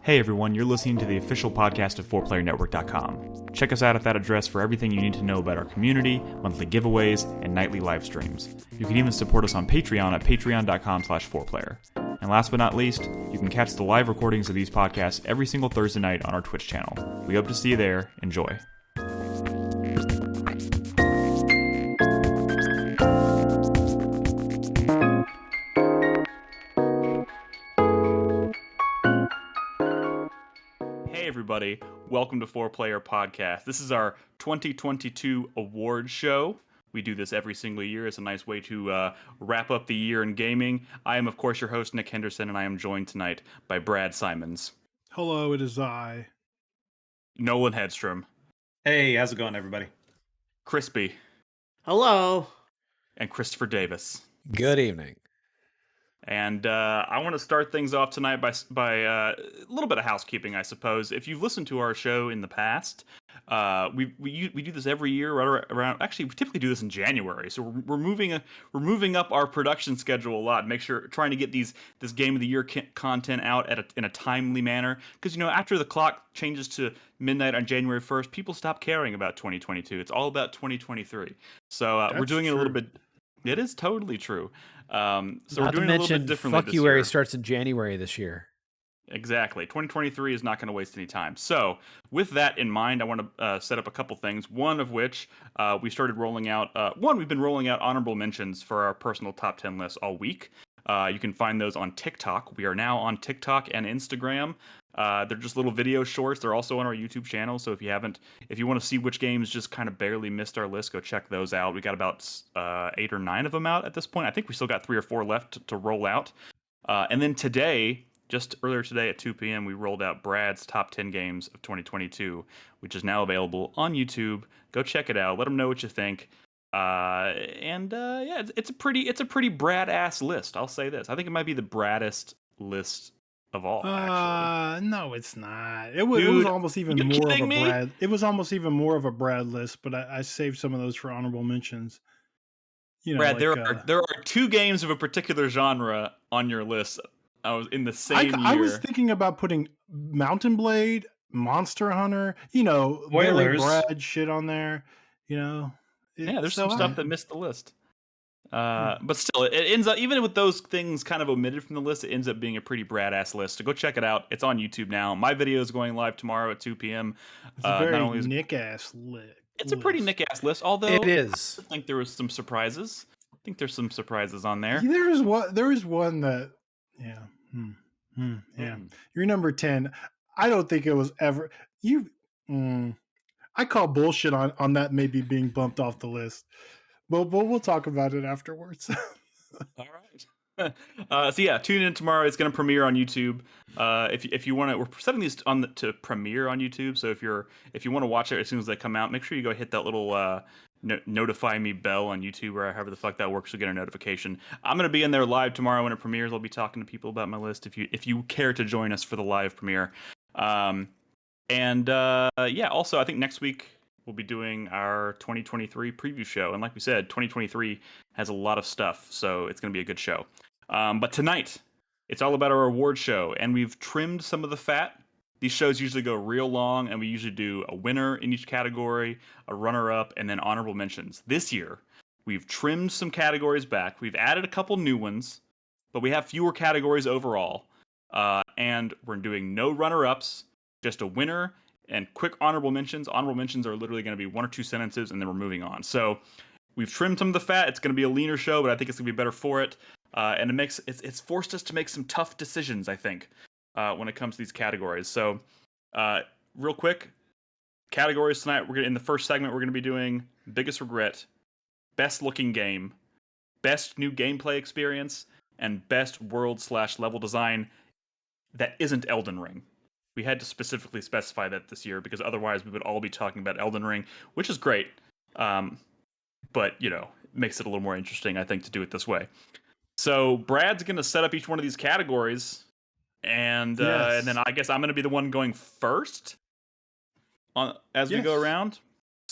Hey everyone, you're listening to the official podcast of 4playernetwork.com. Check us out at that address for everything you need to know about our community, monthly giveaways, and nightly live streams. You can even support us on Patreon at patreon.com/4player. And last but not least, you can catch the live recordings of these podcasts every single Thursday night on our Twitch channel. We hope to see you there. Enjoy. Hey everybody, welcome to 4Player Podcast. This is our 2022 award show. We do this every single year. It's a nice way to wrap up the year in gaming. I am, of course, your host, Nick Henderson, and I am joined tonight by Brad Simons. Hello, it is I. Nolan Hedstrom. Hey, how's it going, everybody? Crispy. Hello. And Christopher Davis. Good evening. And I want to start things off tonight by a little bit of housekeeping, I suppose. If you've listened to our show in the past, we do this every year right around. Actually, we typically do this in January, so we're moving up our production schedule a lot. Trying to get this Game of the Year content out in a timely manner, because after the clock changes to midnight on January 1st, people stop caring about 2022. It's all about 2023. So we're doing it a little bit. It is totally true. So we're doing it a little bit differently this year. Fuckuary starts in January this year. Exactly. 2023 is not going to waste any time. So with that in mind, I want to set up a couple things. One of which we started rolling out. We've been rolling out honorable mentions for our personal top 10 lists all week. You can find those on TikTok. We are now on TikTok and Instagram. They're just little video shorts. They're also on our YouTube channel. So if you want to see which games just kind of barely missed our list, go check those out. We got about 8 or 9 of them out at this point. I think we still got 3 or 4 left to roll out. And then today, just earlier today at 2 p.m., we rolled out Brad's top 10 games of 2022, which is now available on YouTube. Go check it out. Let them know what you think. It's a pretty Brad-ass list. I'll say this. I think it might be the Braddest list of all. Actually, no, it's not. It was almost even more of a Brad. It was almost even more of a Brad list, but I saved some of those for honorable mentions. Brad, there are 2 games of a particular genre on your list. I was in the same year. I was thinking about putting Mountain Blade, Monster Hunter, Spoilers. Brad shit on there. There's some stuff that missed the list. But still, it ends up, even with those things kind of omitted from the list, it ends up being a pretty Brad-ass list. So go check it out. It's on YouTube now. My video is going live tomorrow at 2 p.m. It's a very Nick-ass list. It's a pretty Nick-ass list, although it is. I think there was some surprises. I think there's some surprises on there. There is one that, You're number 10. I don't think it was ever... I call bullshit on that maybe being bumped off the list. But we'll talk about it afterwards. All right. Tune in tomorrow. It's going to premiere on YouTube. If you want to, we're setting these to premiere on YouTube. So if you want to watch it as soon as they come out, make sure you go hit that little notify me bell on YouTube, or however the fuck that works to get a notification. I'm going to be in there live tomorrow when it premieres. I'll be talking to people about my list if you care to join us for the live premiere. Also, I think next week we'll be doing our 2023 preview show. And like we said, 2023 has a lot of stuff, so it's going to be a good show. But tonight, it's all about our award show, and we've trimmed some of the fat. These shows usually go real long, and we usually do a winner in each category, a runner-up, and then honorable mentions. This year, we've trimmed some categories back. We've added a couple new ones, but we have fewer categories overall. And we're doing no runner-ups, just a winner and quick honorable mentions. Honorable mentions are literally going to be 1 or 2 sentences, and then we're moving on. So we've trimmed some of the fat. It's going to be a leaner show, but I think it's going to be better for it. And it's forced us to make some tough decisions, I think, when it comes to these categories. So real quick, categories tonight. In the first segment, we're going to be doing biggest regret, best looking game, best new gameplay experience, and best world/level design that isn't Elden Ring. We had to specifically specify that this year because otherwise we would all be talking about Elden Ring, which is great. But, it makes it a little more interesting, I think, to do it this way. So Brad's going to set up each one of these categories, and then I guess I'm going to be the one going first as we go around.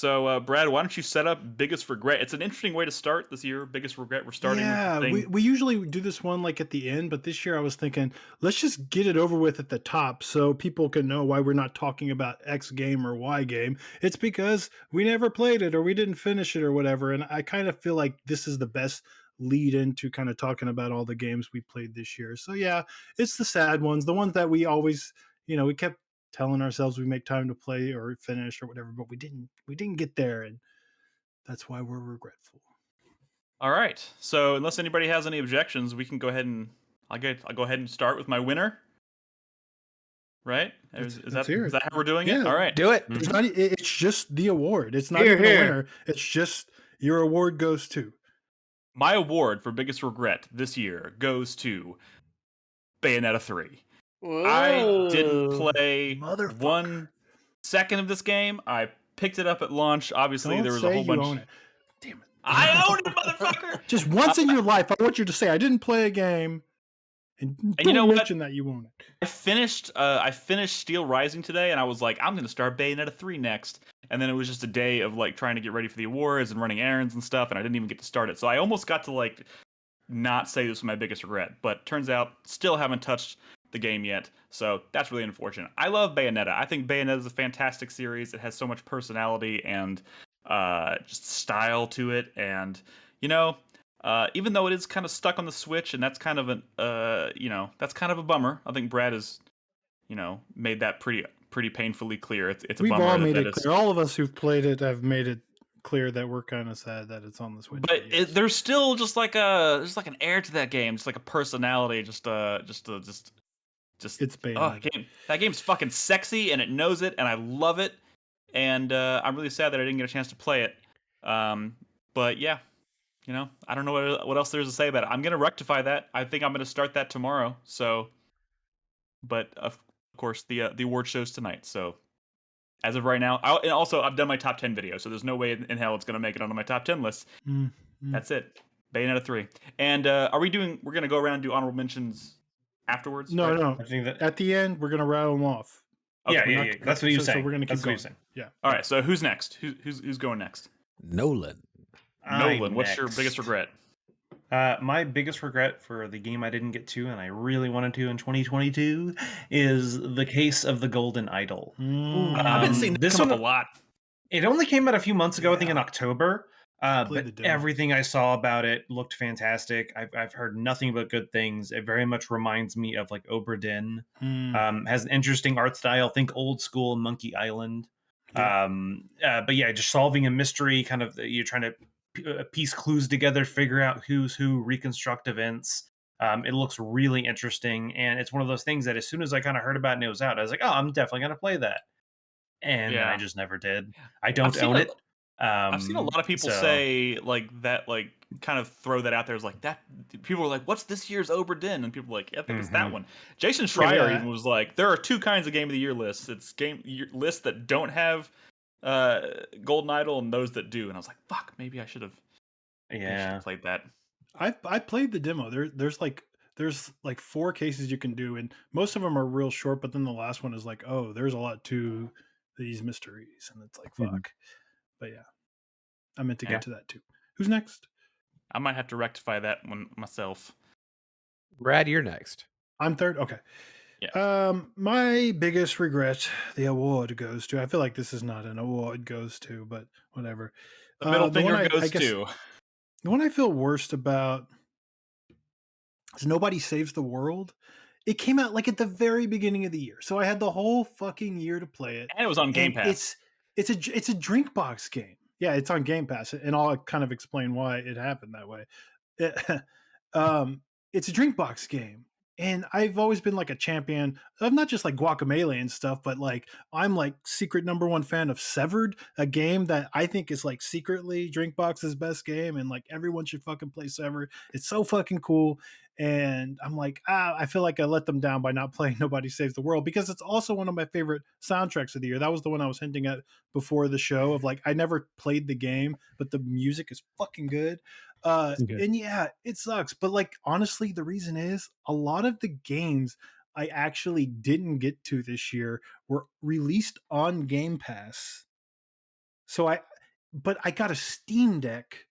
So, Brad, why don't you set up biggest regret? It's an interesting way to start this year. Biggest regret. We're starting with the thing. We usually do this one like at the end, but this year I was thinking, let's just get it over with at the top so people can know why we're not talking about X game or Y game. It's because we never played it or we didn't finish it or whatever. And I kind of feel like this is the best lead into kind of talking about all the games we played this year. So yeah, it's the sad ones, the ones that we always, we kept telling ourselves we make time to play or finish or whatever, but we didn't get there, and that's why we're regretful. All right. So, unless anybody has any objections, we can go ahead and I'll go ahead and start with my winner. Right? Is that how we're doing it? All right. Do it. It's not. It's just the award. It's not even a winner. It's just your award goes to. My award for biggest regret this year goes to Bayonetta 3. Whoa. I didn't play 1 second of this game. I picked it up at launch. Obviously, there was a whole bunch. Own it. Damn it! I own it, motherfucker. Just once in your life, I want you to say I didn't play a game, and you know mention that you own it. I finished Steel Rising today, and I was like, I'm gonna start Bayonetta 3 next. And then it was just a day of like trying to get ready for the awards and running errands and stuff, and I didn't even get to start it. So I almost got to like not say this was my biggest regret, but turns out still haven't touched the game yet. So that's really unfortunate. I love Bayonetta. I think Bayonetta is a fantastic series. It has so much personality and just style to it, and even though it is kind of stuck on the Switch, and that's kind of that's kind of a bummer. I think Brad has made that pretty painfully clear. It's a We've bummer. all made it clear. All of us who've played it have made it clear that we're kind of sad that it's on the Switch. But there's still just like an air to that game, just like a personality, just it's Bayonetta. That game's fucking sexy, and it knows it, and I love it. And I'm really sad that I didn't get a chance to play it. But yeah, I don't know what else there's to say about it. I'm gonna rectify that. I think I'm gonna start that tomorrow. So, but of course the award show's tonight. So, as of right now, and also I've done my top 10 video, so there's no way in hell it's gonna make it onto my top 10 list. That's it. Bayonetta 3. And we're gonna go around and do honorable mentions afterwards? No, right? no. I think that, At the end, we're gonna rattle them off. Okay, yeah. That's what you're saying. So we're gonna keep going. Yeah. All right. So who's next? Who's going next? Nolan. Nolan, what's your biggest regret? My biggest regret for the game I didn't get to, and I really wanted to in 2022, is the case of the Golden Idol. I've been seeing this one a lot. It only came out a few months ago, I think in October. But everything I saw about it looked fantastic. I've heard nothing but good things. It very much reminds me of like Obra Dinn. Has an interesting art style. Think old school Monkey Island. Yeah. But yeah, just solving a mystery. Kind of you're trying to piece clues together, figure out who's who, reconstruct events. It looks really interesting, and it's one of those things that as soon as I kind of heard about it and it was out, I was like, oh, I'm definitely gonna play that. And I just never did. I don't own it. I've seen a lot of people say like that, like kind of throw that out there as like that. People were like, "What's this year's Obra Dinn?" And people were like, "I think it's that one." Jason Schreier even was like, "There are two kinds of Game of the Year lists. It's lists that don't have Golden Idol and those that do." And I was like, "Fuck, maybe I should have." Played that. I played the demo. There's like 4 cases you can do, and most of them are real short. But then the last one is like, oh, there's a lot to these mysteries, and it's like, fuck. But yeah, I meant to get to that too. Who's next? I might have to rectify that one myself. Brad, you're next. I'm third. Okay. Yeah. My biggest regret, the award goes to. I feel like this is not an award goes to, but whatever. The middle finger goes to. The one I feel worst about is Nobody Saves the World. It came out like at the very beginning of the year, so I had the whole fucking year to play it, and it was on Game Pass. It's a drink box game. Yeah, it's on Game Pass, and I'll kind of explain why it happened that way. It's a drink box game, and I've always been like a champion of not just like Guacamelee and stuff, but like I'm like secret #1 fan of Severed, a game that I think is like secretly Drinkbox's best game, and like everyone should fucking play Severed. It's so fucking cool. And I'm like, I feel like I let them down by not playing Nobody Saves the World, because it's also one of my favorite soundtracks of the year. That was the one I was hinting at before the show of like, I never played the game, but the music is fucking good. And yeah, it sucks. But like, honestly, the reason is a lot of the games I actually didn't get to this year were released on Game Pass. But I got a Steam Deck.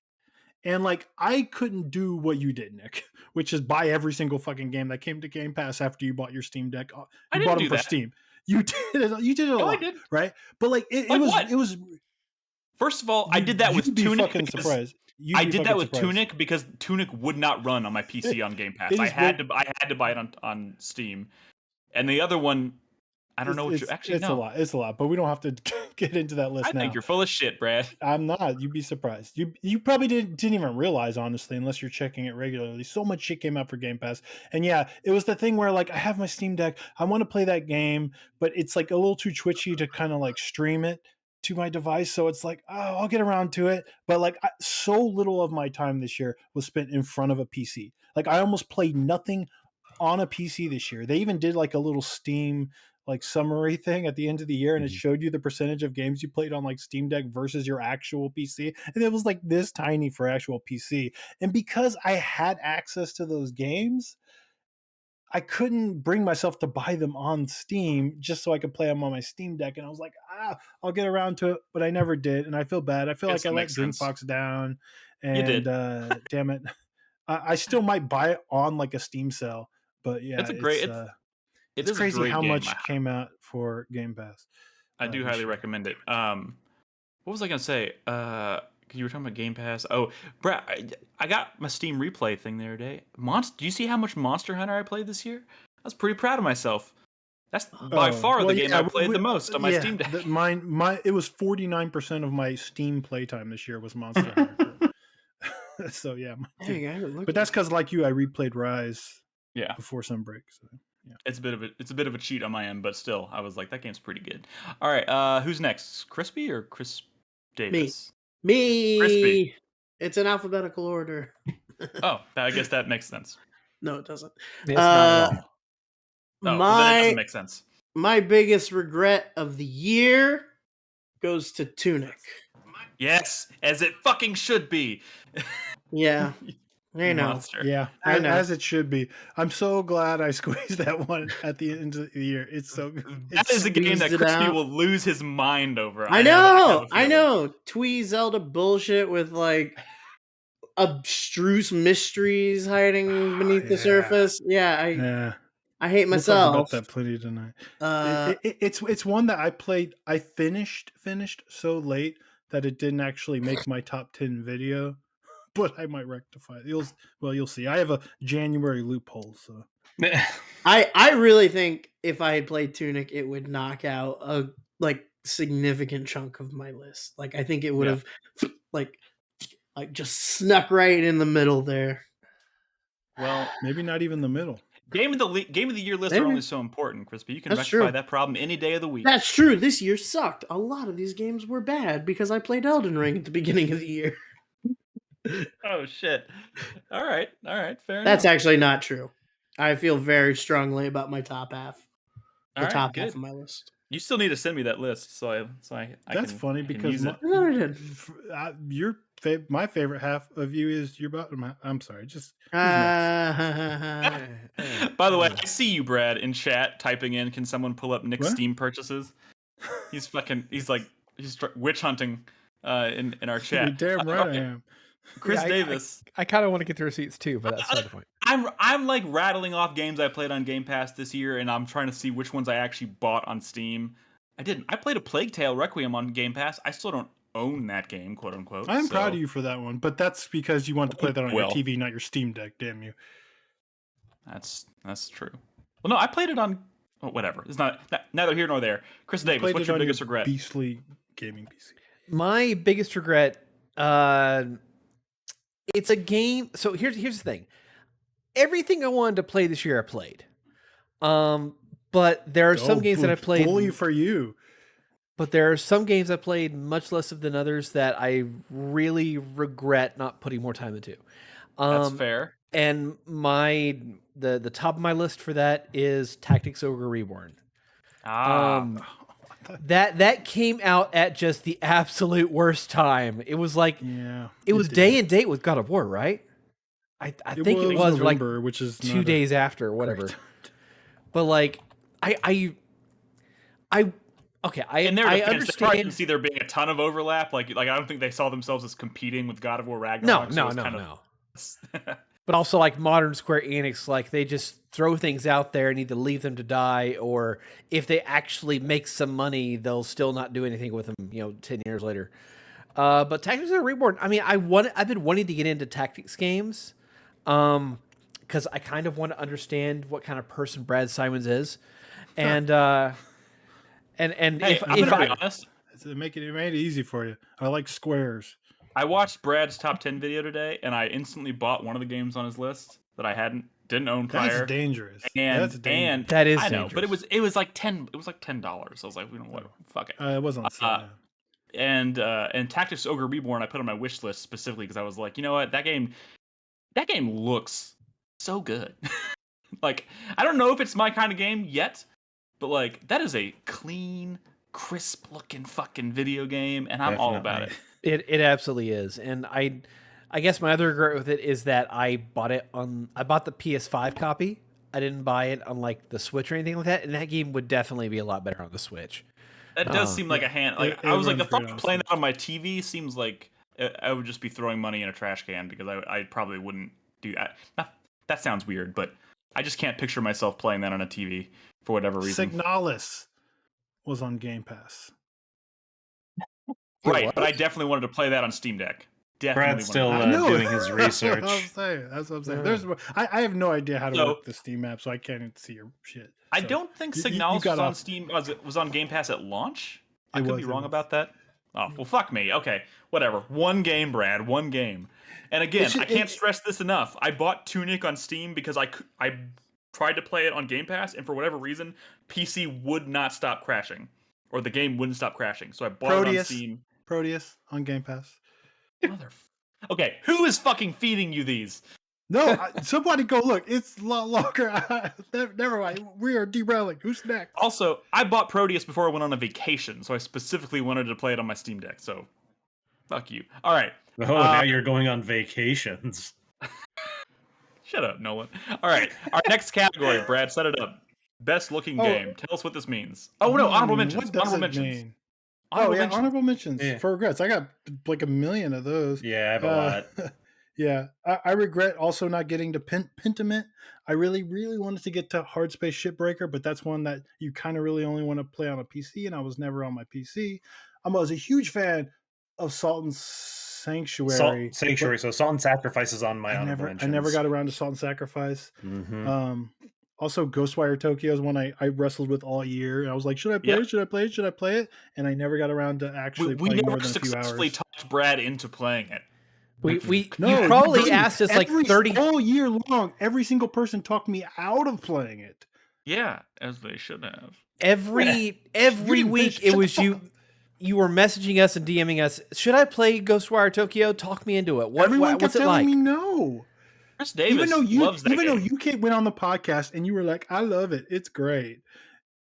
And like I couldn't do what you did, Nick, which is buy every single fucking game that came to Game Pass after you bought your Steam Deck. I You didn't bought them do for that. Steam. You did it. You did it a No, I lot, didn't. right? But like it Like was what? it was. First of all, I did that with You'd be Tunic. fucking because surprised. I did that with Tunic because Tunic would not run on my PC on Game Pass. it I is had to buy it on Steam. And the other one, I don't know what you actually it's know. a lot. It's a lot, but we don't have to get into that list I now. think you're full of shit, Brad. I'm not. You'd be surprised. You probably didn't even realize, honestly, unless you're checking it regularly. So much shit came out for Game Pass, and yeah, it was the thing where like I have my Steam Deck, I want to play that game, but it's like a little too twitchy to kind of like stream it to my device. So it's like, oh, I'll get around to it. But like, so little of my time this year was spent in front of a PC. Like I almost played nothing on a PC this year. They even did like a little Steam like summary thing at the end of the year, and it showed you the percentage of games you played on like Steam Deck versus your actual PC, and it was like this tiny for actual PC. And because I had access to those games, I couldn't bring myself to buy them on Steam just so I could play them on my Steam Deck. And I was like, I'll get around to it, but I never did, and I feel bad. I feel like I let Drinkbox down, and you did. Damn it, I still might buy it on like a Steam sale, but yeah, It's a great. it's is a crazy great how game. much came out for Game Pass. I do highly recommend it. What was I gonna say? You were talking about Game Pass. Oh, Brad, I got my Steam Replay thing the other day. Do you see how much Monster Hunter I played this year? I was pretty proud of myself. That's by far the game I played the most on my Steam Deck. It was 49% of my Steam playtime this year was Monster Hunter. So yeah, but that's because like you, I replayed Rise. Yeah. Before some break. So yeah, it's a bit of a cheat on my end, but still, I was like, that game's pretty good. All right, who's next? Crispy or Chris Davis? Me. Crispy. It's in alphabetical order. Oh, I guess that makes sense. No, it doesn't. It's not at all. Oh, well, then it doesn't make sense. My biggest regret of the year goes to Tunic. Yes, as it fucking should be. Yeah. I know. Monster. Yeah, I know. as it should be. I'm so glad I squeezed that one at the end of the year. It's so good. That is a game that squeezed it Crispy out. will lose his mind over. I know. Twee Zelda bullshit with like abstruse mysteries hiding beneath the surface. Yeah, I hate myself. We'll talk about that plenty tonight. It's one that I finished so late that it didn't actually make my top 10 video, but I might rectify it. You'll see. I have a January loophole, so I really think if I had played Tunic, it would knock out a like significant chunk of my list. Like I think it would have like just snuck right in the middle there. Well, maybe not even the middle. Game of the year lists are only so important, Crispy. You can rectify that problem any day of the week. That's true. This year sucked. A lot of these games were bad because I played Elden Ring at the beginning of the year. Oh shit! All right, fair enough. That's actually not true. I feel very strongly about my top half. Top half of my list. You still need to send me that list, so I That's funny because my favorite half of you is your bottom. I'm sorry, just. By the way, I see you, Brad, in chat typing in. Can someone pull up Nick's Steam purchases? He's witch hunting in our chat. You're damn right I am. Chris Davis. I kind of want to get the receipts too, but that's not the point. I'm like rattling off games I played on Game Pass this year, and I'm trying to see which ones I actually bought on Steam. I didn't. I played a Plague Tale Requiem on Game Pass. I still don't own that game, quote unquote. I'm proud of you for that one, but that's because you want to play that on your TV, not your Steam Deck. Damn you. That's true. Well, no, I played it on. Oh, whatever. It's not neither here nor there. Chris Davis, what's your biggest regret? Beastly gaming PC. My biggest regret. It's a game. So here's the thing. Everything I wanted to play this year, I played. But there are some games that I played. Bully for you. But there are some games I played much less of than others that I really regret not putting more time into. That's fair. And the top of my list for that is Tactics Ogre Reborn. That came out at just the absolute worst time. It was like it was day and date with God of War, right? I think it was November, like which is 2 days after, whatever. But like I Okay, in their I defense, they probably didn't understand. see there being a ton of overlap. Like I don't think they saw themselves as competing with God of War No, Ragnarok. no, so no, kind no. of... But also, like modern Square Enix, like they just throw things out there and either leave them to die, or if they actually make some money, they'll still not do anything with them. 10 years later. But Tactics Reborn. I mean, I've been wanting to get into tactics games, because I kind of want to understand what kind of person Brad Simons is, and Hey, if I'm gonna be honest. It made it easy for you. I like squares. I watched Brad's top 10 video today, and I instantly bought one of the games on his list that I didn't own prior. That's dangerous. And That's dangerous. that is I know, dangerous. but it was like $10. It was like $10. I was like, fuck it. It was on sale. And Tactics Ogre Reborn, I put on my wish list specifically because I was like, you know what, that game looks so good. Like, I don't know if it's my kind of game yet, but like that is a clean, crisp looking fucking video game, and I'm all about it. It absolutely is, and I guess my other regret with it is that I bought the PS5 copy. I didn't buy it on like the Switch or anything like that, and that game would definitely be a lot better on the Switch. That does seem like a hand. Like I was like, the fuck runs great on playing that on my TV seems like I would just be throwing money in a trash can because I probably wouldn't do that. That sounds weird, but I just can't picture myself playing that on a TV for whatever reason. Signalis was on Game Pass. Right, but I definitely wanted to play that on Steam Deck. Definitely. Brad's still wanted to- doing his research. That's what I'm saying. I have no idea how to work the Steam app, so I can't even see your shit. I So, don't think you Signalis got was on off. Steam. Was on Game Pass at launch. I It could was, be it wrong was. about that. Oh well, fuck me. Okay, whatever. One game, Brad. One game. And again, I can't stress this enough. I bought Tunic on Steam because I tried to play it on Game Pass, and for whatever reason, PC would not stop crashing, or the game wouldn't stop crashing. So I bought it on Steam. Proteus on Game Pass. Okay, who is fucking feeding you these? No, somebody go look. It's a lot longer. Never mind. We are derailing. Who's next? Also, I bought Proteus before I went on a vacation, so I specifically wanted to play it on my Steam Deck. So, fuck you. All right. Oh, now you're going on vacations. Shut up, Nolan. All right. Our next category, Brad, set it up. Best looking game. Tell us what this means. Oh no, honorable mentions. What does Honorable it mentions. mean? Honorable mentions for regrets. I got like a million of those. Yeah, I have a lot. Yeah, I regret also not getting to Pentiment. I really, really wanted to get to Hard Space Shipbreaker, but that's one that you kind of really only want to play on a PC, and I was never on my PC. I was a huge fan of Salt and Sanctuary. So Salt and Sacrifice is on my honorable mentions. I never got around to Salt and Sacrifice. Mm-hmm. Also, Ghostwire Tokyo is one I wrestled with all year. And I was like, should I play it? Should I play it? Should I play it? And I never got around to actually playing more than a few hours. We never successfully talked Brad into playing it. You probably asked us like 30 all year long. Every single person talked me out of playing it. Yeah, as they should have. Every week it was you. You were messaging us and DMing us. Should I play Ghostwire Tokyo? Talk me into it. Everyone what's kept it telling like? me no. Chris Davis loves that game. Even though you went on the podcast and you were like, I love it. It's great.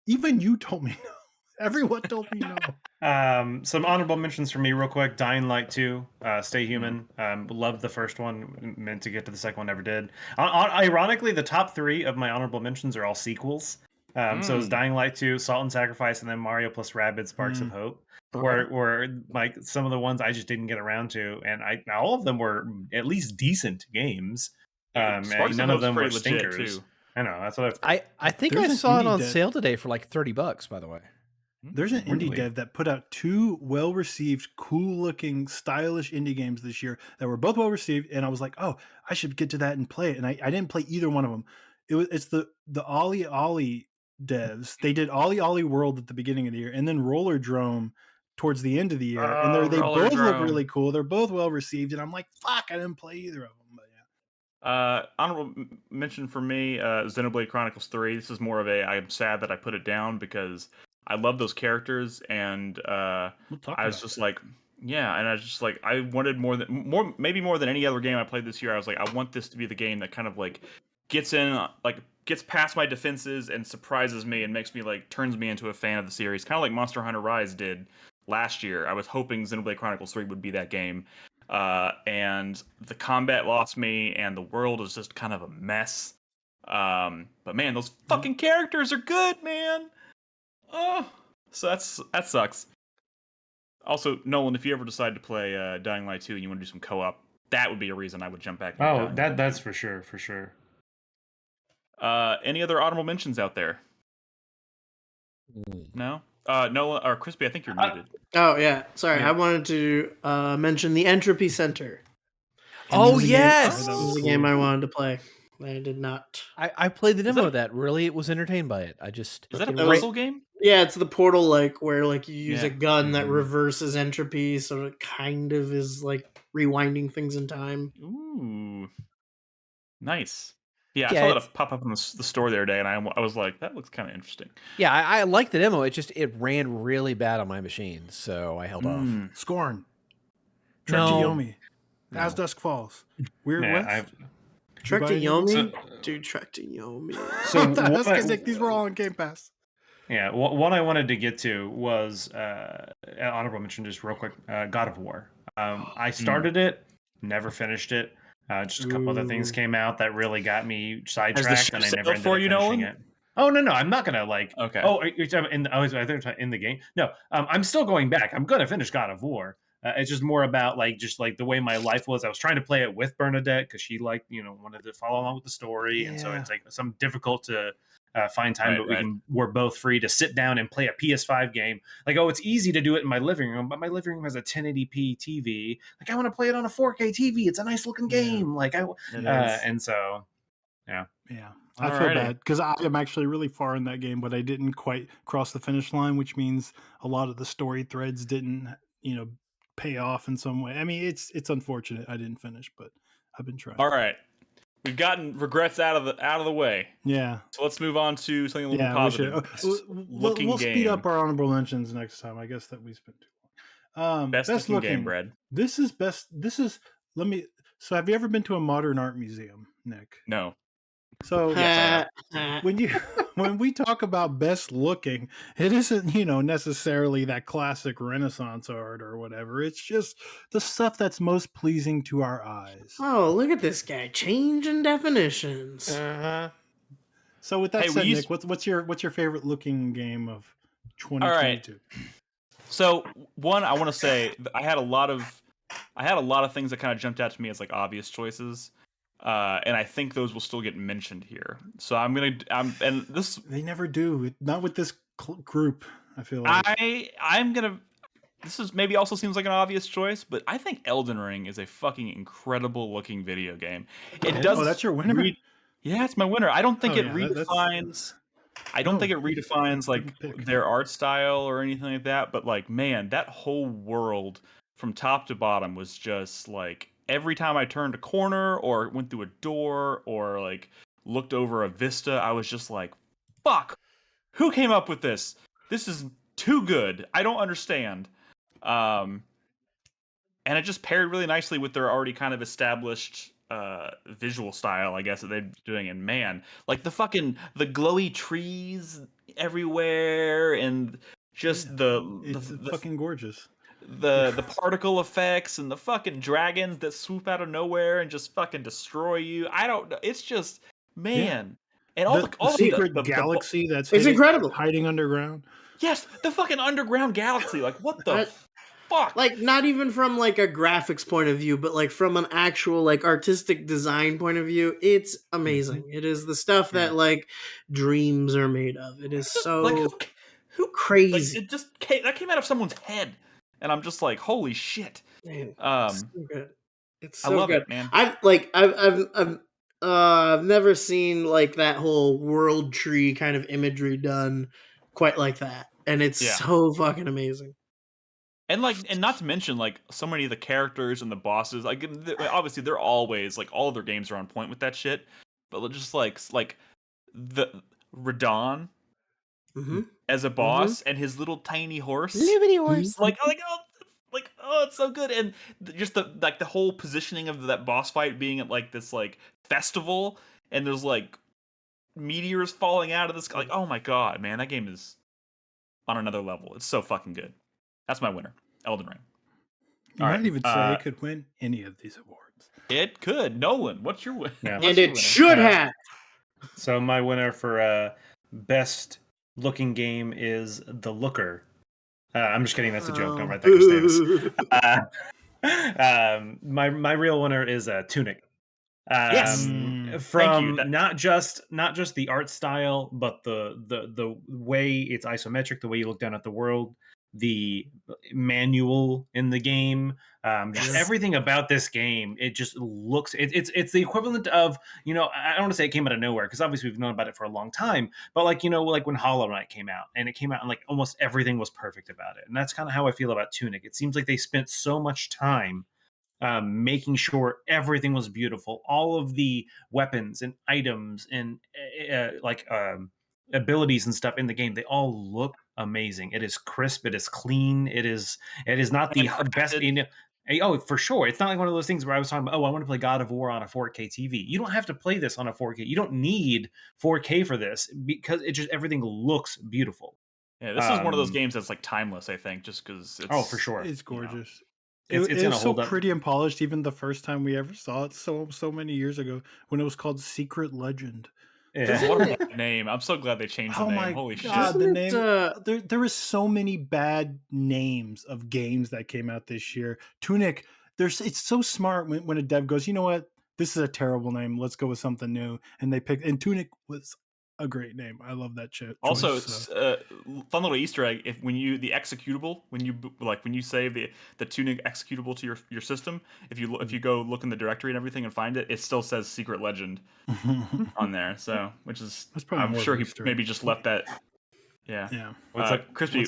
Even you told me no. Everyone told me no. Some honorable mentions for me real quick. Dying Light 2, Stay Human. Loved the first one. Meant to get to the second one, never did. Ironically, the top 3 of my honorable mentions are all sequels. So it's Dying Light 2, Salt and Sacrifice, and then Mario plus Rabbids Sparks of Hope. Where like some of the ones I just didn't get around to, and all of them were at least decent games. And none of them were stinkers. Too. I know, that's what I think I saw it on sale today for like $30, by the way. There's an indie dev that put out 2 well-received, cool-looking, stylish indie games this year that were both well-received, and I was like, oh, I should get to that and play it. And I didn't play either one of them. It's the Ollie Ollie devs. They did Ollie Ollie World at the beginning of the year, and then Roller Drome towards the end of the year. And they both look really cool. They're both well-received, and I'm like, fuck, I didn't play either of them. But yeah. Honorable mention for me, Xenoblade Chronicles 3. This is more of I'm sad that I put it down because I love those characters, and I was just like, I wanted maybe more than any other game I played this year. I was like, I want this to be the game that kind of like gets past my defenses and surprises me and makes me like turns me into a fan of the series, kind of like Monster Hunter Rise did last year. I was hoping Xenoblade Chronicles 3 would be that game, and the combat lost me, and the world is just kind of a mess. But man, those fucking characters are good, man. Oh, So that sucks. Also, Nolan, if you ever decide to play Dying Light 2 and you want to do some co-op, that would be a reason I would jump back into Oh, Dying Light. that's for sure, for sure. Any other honorable mentions out there? No? Nolan or Crispy, I think you're muted. Oh yeah, sorry. Yeah. I wanted to mention the Entropy Center. Oh This is a game- yes, that This was is a cool. game I wanted to play. I did not. I played the demo that- of that. Really, it was entertained by it. I just Is that a it puzzle game? Yeah, it's the portal where you use Yeah. a gun that Mhm. reverses entropy, so it kind of is like rewinding things in time. Ooh. Nice. Yeah, I Yeah, saw it's- that pop up in the store the other day, and I was like, that looks kind of interesting. Yeah, I like the demo. It ran really bad on my machine, so I held off. Scorn. No. Trek to Yomi. No. As Dusk Falls. Weird Yeah, West. Trek to buy any of Yomi? So- Dude, Trek to Yomi. So That's what I- because these were all on Game Pass. Yeah, what I wanted to get to was honorable mention, just real quick. God of War. I started it, never finished it. Just a couple other things Ooh. came out that really got me Has the sidetracked, and I ship never sailed ended for up you, finishing Nolan? it. Oh no, I'm not gonna like. Okay. Oh, you're talking in. I was in the game. No, I'm still going back. I'm gonna finish God of War. It's just more about just the way my life was. I was trying to play it with Bernadette because she wanted to follow along with the story, and so Yeah. it's some difficult to find time, Right, but right. we're both free to sit down and play a PS5 game. It's easy to do it in my living room, but my living room has a 1080p TV. I want to play it on a 4K TV. It's a nice looking Yeah. game. It is. And so Yeah, I feel Alrighty. bad because I am actually really far in that game, but I didn't quite cross the finish line, which means a lot of the story threads didn't, pay off in some way. I mean, it's unfortunate I didn't finish, but I've been trying. All right. We've gotten regrets out of the way. Yeah, So let's move on to something a little yeah. more We should. positive. Looking We'll game. speed up our honorable mentions next time. I guess that we spent too long. Best looking game, Brad. This is best. This is. Let me. So, have you ever been to a modern art museum, Nick? No. So, Yes, when we talk about best looking, it isn't necessarily that classic Renaissance art or whatever. It's just the stuff that's most pleasing to our eyes. Oh, look at this guy changing definitions. So with that Hey, we said, used- Nick, what's your favorite looking game of 2022? So one, I want to say I had a lot of things that kind of jumped out to me as obvious choices, and I think those will still get mentioned here. So and this They never do. Not with this group. I feel like I'm gonna. This is maybe also seems like an obvious choice, but I think Elden Ring is a fucking incredible looking video game. It does. Oh, that's your winner. Yeah, it's my winner. I don't think Oh, it yeah, redefines. I don't think it redefines good pick. their art style or anything like that. But man, that whole world from top to bottom was just every time I turned a corner or went through a door or looked over a vista, I was just like, "Fuck, who came up with this? This is too good. I don't understand." And it just paired really nicely with their already kind of established visual style, I guess, that they're doing. And man, the glowy trees everywhere, and just It's fucking gorgeous. the particle effects and the fucking dragons that swoop out of nowhere and just fucking destroy you. I don't know. It's just man, and all The the secret the galaxy that's It's incredible. hiding underground. yes, the fucking underground galaxy. What the fuck? Not even from a graphics point of view, but from an actual artistic design point of view, it's amazing. It is the stuff that dreams are made of. It is so who crazy. it just came out of someone's head, and I'm just like, holy shit. Man, Um, so good. It's I so love good. it, man. I've never seen that whole world tree kind of imagery done quite like that, and it's Yeah. so fucking amazing. And not to mention so many of the characters and the bosses, obviously they're always all of their games are on point with that shit, but just the Radon Mm-hmm. as a boss and his little tiny horse, Liberty Horse. oh, it's so good. And just the whole positioning of that boss fight being at this festival, and there's meteors falling out of the sky. Oh my god, man, that game is on another level. It's so fucking good. That's my winner, Elden Ring. You All might right, even say it could win any of these awards. It could. Nolan, what's your win? Yeah. what's And your it winner? should have. So my winner for best looking game is The Looker. I'm just kidding. That's a joke. Don't write that, Chris Davis. My real winner is Tunic. Yes. Thank you. From not just the art style, but the way it's isometric, the way you look down at the world, the manual in the game, just everything about this game. It just looks it's the equivalent of, I don't want to say it came out of nowhere, because obviously we've known about it for a long time, but like when Hollow Knight came out, and it came out and like almost everything was perfect about it, and that's kind of how I feel about Tunic. It seems like they spent so much time making sure everything was beautiful. All of the weapons and items and abilities and stuff in the game, they all look amazing. It is crisp. It is clean. It is not the best. Oh, for sure. It's not like one of those things where I was talking about, I want to play God of War on a 4K TV. You don't have to play this on a 4K. You don't need 4K for this, because it just, everything looks beautiful. Yeah, this is one of those games that's like timeless, I think, just because it's... for sure. It's gorgeous. It's it was so pretty and polished, even the first time we ever saw it, so many years ago, when it was called Secret Legend. It's a wonderful name. I'm so glad they changed the name. Holy God, shit. the name. There is so many bad names of games that came out this year. Tunic, it's so smart when a dev goes, you know what? This is a terrible name. Let's go with something new. And they picked, and Tunic was a great name. I love that shit. Also, fun little Easter egg. When you save the Tunic executable to your system, if you go look in the directory and everything and find it, it still says Secret Legend on there. So, which is, I'm sure he maybe just left that. Yeah. Yeah. What's up, Crispy?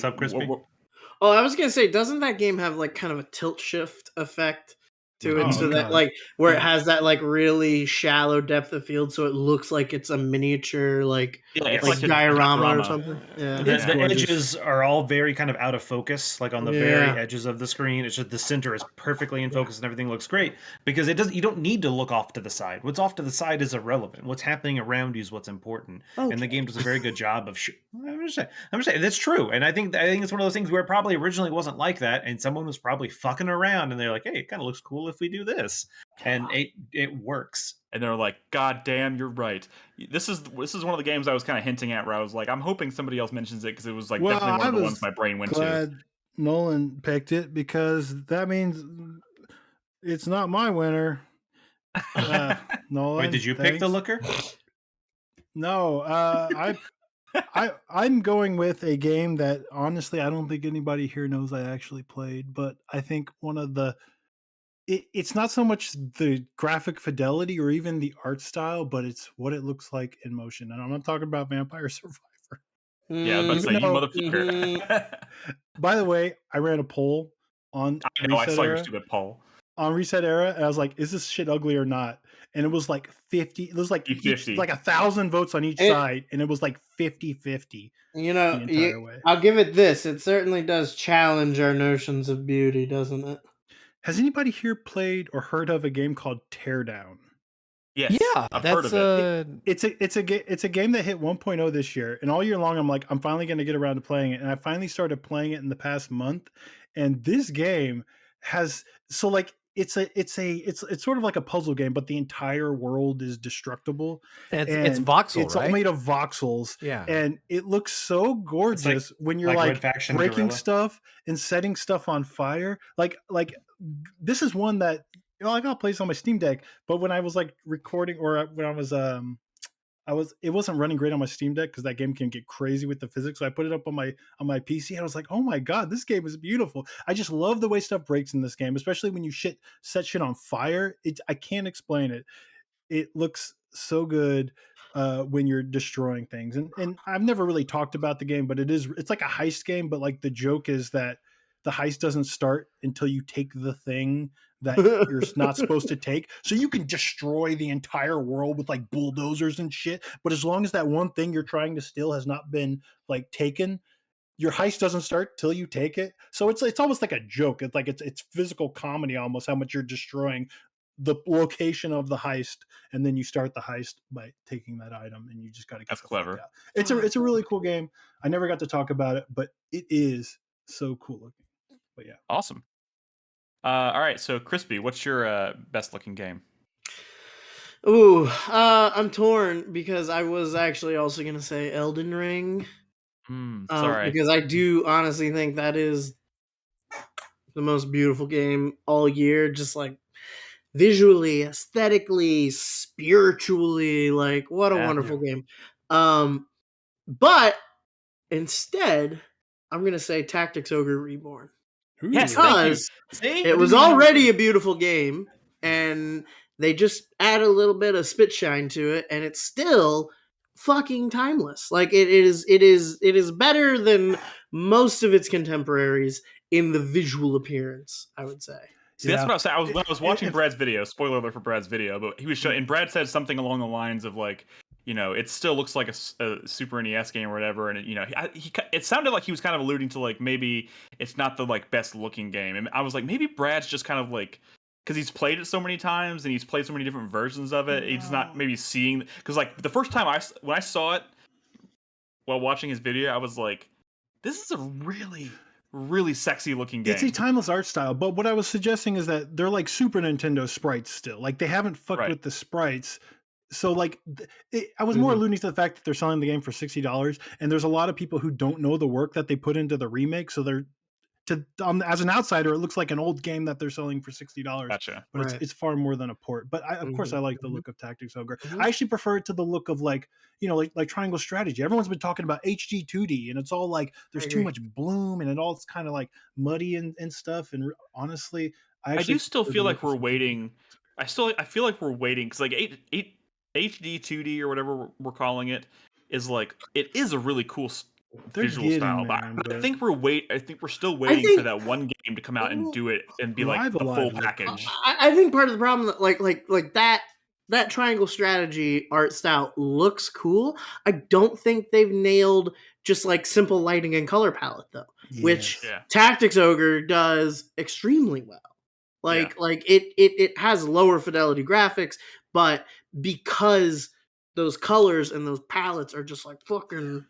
Oh, I was gonna say, doesn't that game have like kind of a tilt shift effect to it, so that like where it has that like really shallow depth of field, so it looks like it's a miniature like diorama or something. Yeah, the edges are all very kind of out of focus, like on the very edges of the screen. It's just the center is perfectly in focus and everything looks great, because you don't need to look off to the side. What's off to the side is irrelevant. What's happening around you is what's important. And the game does a very good job of I'm just saying that's true. And I think it's one of those things where it probably originally wasn't like that, and someone was probably fucking around and they're like, hey, it kind of looks cool if we do this, and it works. And they're like, God damn, you're right. This is one of the games I was kind of hinting at, where I was like, I'm hoping somebody else mentions it, because it was like definitely one of the ones my brain went to. Nolan picked it, because that means it's not my winner. Nolan, wait, did you pick The Looker? No, I'm going with a game that honestly I don't think anybody here knows I actually played, but I think one of the it's not so much the graphic fidelity or even the art style, but it's what it looks like in motion. And I'm not talking about Vampire Survivor. Yeah, I was about to say, you motherfucker. By the way, I ran a poll on I saw your stupid poll. On Reset Era, and I was like, is this shit ugly or not? And it was like 50. It was like 50. Like 1,000 votes on each side, and it was like 50-50. I'll give it this. It certainly does challenge our notions of beauty, doesn't it? Has anybody here played or heard of a game called Teardown? Yes. Yeah, I've heard of it. It's a game that hit 1.0 this year, and all year long I'm like, I'm finally going to get around to playing it, and I finally started playing it in the past month. And this game has it's sort of like a puzzle game, but the entire world is destructible. And it's voxel, it's all made of voxels. Yeah, and it looks so gorgeous when you're like breaking stuff and setting stuff on fire. Like this is one that I got plays on my Steam Deck, but when I was like recording, or when I was it wasn't running great on my Steam Deck, because that game can get crazy with the physics. So I put it up on my PC, and I was like, oh my God, this game is beautiful. I just love the way stuff breaks in this game, especially when you set shit on fire. I can't explain it. It looks so good when you're destroying things. And I've never really talked about the game, but it's like a heist game, but like the joke is that the heist doesn't start until you take the thing that you're not supposed to take. So you can destroy the entire world with like bulldozers and shit. But as long as that one thing you're trying to steal has not been like taken, your heist doesn't start till you take it. So it's almost like a joke. It's like it's physical comedy almost, how much you're destroying the location of the heist, and then you start the heist by taking that item, and you just got to get. That's clever. It's a really cool game. I never got to talk about it, but it is so cool looking. But yeah, awesome. All right, so Crispy, what's your best looking game? Ooh, I'm torn, because I was actually also gonna say Elden Ring. Sorry. because I do honestly think that is the most beautiful game all year. Just like visually, aesthetically, spiritually, like what a Yeah. wonderful game. But instead, I'm gonna say Tactics Ogre Reborn Yes, Ooh. thank you. because See, it was already a beautiful game, and they just add a little bit of spit shine to it, and it's still fucking timeless. Like it is better than most of its contemporaries in the visual appearance, I would say. See, that's Yeah. what I was saying. When I was watching If- Brad's video, spoiler alert for Brad's video, but he was showing, and Brad said something along the lines of like, it still looks like a Super NES game or whatever, and it sounded like he was kind of alluding to like maybe it's not the like best looking game, and I was like maybe Brad's just kind of like because he's played it so many times and he's played so many different versions of it, he's not maybe seeing because like the first time when I saw it while watching his video, I was like, this is a really really sexy looking game. It's a timeless art style, but what I was suggesting is that they're like Super Nintendo sprites still. Like they haven't fucked Right. with the sprites. So like I was more Mhm. alluding to the fact that they're selling the game for $60, and there's a lot of people who don't know the work that they put into the remake. So they're as an outsider, it looks like an old game that they're selling for $60, Gotcha. but Right. it's far more than a port. But of course, I Mhm, like the mhm. look of Tactics Ogre. Mhm. I actually prefer it to the look of like like Triangle Strategy. Everyone's been talking about HD 2D, and it's all like there's too agree. much bloom, and it all it's kind of like muddy and stuff. And honestly, I I actually do still prefer feel the like look of we're some 2D. waiting. I feel like we're waiting because like eight HD 2D or whatever we're calling it is like it is a really cool They're visual getting style. But there, I but think I think we're still I waiting for think that one game to come out and do it and be like Live the Alive full looked cool. package. I think part of the problem that like that Triangle Strategy art style looks cool. I don't think they've nailed just like simple lighting and color palette though, which Yes. Yeah, Tactics Ogre does extremely well. Yeah. Like it has lower fidelity graphics, but because those colors and those palettes are just like fucking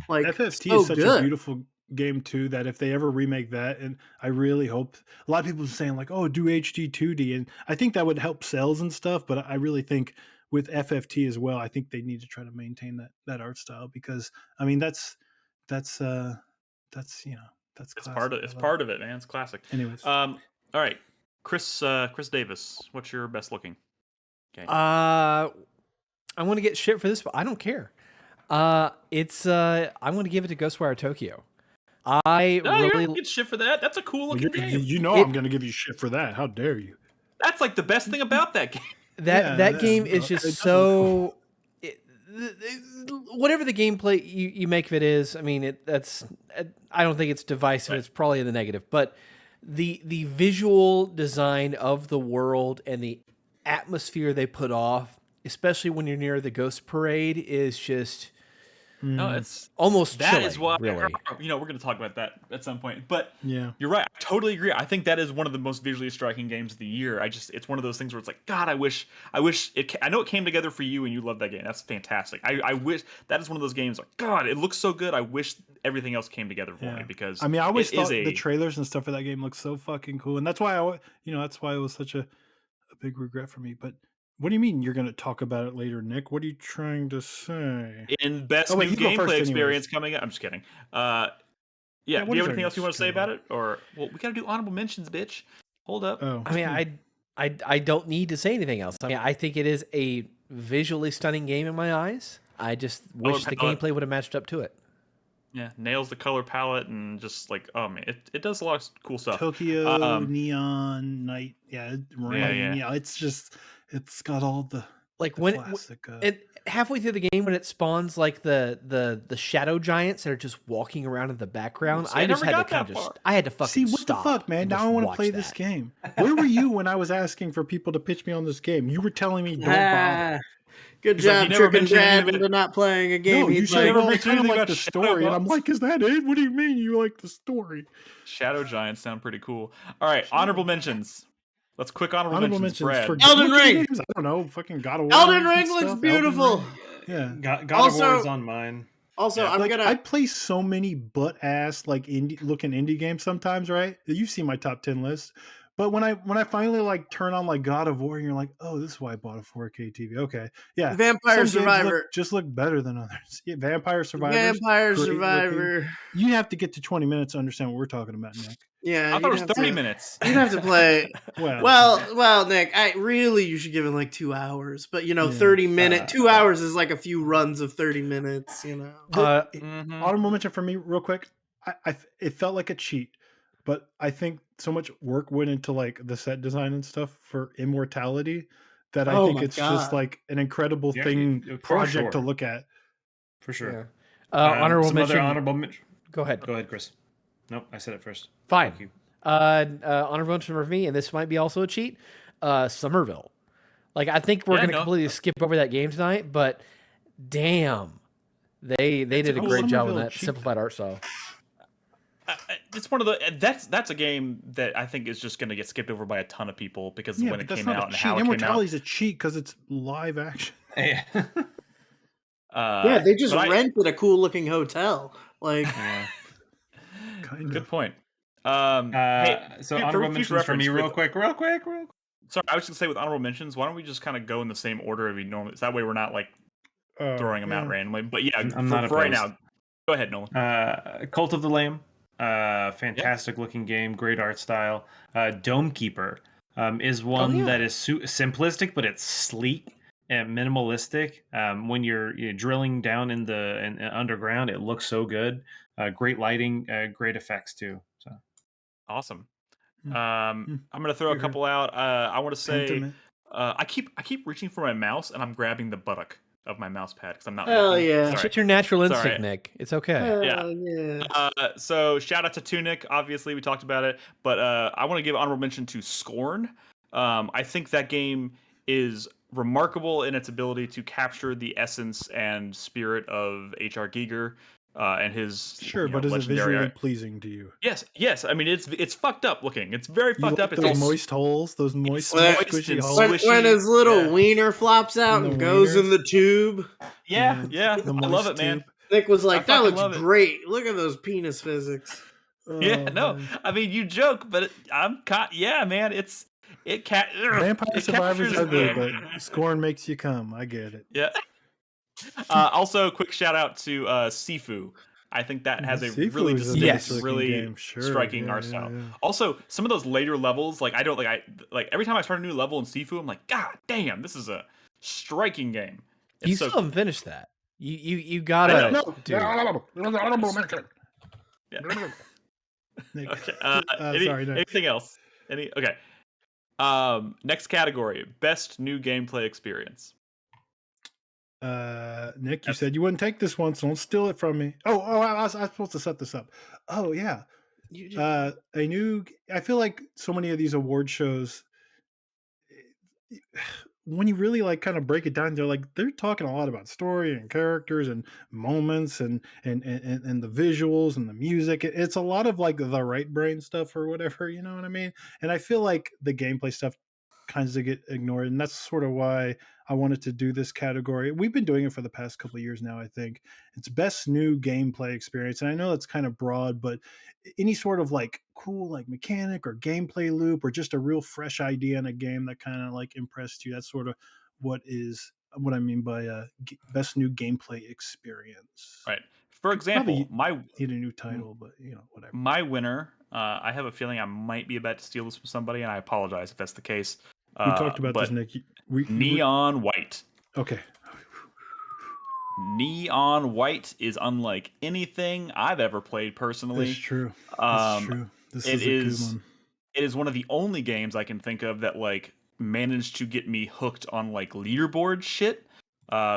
like FFT so is such a good. beautiful game too that if they ever remake that, and I really hope a lot of people are saying like, oh, do HD 2D, and I think that would help sales and stuff. But I really think with FFT as well, I think they need to try to maintain that art style because I mean that's that's that's It's classic. it's I love part of it, man. It's classic. it. Anyways, All right, Chris Davis, what's your best looking game? I want to get shit for this, but I don't care. It's I'm going to give it to Ghostwire Tokyo. I No, you really don't get shit for that. That's a cool well, looking game. you know It- I'm going to give you shit for that. How dare you? That's like the best thing about that game. that game is it just does look cool. so. Whatever the gameplay you make of it is, I mean, I don't think it's divisive. Right. It's probably in the negative, but the visual design of the world and the atmosphere they put off, especially when you're near the Ghost Parade, is just No, it's almost that chilling, is why really. we're going to talk about that at some point. But Yeah. you're right. I totally agree. I think that is one of the most visually striking games of the year. It's one of those things where it's like, God, I wish it. I know it came together for you and you love that game. That's fantastic. I wish that is one of those games like, God, it looks so good. I wish everything else came together for me because I mean, I always it is thought the trailers and stuff for that game looked so fucking cool, and that's why that's why it was such a big regret for me. But what do you mean you're going to talk about it later, Nick? What are you trying to say? in best Oh, wait, new you go gameplay first anyways. experience coming up. I'm just kidding. Yeah. Yeah, Do what you is have our anything else you want to say next about it? Or well, we got to do honorable mentions, bitch. Hold up. Oh, I mean, I don't need to say anything else. I mean, I think it is a visually stunning game in my eyes. I just wish the palette. gameplay would have matched up to it. Yeah, nails the color palette and just like, oh man, it does a lot of cool stuff. Tokyo neon night, rain. yeah. It's got all the Like the when classic. it halfway through the game when it spawns like the shadow giants that are just walking around in the background, See, I I just never had to got kind that of far. I had to fucking See what stop the fuck, man? and Now just I want to watch play this that. game. Where were you when I was asking for people to pitch me on this game? You were telling me don't bother. Ah, good He's like, job "You never tricking mentioned Brad anything into not playing a game. No, you He's said, never well, I mentioned kind of anything like about the Shadow story, and I'm Box. like, is that it? What do you mean you like the story? Shadow Giants sound pretty cool. All right, honorable mentions. Let's quick honorable mentions. Brad. for Elden looking Ring. games. I don't know, fucking God of War. Elden and Ring looks stuff. beautiful. Elden Ring. Yeah. God Also- of War is on mine. Also, Yeah. I'm Like gonna. I play so many butt ass like indie looking indie games sometimes, right? You've seen my top 10 list, But when I finally like turn on like God of War, and you're like, oh, this is why I bought a 4K TV. Okay, yeah. Vampire Some games Survivor. look better than others. Yeah, Vampire Survivor. Vampire Survivor. You have to get to 20 minutes to understand what we're talking about, Nick. Yeah, I thought it was 30 minutes. You'd have to play. Well, well, Nick. You should give it like 2 hours. But 30 minute, 2 hours is like a few runs of 30 minutes. Honorable mention for me, real quick. It felt like a cheat, but I think so much work went into like the set design and stuff for Immortality that I think it's just like an incredible project to look at. For sure. Yeah. Honorable mention. Go ahead. Go ahead, Chris. Nope, I said it first. Fine. Thank you. Honorable mention for me, and this might be also a cheat. Somerville. Like I think we're gonna completely skip over that game tonight, but damn, they did a great job on that simplified art style. It's one of the that's a game that I think is just going to get skipped over by a ton of people because when it came out and how it came out. Immortality is a cheat because it's live action. Yeah, they just rented a cool looking hotel. Like, kind of. Good point. So honorable mentions for me, real quick. Sorry, I was going to say with honorable mentions, why don't we just kind of go in the same order as we normally? So that way we're not like throwing them out randomly. But yeah, I'm not for right now. Go ahead, Nolan. Cult of the Lamb. Fantastic looking game, great art style. Dome Keeper is one that is simplistic, but it's sleek and minimalistic. When you're drilling down in the underground, it looks so good. Great lighting, great effects too. So awesome. I'm gonna throw a couple out. I want to say I keep reaching for my mouse and I'm grabbing the buttock of my mouse pad because I'm not. Hell yeah! It's just your natural instinct, Nick. It's okay. Yeah. So shout out to Tunic. Obviously, we talked about it, but I want to give honorable mention to Scorn. I think that game is remarkable in its ability to capture the essence and spirit of H.R. Giger and his but is it visually pleasing to you? Yes. I mean, it's fucked up looking. It's very fucked up. Those moist holes, those moist, squishy holes. When his little wiener flops out and goes in the tube. Yeah. I love it, man. Nick was like, "That looks great. Look at those penis physics." I mean, you joke, but I'm caught. Yeah, man, Vampire Survivor's ugly, but Scorn makes you come. I get it. Yeah. Also, quick shout out to Sifu. I think that has a really distinct, really striking art style. Yeah. Also, some of those later levels, like every time I start a new level in Sifu, I'm like, God damn, this is a striking game. You still haven't finished that. You gotta. No. Yeah. Okay. Sorry. Anything else? Okay. Next category: best new gameplay experience. Nick, you said you wouldn't take this one, so don't steal it from me. I was supposed to set this up. Oh yeah. I feel like so many of these award shows, when you really like kind of break it down, they're talking a lot about story and characters and moments and the visuals and the music. It's a lot of like the right brain stuff or whatever, you know what I mean? And I feel like the gameplay stuff kinds of get ignored, and that's sort of why I wanted to do this category. We've been doing it for the past couple of years now. I think it's best new gameplay experience, and I know that's kind of broad, but any sort of like cool like mechanic or gameplay loop or just a real fresh idea in a game that kind of like impressed you, that's sort of what I mean by best new gameplay experience. Right. For example, need a new title, but whatever. My winner, I have a feeling I might be about to steal this from somebody, and I apologize if that's the case. We talked about this, Nick. Neon White. Okay. Neon White is unlike anything I've ever played personally. It's true. It's true. This is a good one. It is one of the only games I can think of that like managed to get me hooked on like leaderboard shit.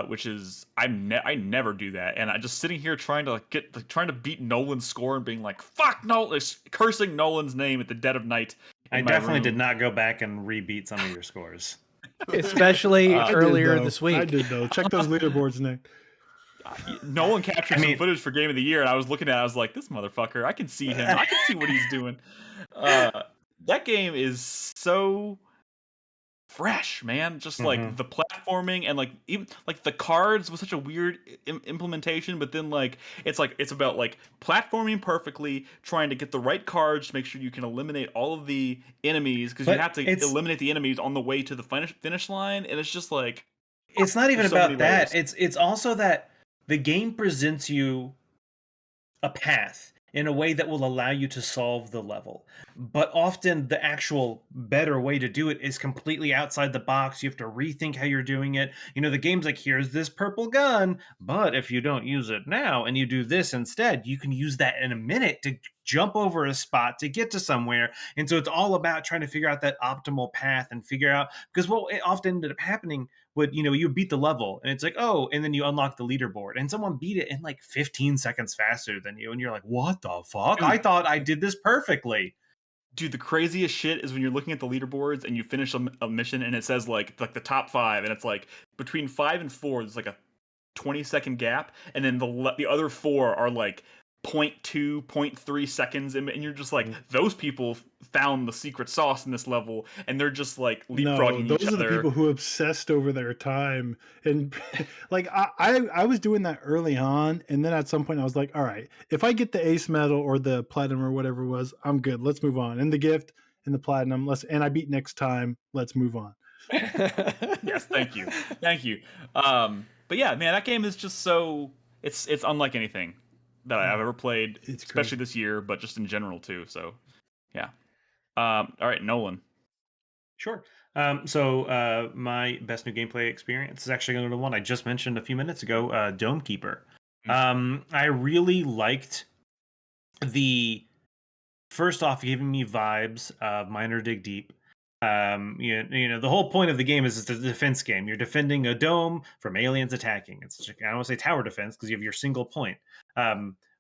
Which is I never do that, and I just sitting here trying to beat Nolan's score and being like, "Fuck Nolan!" Cursing Nolan's name at the dead of night. I definitely did not go back and rebeat some of your scores, especially earlier this week. I did though. Check those leaderboards, Nick. Nolan captured some footage for Game of the Year, and I was looking at it, I was like, "This motherfucker! I can see him. I can see what he's doing." That game is so fresh, man. Just Mhm. like the platforming and like even like the cards was such a weird implementation, but then like it's about like platforming perfectly, trying to get the right cards to make sure you can eliminate all of the enemies because you But have to it's eliminate the enemies on the way to the finish line, and it's just like it's not even there's so many about that. layers. It's also that the game presents you a path in a way that will allow you to solve the level. But often the actual better way to do it is completely outside the box. You have to rethink how you're doing it. You know, the game's like, here's this purple gun, but if you don't use it now and you do this instead, you can use that in a minute to jump over a spot to get to somewhere. And so it's all about trying to figure out that optimal path and figure out, because what it often ended up happening would, you know, you beat the level and it's like, oh, and then you unlock the leaderboard and someone beat it in like 15 seconds faster than you. And you're like, what the fuck? I Dude, thought I did this perfectly. Dude, the craziest shit is when you're looking at the leaderboards and you finish a mission and it says like the top 5 and it's like between 5 and 4 there's like a 20-second gap, and then the other 4 are like 0.2, 0.3 seconds, and you're just like, those people found the secret sauce in this level, and they're just like No, leapfrogging each those are the other. people who obsessed over their time. And like I was doing that early on, and then at some point I was like, all right, if I get the ace medal or the platinum or whatever it was, I'm good. Let's move on. And the gift and the platinum, and I beat next time. Let's move on. Yes, thank you. But yeah, man, that game is just so it's unlike anything that I've ever played, It's especially crazy. this year, but just in general too. So yeah. All right, Nolan. Sure. My best new gameplay experience is actually going to the one I just mentioned a few minutes ago, Dome Keeper. I really liked the first off giving me vibes of Miner Dig Deep. You know, the whole point of the game is it's a defense game. You're defending a dome from aliens attacking. It's I don't want to say tower defense because you have your single point.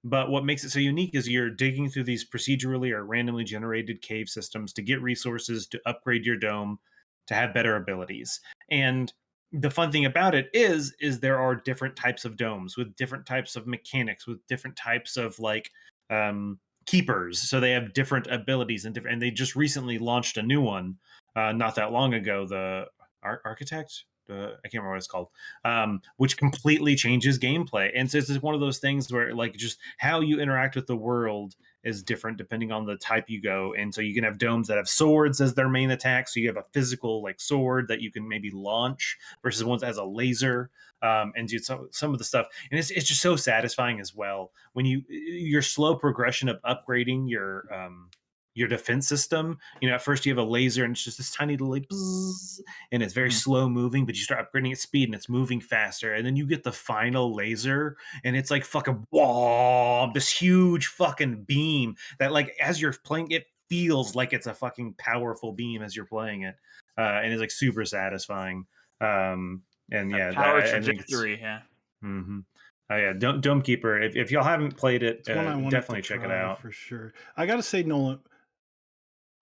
But what makes it so unique is you're digging through these procedurally or randomly generated cave systems to get resources to upgrade your dome to have better abilities. And the fun thing about it is there are different types of domes with different types of mechanics, with different types of like keepers. So they have different abilities and different. And they just recently launched a new one not that long ago. The Architect. I can't remember what it's called, which completely changes gameplay. And so it's one of those things where like just how you interact with the world is different depending on the type you go. And so you can have domes that have swords as their main attack. So you have a physical like sword that you can maybe launch versus ones that has a laser and do some of the stuff. And it's just so satisfying as well when your slow progression of upgrading your defense system. You know, at first you have a laser and it's just this tiny little like bzzz, and it's very slow moving, but you start upgrading its speed and it's moving faster. And then you get the final laser and it's like fucking whoa, this huge fucking beam that like as you're playing it feels like it's a fucking powerful beam as you're playing it. And it's like super satisfying. And yeah, Power I think it's trajectory, yeah. mm-hmm. Yeah, Dome Keeper. If y'all haven't played it, It's one I wanted definitely to check it try out. for sure. I got to say, Nolan,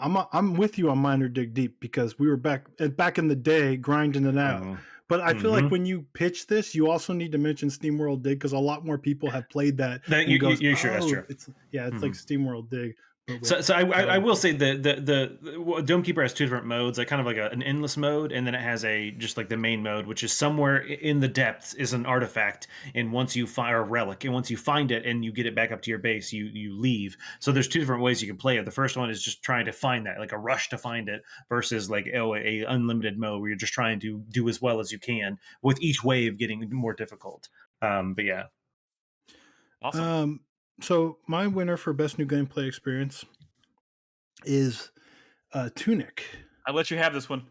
I'm with you on Miner Dig Deep because we were back in the day grinding it out. Mhm. But I feel like when you pitch this, you also need to mention SteamWorld Dig because a lot more people have played that. That And you sure that's true. It's like SteamWorld Dig. So I will say the Dome Keeper has two different modes, like kind of like an endless mode, and then it has a just like the main mode, which is somewhere in the depths is an artifact, and once you find a relic, and once you find it and you get it back up to your base, you leave. So there's two different ways you can play it. The first one is just trying to find that, like a rush to find it, versus like a unlimited mode where you're just trying to do as well as you can, with each wave getting more difficult. But yeah, Awesome. So my winner for best new gameplay experience is Tunic. I let you have this one.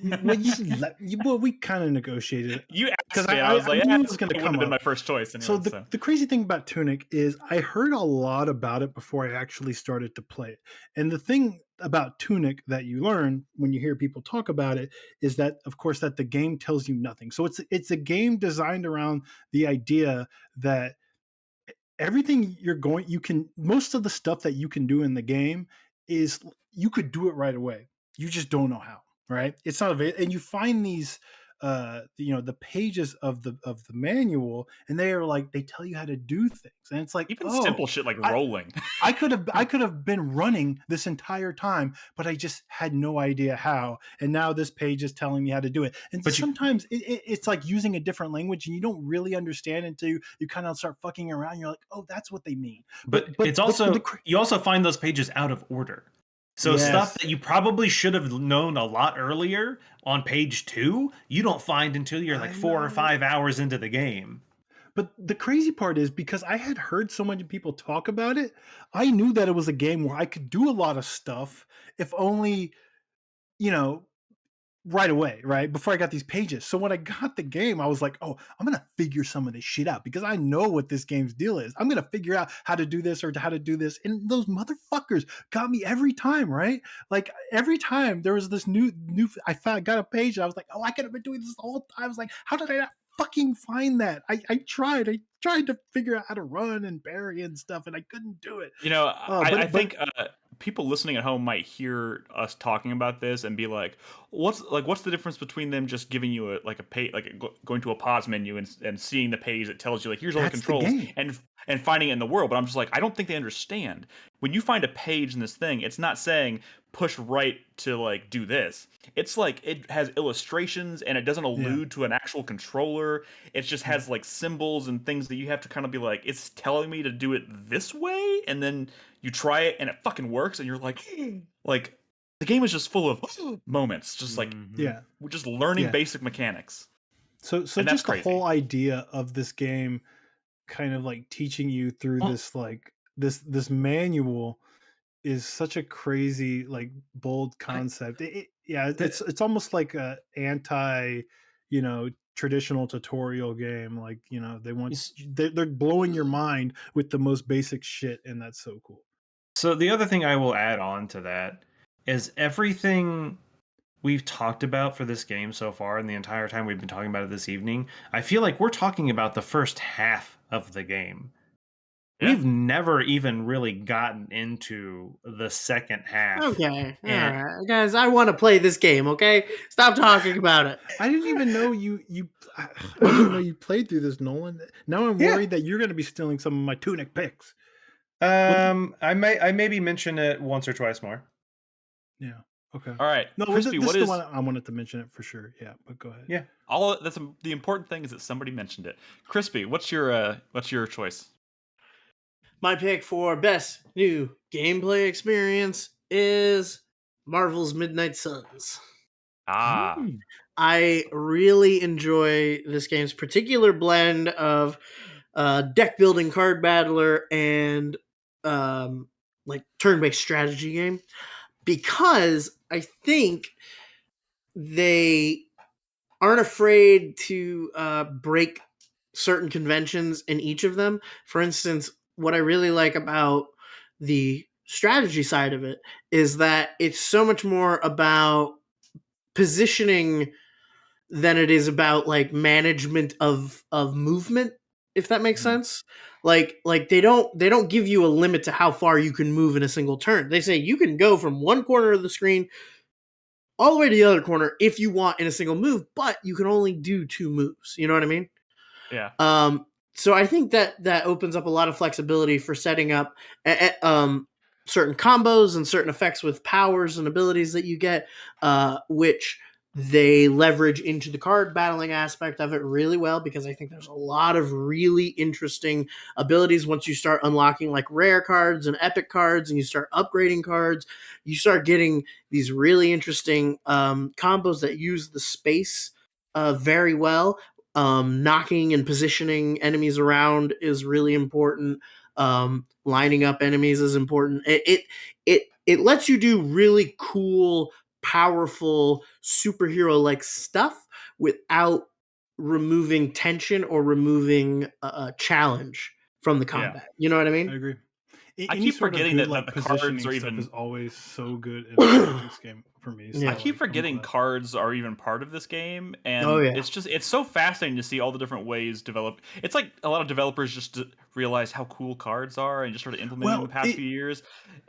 Well, we kind of negotiated it. You Because asked me, and I was like, knew yeah, it was going to it would come have been up. my first choice. Anyway, So the crazy thing about Tunic is I heard a lot about it before I actually started to play it. And the thing about Tunic that you learn when you hear people talk about it is that, of course, that the game tells you nothing. So it's a game designed around the idea that everything most of the stuff that you can do in the game is you could do it right away. You just don't know how, right? It's not available. And you find these the pages of the manual, and they are like, they tell you how to do things, and it's like, Even oh, simple shit like I- rolling. I could have been running this entire time, but I just had no idea how. And now this page is telling me how to do it. And But you- sometimes it's like using a different language, and you don't really understand until you kind of start fucking around. You're like, oh, that's what they mean. But it's also you also find those pages out of order. So stuff Yes. that you probably should have known a lot earlier on page 2, you don't find until you're like I 4 or know. 5 hours into the game. But the crazy part is, because I had heard so many people talk about it, I knew that it was a game where I could do a lot of stuff, if only, you know, right away, right? Before I got these pages. So when I got the game, I was like, oh, I'm going to figure some of this shit out, because I know what this game's deal is. I'm going to figure out how to do this or how to do this. And those motherfuckers got me every time, right? Like every time there was this new, got a page, and I was like, oh, I could have been doing this the whole time. I was like, how did I not fucking find that? I tried to figure out how to run and parry and stuff, and I couldn't do it. I think people listening at home might hear us talking about this and be like, what's the difference between them just giving you a page, going to a pause menu and seeing the page that tells you like, here's all the That's the controls, game. and finding it in the world. But I'm just like, I don't think they understand. When you find a page in this thing, it's not saying push right to like do this. It's like it has illustrations, and it doesn't allude to an actual controller. It just has like symbols and things that you have to kind of be like, it's telling me to do it this way, and then you try it and it fucking works, and you're like the game is just full of moments, just like Yeah. we're just learning Yeah. basic mechanics. So And that's just the crazy. whole idea of this game kind of like teaching you through Well- this like this manual is such a crazy, like, bold concept. It's almost like a anti, traditional tutorial game. Like, they're blowing your mind with the most basic shit, and that's so cool. So the other thing I will add on to that is everything we've talked about for this game so far, and the entire time we've been talking about it this evening, I feel like we're talking about the first half of the game. Yeah. We've never even really gotten into the second half. Okay, all And- right, guys. I want to play this game. Okay, stop talking about it. I didn't even know I didn't know you played through this, Nolan. Now I'm Yeah. worried that you're going to be stealing some of my Tunic picks. I maybe mention it once or twice more. Yeah. Okay. All right, No, Crispy, this what is is the one I wanted to mention it for sure. Yeah, but go ahead. Yeah. the important thing is that somebody mentioned it. Crispy, what's your choice? My pick for best new gameplay experience is Marvel's Midnight Suns. Ah, I really enjoy this game's particular blend of deck building, card battler, and like turn-based strategy game, because I think they aren't afraid to break certain conventions in each of them. For instance, what I really like about the strategy side of it is that it's so much more about positioning than it is about like management of movement, if that makes sense. Like they don't give you a limit to how far you can move in a single turn. They say you can go from one corner of the screen all the way to the other corner if you want in a single move, but you can only do 2 moves. You know what I mean? yeah. So I think that opens up a lot of flexibility for setting up certain combos and certain effects with powers and abilities that you get, which they leverage into the card battling aspect of it really well, because I think there's a lot of really interesting abilities once you start unlocking like rare cards and epic cards, and you start upgrading cards. You start getting these really interesting combos that use the space very well. Knocking and positioning enemies around is really important. Lining up enemies is important. It lets you do really cool, powerful, superhero like stuff without removing tension or removing a challenge from the combat. You know what I mean? I agree. I Any keep sort of forgetting good, that like, the cards positioning are stuff even. is always so good in a tactics game for me. So, Yeah. I keep I'm forgetting glad. cards are even part of this game, and Oh, yeah. it's so fascinating to see all the different ways develop. It's like a lot of developers just realize how cool cards are and just started implementing them the past few years,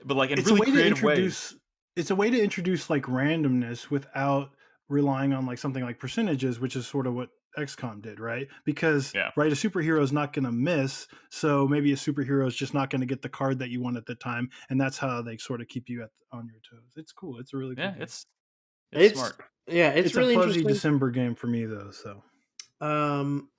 but like in It's really a way to creative introduce. ways. It's a way to introduce like randomness without relying on like something like percentages, which is sort of what XCOM did, right? Because Yeah. right, a superhero is not going to miss, so maybe a superhero is just not going to get the card that you want at the time, and that's how they sort of keep you on your toes. It's cool. It's a really cool Yeah, game. it's It's smart. yeah, it's a really fuzzy interesting. December game for me though. So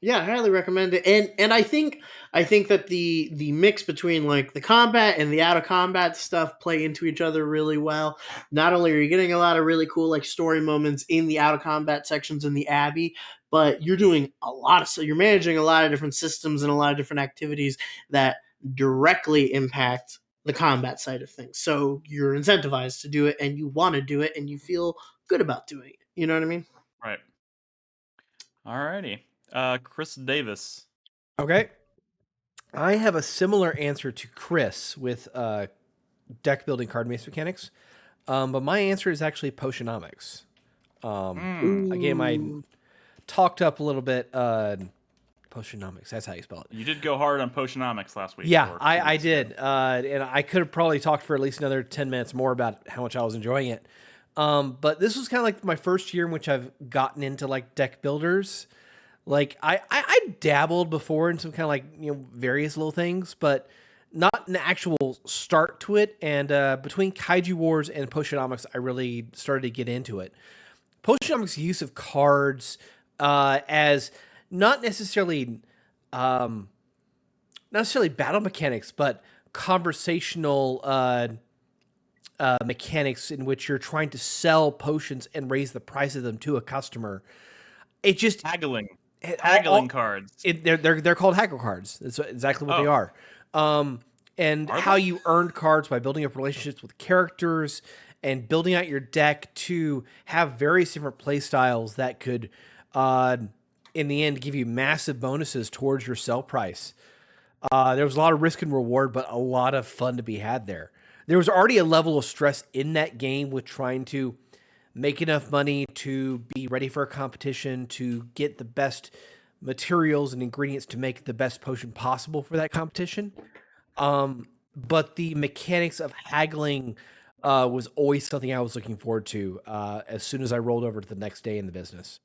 Yeah, I highly recommend it. And I think that the mix between like the combat and the out of combat stuff play into each other really well. Not only are you getting a lot of really cool like story moments in the out of combat sections in the Abbey, but you're doing you're managing a lot of different systems and a lot of different activities that directly impact the combat side of things. So you're incentivized to do it, and you want to do it, and you feel good about doing it. You know what I mean? Right. Alrighty. Chris Davis. Okay. I have a similar answer to Chris with deck building card base mechanics, but my answer is actually Potionomics. A game I Ooh. talked up a little bit. Potionomics, that's how you spell it. You did go hard on Potionomics last week. Yeah, or 2 I weeks ago. did. And I could have probably talked for at least another 10 minutes more about how much I was enjoying it. But this was kind of like my first year in which I've gotten into like deck builders. Like I dabbled before in some kind of like, various little things, but not an actual start to it. And between Kaiju Wars and Potionomics, I really started to get into it. Potionomics' use of cards as not necessarily battle mechanics, but conversational mechanics in which you're trying to sell potions and raise the price of them to a customer. It just Haggling cards. they're called haggle cards. That's exactly what they are. And Are how they? you earn cards by building up relationships with characters and building out your deck to have various different play styles that could, in the end, give you massive bonuses towards your sell price. There was a lot of risk and reward, but a lot of fun to be had there. There was already a level of stress in that game with trying to make enough money to be ready for a competition, to get the best materials and ingredients to make the best potion possible for that competition. But the mechanics of haggling was always something I was looking forward to as soon as I rolled over to the next day in the business.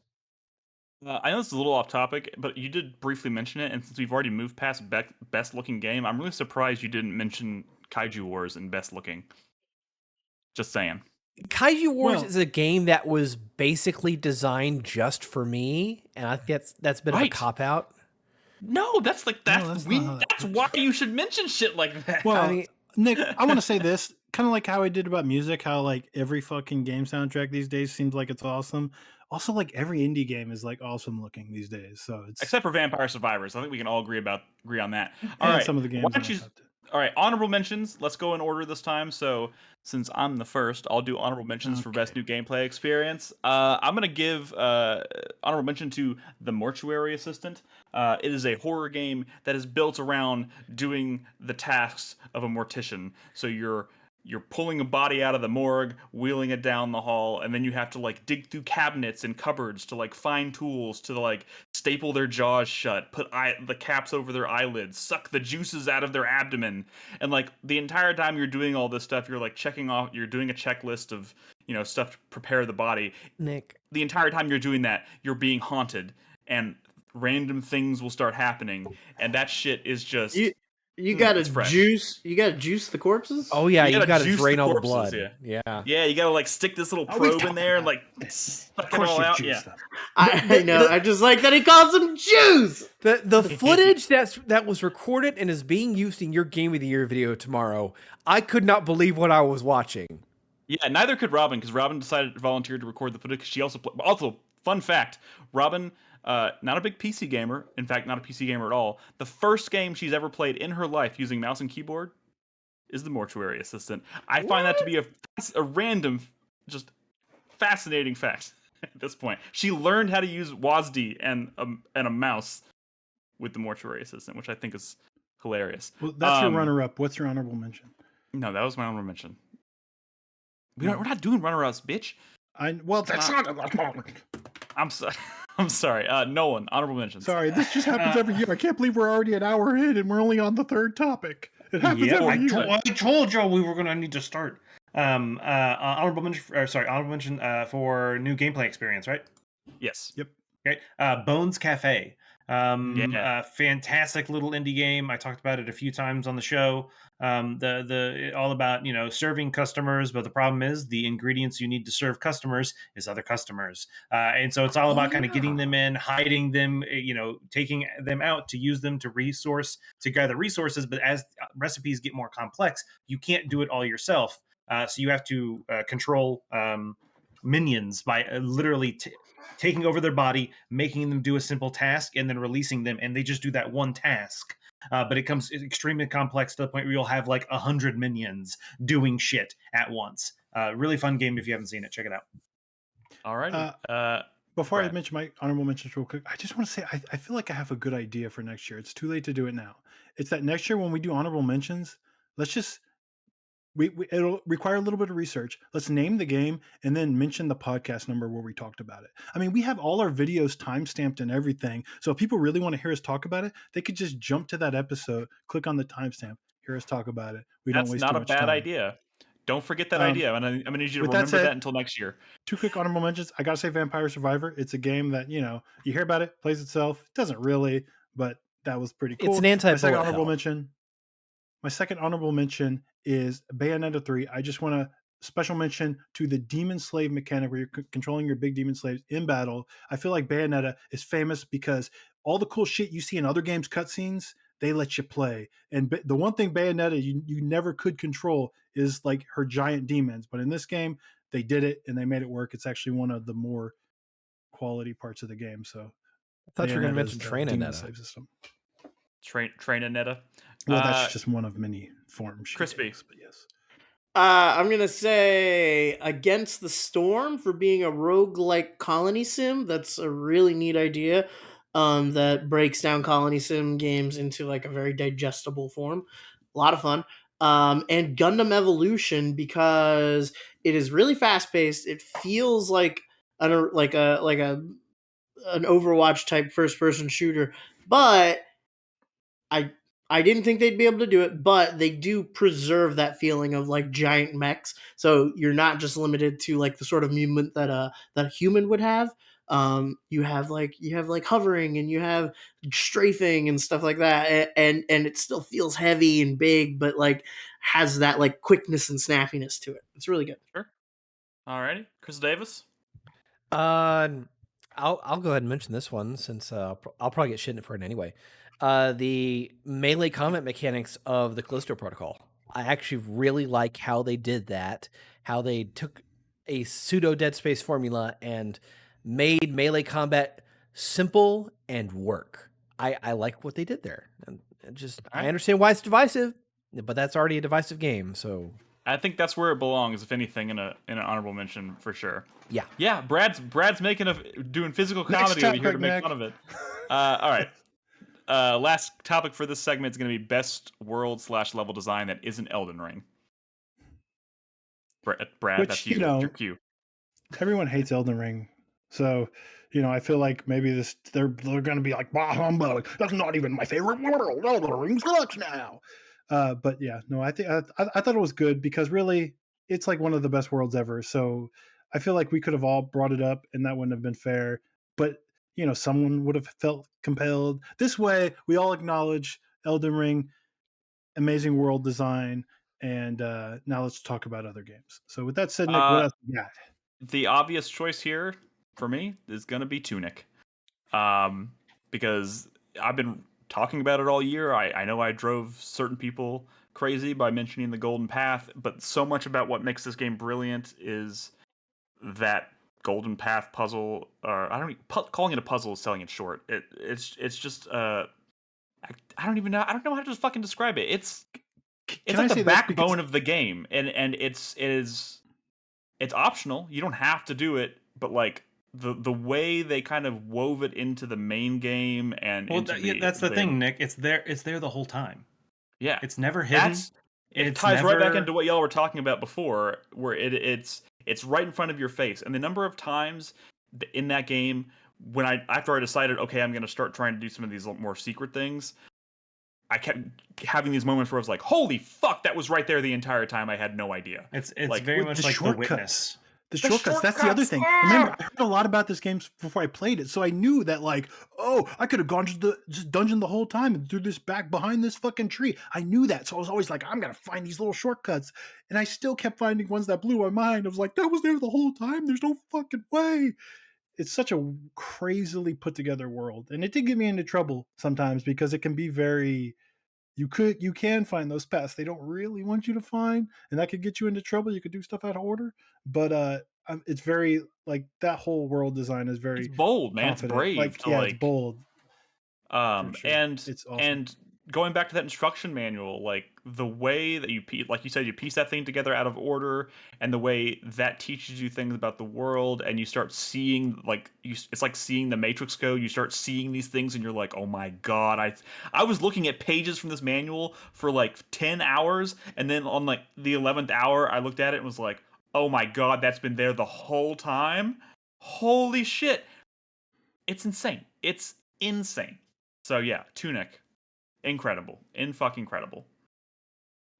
I know this is a little off topic, but you did briefly mention it, and since we've already moved past best looking game, I'm really surprised you didn't mention Kaiju Wars and best looking. Just saying. Kaiju Wars Well- is a game that was basically designed just for me, and I think that's a bit of a Right. cop out. No, that's like that's that's we. not how that That's works. why you should mention shit like that. Well, I mean, Nick, I want to say this, kind of like how I did about music, how like every fucking game soundtrack these days seems like it's awesome. Also, like every indie game is like awesome looking these days. So it's Except for Vampire Survivors, I think we can all agree on that. All and right, some of the games. why in don't my you? top 10. All right, honorable mentions. Let's go in order this time. So since I'm the first, I'll do honorable mentions for best new gameplay experience. I'm gonna give honorable mention to The Mortuary Assistant. It is a horror game that is built around doing the tasks of a mortician. So you're pulling a body out of the morgue, wheeling it down the hall, and then you have to like dig through cabinets and cupboards to like find tools to like staple their jaws shut, put the caps over their eyelids, suck the juices out of their abdomen, and like the entire time you're doing all this stuff, you're like checking off, you're doing a checklist of stuff to prepare the body. Nick, The entire time you're doing that, you're being haunted, and random things will start happening, and that shit is just. You gotta it's fresh. juice the corpses? oh yeah, You you gotta got to juice drain the all the corpses, blood. Yeah. Yeah, you gotta like stick this little Oh, we've probe in talked there and about like suck Of it course, all you out. choose Yeah. them. I know. I just like that he calls them Jews. The footage that was recorded and is being used in your Game of the Year video tomorrow, I could not believe what I was watching. Yeah, neither could Robin, because Robin decided to volunteer to record the footage because she also fun fact, Robin, not a big PC gamer, in fact, not a PC gamer at all. The first game she's ever played in her life using mouse and keyboard is The Mortuary Assistant. I find that to be a random, just fascinating fact at this point. She learned how to use WASD and a mouse with The Mortuary Assistant, which I think is hilarious. Well, that's your runner-up. What's your honorable mention? No, that was my honorable mention. We're not doing runner-ups, bitch. That's not. I'm sorry. I'm sorry. Nolan, honorable mentions. Sorry, this just happens every year. I can't believe we're already an hour in and we're only on the third topic. It happens Yeah, every year. I told y'all we were gonna need to start. Honorable mention for new gameplay experience, right? Yes. Yep. Okay. Bones Cafe. Yeah. Fantastic little indie game. I talked about it a few times on the show. All about serving customers, but the problem is the ingredients you need to serve customers is other customers, and so it's all about kind of getting them in, hiding them, taking them out to use them to gather resources. But as recipes get more complex, you can't do it all yourself. So you have to control minions by literally taking over their body, making them do a simple task, and then releasing them, and they just do that one task. But it comes extremely complex to the point where you'll have like 100 minions doing shit at once. Really fun game if you haven't seen it. Check it out. All right. Before I Brad. mention my honorable mentions real quick, I just want to say I feel like I have a good idea for next year. It's too late to do it now. It's that next year when we do honorable mentions, let's just it'll require a little bit of research. Let's name the game and then mention the podcast number where we talked about it. I mean, we have all our videos timestamped and everything. So if people really want to hear us talk about it, they could just jump to that episode, click on the timestamp, hear us talk about it. We don't That's waste not too a much bad time. idea. Don't forget that Um, idea, and I'm going to need you to with that remember that said, until next year. 2 quick honorable mentions. I gotta say, Vampire Survivor. It's a game that you hear about it, plays itself. It doesn't really, but that was pretty cool. It's an My anti-bullet second honorable hell. mention. My second honorable mention is Bayonetta 3. I just want to special mention to the demon slave mechanic where you're controlling your big demon slaves in battle. I feel like Bayonetta is famous because all the cool shit you see in other games cutscenes, they let you play. And the one thing Bayonetta you never could control is like her giant demons. But in this game, they did it and they made it work. It's actually one of the more quality parts of the game. So I thought you were going to mention Bayonetta's demon Trainanetta. slave system. Train and Netta. Well, that's just one of many forms. Crispy. Takes, but yes. I'm gonna say Against the Storm for being a roguelike colony sim. That's a really neat idea. That breaks down colony sim games into like a very digestible form. A lot of fun. And Gundam Evolution because it is really fast paced. It feels like an Overwatch type first person shooter, but I I didn't think they'd be able to do it, but they do preserve that feeling of like giant mechs. So you're not just limited to like the sort of movement that a human would have. You have like hovering and you have strafing and stuff like that, and it still feels heavy and big, but like has that like quickness and snappiness to it. It's really good. Sure. Alrighty. Chris Davis. Uh, I'll go ahead and mention this one since I'll probably get shit for it anyway. The melee combat mechanics of the Callisto Protocol. I actually really like how they did that. How they took a pseudo Dead Space formula and made melee combat simple and work. I like what they did there. And I understand why it's divisive, but that's already a divisive game. So I think that's where it belongs, if anything, in an honorable mention for sure. yeah. Yeah, Brad's doing physical comedy over here to make fun of it. All right. Last topic for this segment is going to be best world/level design that isn't Elden Ring. Brad, Which, that's you. That's your cue. Everyone hates Elden Ring, so I feel like maybe they're going to be like, bah humbug. That's not even my favorite world. Elden Ring sucks now. But yeah, no, I think I thought it was good because really, it's like one of the best worlds ever. So I feel like we could have all brought it up, and that wouldn't have been fair. But someone would have felt compelled. This way, we all acknowledge Elden Ring, amazing world design, and now let's talk about other games. So with that said, Nick, what else you got? The obvious choice here for me is going to be Tunic, because I've been talking about it all year. I know I drove certain people crazy by mentioning the Golden Path, but so much about what makes this game brilliant is that Golden Path puzzle. Or I don't calling it a puzzle is selling it short. It's just I don't even know. I don't know how to just fucking describe it. It's like the backbone of the game, and it's optional. You don't have to do it, but like the way they kind of wove it into the main game and that's the thing, Nick. It's there the whole time. Yeah, it's never hidden. It ties right back into what y'all were talking about before, where it's right in front of your face. And the number of times in that game when after I decided, okay, I'm going to start trying to do some of these more secret things, I kept having these moments where I was like, "Holy fuck, that was right there the entire time. I had no idea." It's Like, very with much the like The shortcuts. Witness. The The shortcuts, that's the other shortcuts, thing. ah! Remember, I heard a lot about this game before I played it, so I knew that, like, oh, I could have gone to the just dungeon the whole time and through this back behind this fucking tree. I knew that, so I was always like, I'm gonna find these little shortcuts, and I still kept finding ones that blew my mind. I was like, that was there the whole time. There's no fucking way. It's such a crazily put together world, and it did get me into trouble sometimes because it can be very. You can find those paths they don't really want you to find, and that could get you into trouble. You could do stuff out of order, but it's very like that whole world design is It's very bold, man. It's confident. brave Like, to yeah, it's like bold for sure. and It's awesome. and going back to that instruction manual, like the way that like you said, you piece that thing together out of order, and the way that teaches you things about the world, and you start seeing like it's like seeing the Matrix code. You start seeing these things, and you're like, oh my god, I was looking at pages from this manual for like 10 hours, and then on like the 11th hour, I looked at it and was like, oh my god, that's been there the whole time. Holy shit, it's insane. It's insane. So yeah, Tunic. Incredible. In fucking credible.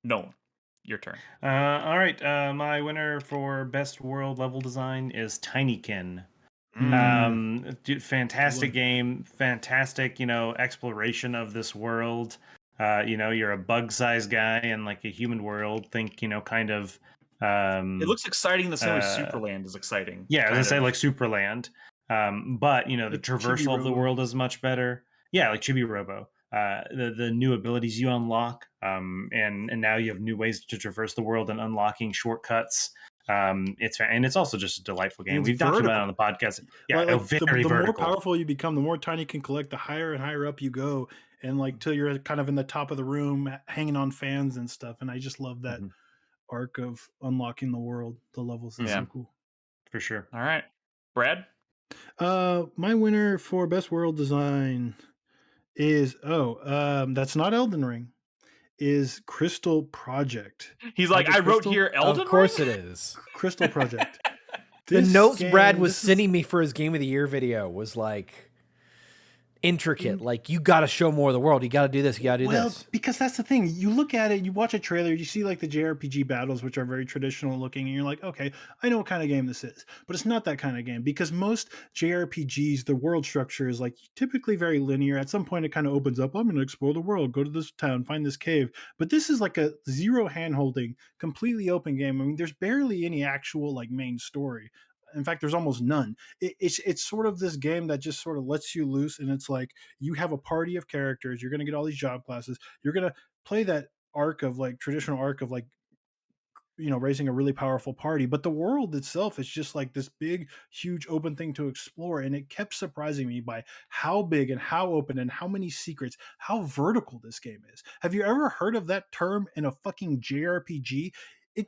Nolan, your turn. All right. My winner for best world level design is Tinykin. Dude, fantastic game, fantastic, exploration of this world. You're a bug-sized guy in like a human world. Think, kind of. It looks exciting in the same way uh, Superland is exciting. Yeah, I was gonna kind say of. like Superland. But the Like traversal of the Chibi-Robo. world is much better. Yeah, like Chibi Robo. The new abilities you unlock, and now you have new ways to traverse the world and unlocking shortcuts. It's also just a delightful game. And it's We've talked about it vertical. on the podcast. Yeah, Like very the more vertical. powerful you become, the more Tiny can collect, the higher and higher up you go, and like till you're kind of in the top of the room, hanging on fans and stuff. And I just love that Mhm, arc of unlocking the world. The levels is Yeah. so cool. for sure. All right. Brad? My winner for best world design is that's not Elden Ring. Is Crystal Project. He's like, Have I the wrote Crystal- here Elden Of course Ring? it is. Crystal Project. The This notes Brad game- was this is- sending me for his Game of the Year video was like intricate. Like, you got to show more of the world. You got to do this. You got to do Well, this. because that's the thing. You look at it, you watch a trailer, you see like the JRPG battles, which are very traditional looking, and you're like, okay, I know what kind of game this is. But it's not that kind of game because most JRPGs, the world structure is like typically very linear. At some point, it kind of opens up. I'm going to explore the world, go to this town, find this cave. But this is like a zero hand holding, completely open game. I mean, there's barely any actual like main story. In fact, there's almost none. It's sort of this game that just sort of lets you loose, and it's like you have a party of characters. You're going to get all these job classes. You're going to play that arc of like traditional arc of like raising a really powerful party, but the world itself is just like this big huge open thing to explore, and it kept surprising me by how big and how open and how many secrets, how vertical this game is. Have you ever heard of that term in a fucking JRPG?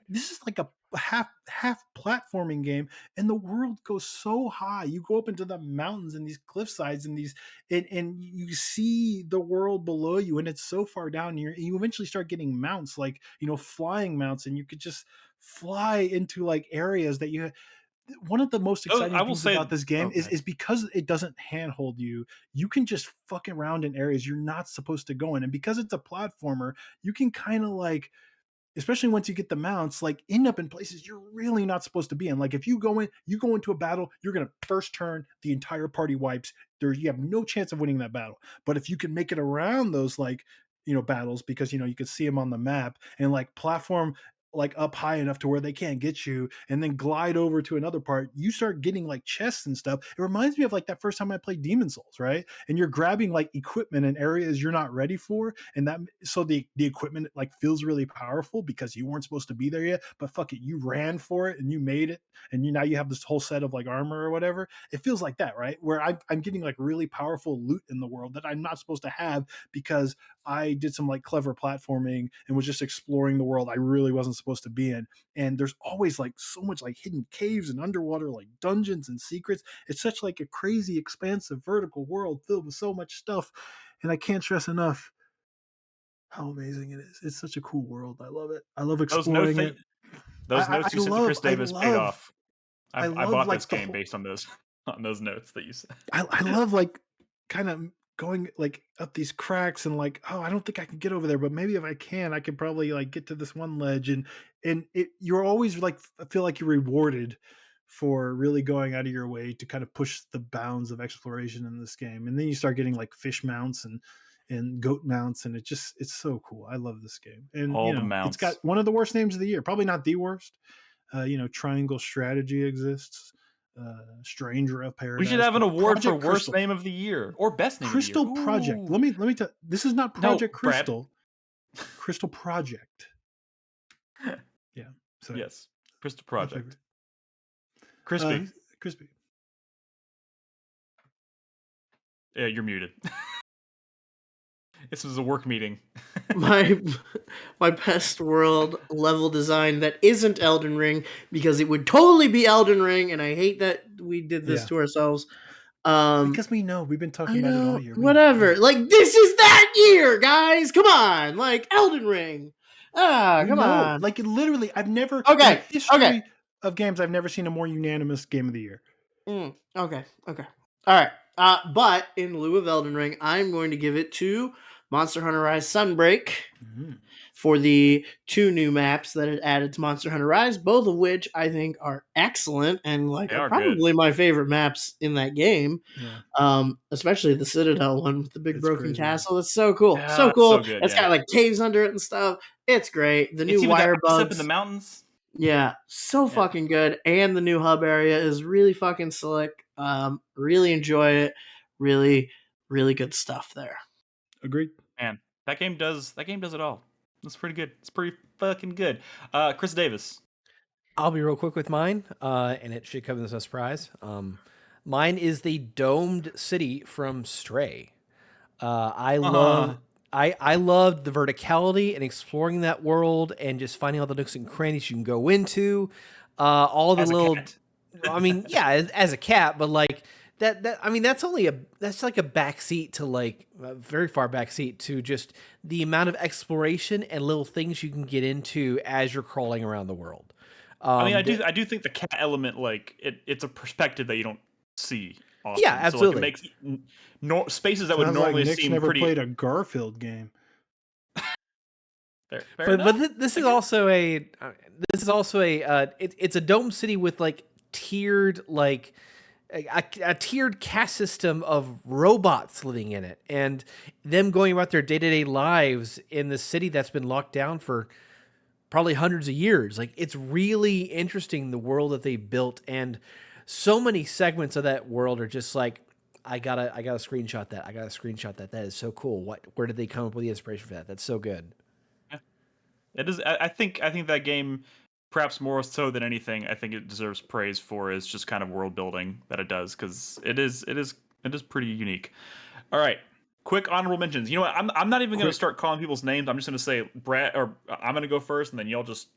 This is like a half platforming game, and the world goes so high. You go up into the mountains and these cliff sides and these and you see the world below you, and it's so far down here, and you eventually start getting mounts, like flying mounts, and you could just fly into like areas that you. One of the most exciting I will things say, about this game okay. is because it doesn't handhold you. You can just fuck around in areas you're not supposed to go in, and because it's a platformer, you can kind of like, especially once you get the mounts, like end up in places you're really not supposed to be in. Like if you go into a battle, you're gonna first turn, the entire party wipes. You have no chance of winning that battle. But if you can make it around those like battles, because you can see them on the map and like platform like up high enough to where they can't get you, and then glide over to another part, you start getting like chests and stuff. It reminds me of like that first time I played Demon Souls, right? And you're grabbing like equipment in areas you're not ready for, and that so the equipment like feels really powerful because you weren't supposed to be there yet, but fuck it, you ran for it and you made it, and now you have this whole set of like armor or whatever. It feels like that, right? Where I'm getting like really powerful loot in the world that I'm not supposed to have because I did some like clever platforming and was just exploring the world I really wasn't supposed to be in. And there's always like so much like hidden caves and underwater like dungeons and secrets. It's such like a crazy, expansive, vertical world filled with so much stuff. And I can't stress enough how amazing it is. It's such a cool world. I love it. I love Those notes exploring it. those I notes you sent to Chris Davis paid love off. I I love bought like this the game whole, based on those on those notes that you said. I love like kind of going like up these cracks and like, oh, I don't think I can get over there, but maybe if I can, I could probably like get to this one ledge. And you're always like feel like you're rewarded for really going out of your way to kind of push the bounds of exploration in this game. And then you start getting like fish mounts and goat mounts, and it's so cool. I love this game. And All you the know, it's got mounts. one of the worst names of the year, probably not the worst. You know, Triangle Strategy exists. Stranger of We should Paradise, have an but award for Project worst Crystal. name of the year or best name Crystal of the year. Project. Ooh. Let me tell. This is not No, Project Brad. Crystal. Crystal Project. Yeah. So Yes, Crystal my Project. favorite. Crispy. Crispy. Yeah, you're muted. This was a work meeting. my best world level design that isn't Elden Ring, because it would totally be Elden Ring, and I hate that we did this Yeah. to ourselves. Because we know we've been I talking about it all know, year. We know, whatever. yeah. Like, this is that year, guys. Come on, like Elden Ring. We Come know. on. Like literally, I've never in the Okay, history okay. of games, I've never seen a more unanimous game of the year. Okay. All right. But in lieu of Elden Ring, I'm going to give it to Monster Hunter Rise Sunbreak Mhm. for the 2 new maps that it added to Monster Hunter Rise, both of which I think are excellent and like They are are good. probably my favorite maps in that game. Yeah. Especially the Citadel one with the big It's broken crazy. castle. It's so cool. Yeah, So it's cool. so good, It's yeah. got like caves under it and stuff. It's great. The It's new even got wire ice up in bugs. the mountains. Yeah, so Yeah. fucking good. And the new hub area is really fucking slick. Really enjoy it. Really, really good stuff there. Agreed. Man, that game does it all. It's pretty good. It's pretty fucking good. Chris Davis. I'll be real quick with mine, and it should come as a surprise. Mine is the domed city from Stray. I love I loved the verticality and exploring that world and just finding all the nooks and crannies you can go into. All the As a little, cat. I mean, yeah, as a cat, but like that. I mean, that's like a backseat to like a very far backseat to just the amount of exploration and little things you can get into as you're crawling around the world. I mean, I do think the cat element, like it's a perspective that you don't see often. Yeah, absolutely. So like it makes spaces that would Sounds like normally Nick's seem never pretty. played a Garfield game. Fair But enough. this is also a it's a dome city with like tiered like a tiered caste system of robots living in it and them going about their day-to-day lives in the city that's been locked down for probably hundreds of years. Like it's really interesting the world that they built, and so many segments of that world are just like I gotta screenshot that. I gotta screenshot that. That is so cool. Where did they come up with the inspiration for that? That's so good. It is. I think that game, perhaps more so than anything, I think it deserves praise for is just kind of world building that it does, because it is pretty unique. All right, quick honorable mentions. You know what? I'm not even going to start calling people's names. I'm just going to say Brad, or I'm going to go first, and then y'all just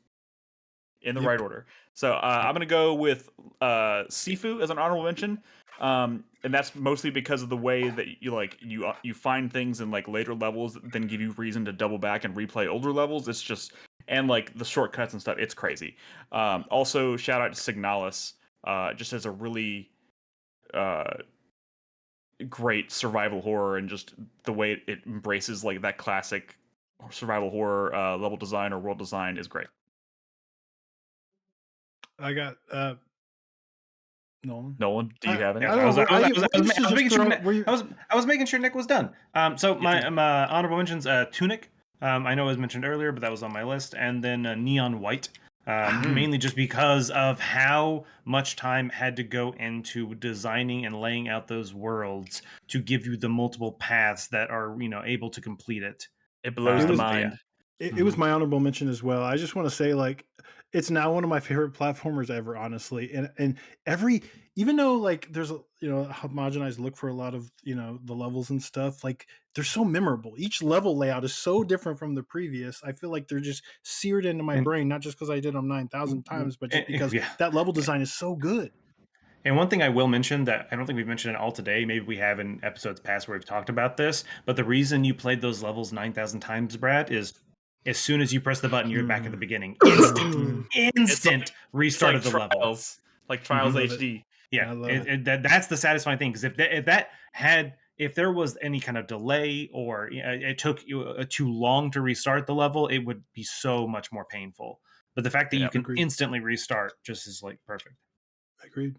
in the right order. So I'm going to go with Sifu as an honorable mention. And that's mostly because of the way that you find things in like later levels that then give you reason to double back and replay older levels. It's just, and like the shortcuts and stuff, it's crazy. Also shout out to Signalis, just as a really great survival horror, and just the way it embraces like that classic survival horror level design or world design is great. I got Nolan. Nolan, do you have any? I was making sure Nick was done. So my honorable mentions: Tunic. I know it was mentioned earlier, but that was on my list, and then Neon White. Mainly just because of how much time had to go into designing and laying out those worlds to give you the multiple paths that are able to complete it. It blows the mind. It was my honorable mention as well. I just want to say, like, it's now one of my favorite platformers ever, honestly. And even though like there's a homogenized look for a lot of the levels and stuff, like they're so memorable. Each level layout is so different from the previous. I feel like they're just seared into my brain, not just because I did them 9,000 times, but just because that level design is so good. And one thing I will mention that I don't think we've mentioned it all today, maybe we have in episodes past where we've talked about this, but the reason you played those levels 9,000 times, Brad, is as soon as you press the button, you're back at the beginning. Instant restart of the level. Like Trials HD. Yeah, that's the satisfying thing, because if that had if there was any kind of delay or it took you too long to restart the level, it would be so much more painful. But the fact that you can agreed. instantly restart just is like perfect. Agreed.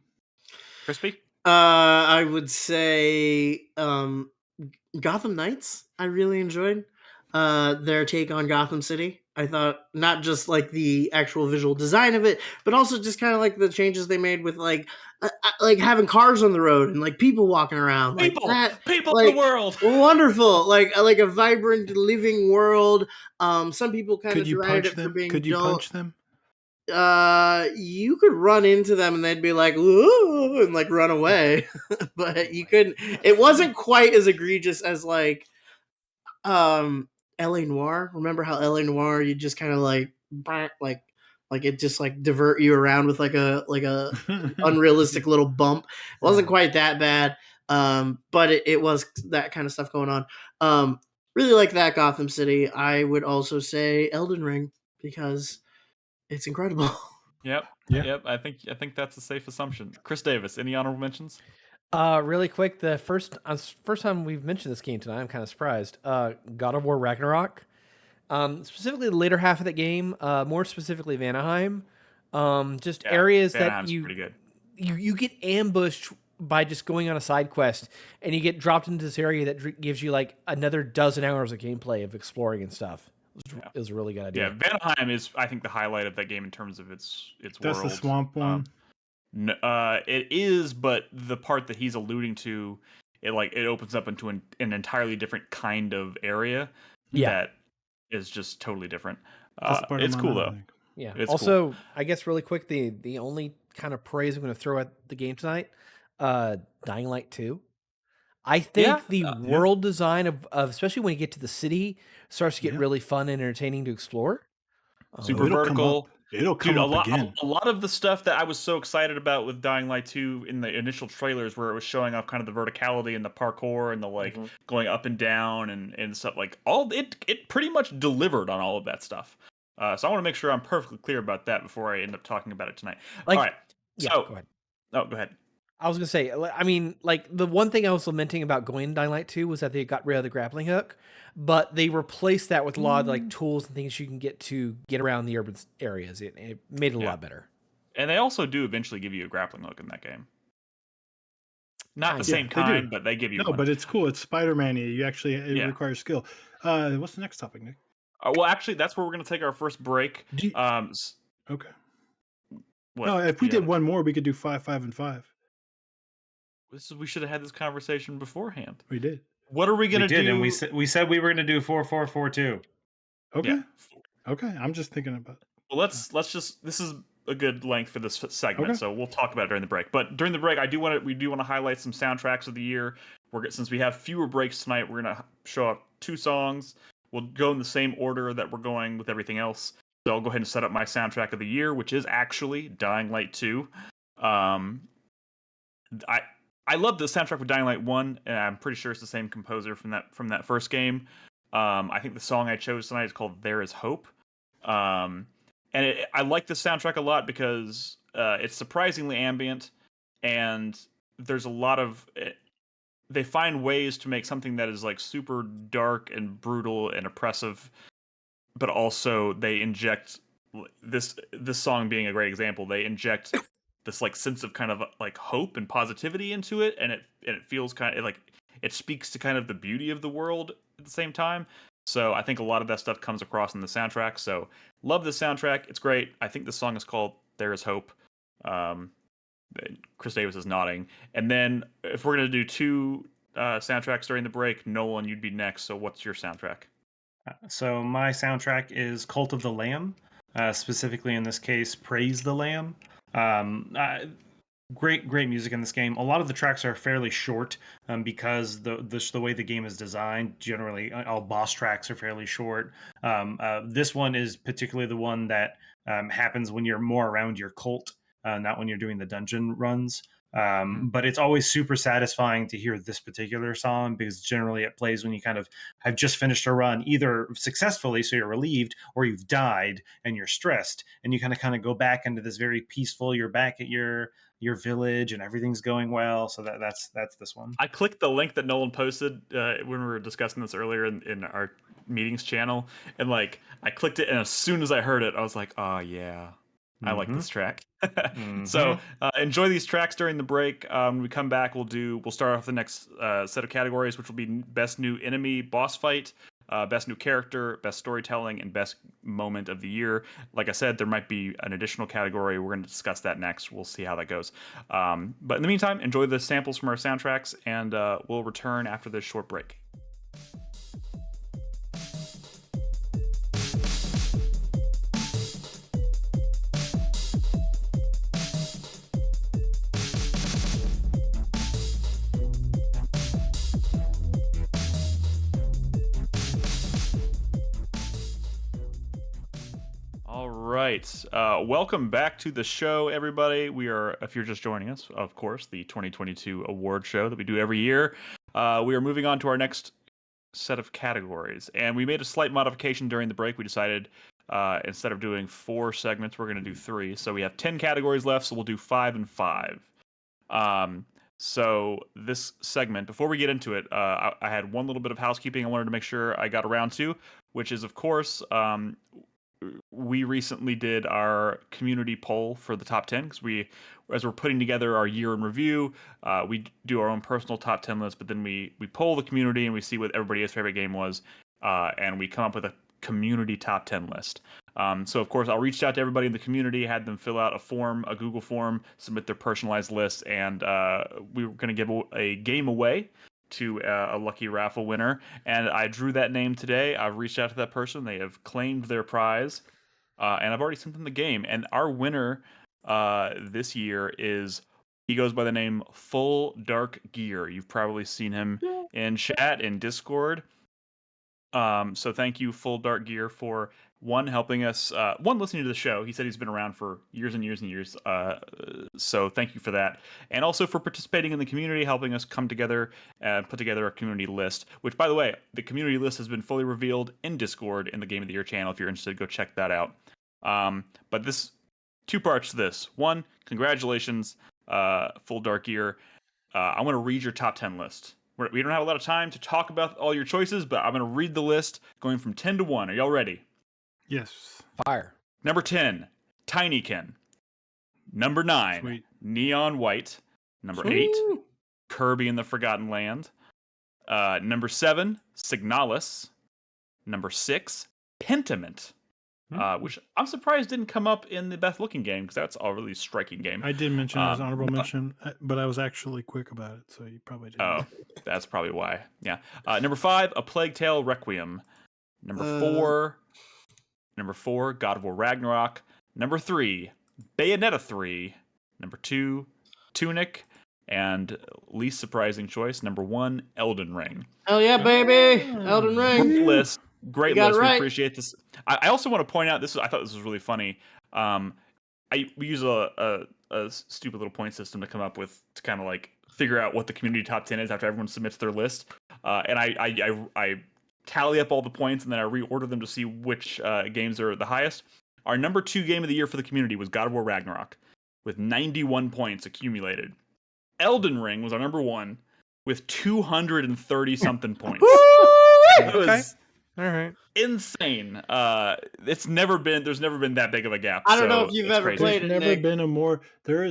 Crispy? I would say Gotham Knights. I really enjoyed their take on Gotham City. I thought not just like the actual visual design of it, but also just kind of like the changes they made with like having cars on the road and like people walking around like that. People Like in the world. wonderful, like a vibrant living world. Some people kind Could of you derided punch it for them? being Could you dull. punch them? You could run into them and they'd be like, "Ooh," and like run away. But you couldn't. It wasn't quite as egregious as like LA Noir. Remember how LA Noir you just kind of like it just like divert you around with like a unrealistic little bump. It wasn't quite that bad. But it was that kind of stuff going on. Really like that Gotham City. I would also say Elden Ring because it's incredible. Yep. Yeah. Yep. I think that's a safe assumption. Chris Davis, any honorable mentions? Really quick, the first time we've mentioned this game tonight, I'm kind of surprised. God of War Ragnarok, specifically the later half of the game, more specifically Vanaheim, just Yeah, areas that Vanaheim's pretty good. you get ambushed by just going on a side quest, and you get dropped into this area that gives you like another dozen hours of gameplay of exploring and stuff. It was a really good Yeah, idea. Vanaheim is, I think, the highlight of that game in terms of its That's world. the swamp one. It is, but the part that he's alluding to, it opens up into an entirely different kind of area. Yeah. That is just totally different. That's the part It's I'm cool on, I though. think. Yeah. It's Also, I guess really quick, the only kind of praise I'm going to throw at the game tonight, Dying Light 2. I think the world design of especially when you get to the city starts to get really fun and entertaining to explore. Super it'll vertical. Come up. It'll come Dude, up again. a lot of the stuff that I was so excited about with Dying Light 2 in the initial trailers, where it was showing off kind of the verticality and the parkour and the going up and down and stuff, like all it pretty much delivered on all of that stuff. So I want to make sure I'm perfectly clear about that before I end up talking about it tonight. Like, all right. Yeah, So, go ahead. Oh, go ahead. I was gonna say, I mean, like the one thing I was lamenting about going to Dying Light 2 was that they got rid of the grappling hook, but they replaced that with a lot of like tools and things you can get to get around the urban areas. It made it a lot better. And they also do eventually give you a grappling hook in that game. Not the same kind, but they give you one. But it's cool. It's Spider-Man-y. You actually, it requires skill. What's the next topic, Nick? Well, actually, that's where we're going to take our first break. Okay. What? No, if we did one more, we could do 5, 5, and 5. We should have had this conversation beforehand. We did. What are we going to do? And we said we were going to do 4, 4, 4, 2. Okay. Yeah. Okay. I'm just thinking about. Well, let's just. This is a good length for this segment, so we'll talk about it during the break. But during the break, we do want to highlight some soundtracks of the year. Since we have fewer breaks tonight, we're going to show up 2 songs. We'll go in the same order that we're going with everything else. So I'll go ahead and set up my soundtrack of the year, which is actually Dying Light 2. I love the soundtrack with Dying Light 1, and I'm pretty sure it's the same composer from that first game. I think the song I chose tonight is called "There Is Hope," and I like the soundtrack a lot because it's surprisingly ambient, and there's a lot of they find ways to make something that is like super dark and brutal and oppressive, but also they inject this song being a great example. They inject this like sense of kind of like hope and positivity into it, and it feels kind of like it speaks to kind of the beauty of the world at the same time. So I think a lot of that stuff comes across in the soundtrack. So love the soundtrack. It's great. I think the song is called "There Is Hope." Chris Davis is nodding. And then if we're gonna do 2 soundtracks during the break, Nolan, you'd be next. So what's your soundtrack? So my soundtrack is Cult of the Lamb, specifically in this case, Praise the Lamb. Great music in this game. A lot of the tracks are fairly short because the way the game is designed. Generally, all boss tracks are fairly short. This one is particularly the one that happens when you're more around your cult, not when you're doing the dungeon runs. But it's always super satisfying to hear this particular song because generally it plays when you kind of have just finished a run, either successfully, so you're relieved, or you've died and you're stressed, and you kind of go back into this very peaceful. You're back at your your village and everything's going well. So that's this one. I clicked the link that Nolan posted when we were discussing this earlier in our meetings channel, and like I clicked it, and as soon as I heard it, I was like, oh yeah, I like this track. So enjoy these tracks during the break. When we come back, we'll start off the next set of categories, which will be best new enemy boss fight, best new character, best storytelling, and best moment of the year. Like I said, there might be an additional category. We're going to discuss that next. We'll see how that goes. But in the meantime, enjoy the samples from our soundtracks, and we'll return after this short break. Right. Welcome back to the show, everybody. We are, if you're just joining us, of course, the 2022 award show that we do every year. We are moving on to our next set of categories, and we made a slight modification during the break. We decided instead of doing 4 segments, we're going to do 3. So we have 10 categories left, so we'll do 5 and 5. So this segment, before we get into it, I had one little bit of housekeeping I wanted to make sure I got around to, which is, of course, we recently did our community poll for the top 10 because as we're putting together our year in review, we do our own personal top 10 list, but then we poll the community and we see what everybody's favorite game was, and we come up with a community top 10 list. So of course, I'll reach out to everybody in the community, had them fill out a Google form, submit their personalized list, and we were going to give a game away to a lucky raffle winner, and I drew that name today. I've reached out to that person. They have claimed their prize, and I've already sent them the game. And our winner this year he goes by the name Full Dark Gear. You've probably seen him in chat, in Discord. So thank you, Full Dark Gear, for helping us, listening to the show. He said he's been around for years and years and years. So thank you for that. And also for participating in the community, helping us come together and put together a community list, which, by the way, the community list has been fully revealed in Discord in the Game of the Year channel. If you're interested, go check that out. But this, 2 parts to this. 1, congratulations, Full Dark Gear. I want to read your top 10 list. We don't have a lot of time to talk about all your choices, but I'm going to read the list going from 10 to 1. Are y'all ready? Yes. Fire. Number 10, Tinykin. Number 9, Sweet. Neon White. Number 8, Kirby and the Forgotten Land. Number 7, Signalis. Number 6, Pentiment. Which I'm surprised didn't come up in the best looking game, because that's a really striking game. I did mention it as honorable mention, but I was actually quick about it, so you probably didn't. Oh, that's probably why. Yeah. Number 5, A Plague Tale Requiem. Number 4, God of War Ragnarok. Number 3, Bayonetta 3. Number 2, Tunic. And least surprising choice, number 1, Elden Ring. Hell yeah, baby! Elden Ring. Great list. Great list. Right. We appreciate this. I also want to point out, I thought this was really funny. We use a stupid little point system to come up with, to kind of like figure out what the community top 10 is after everyone submits their list. And I tally up all the points, and then I reorder them to see which games are the highest. Our number 2 game of the year for the community was God of War Ragnarok, with 91 points accumulated. Elden Ring was our number 1 with 230 something points. It was all right, insane. There's never been that big of a gap. I don't know if you've ever crazy. played it. There's never Nick. been a more. There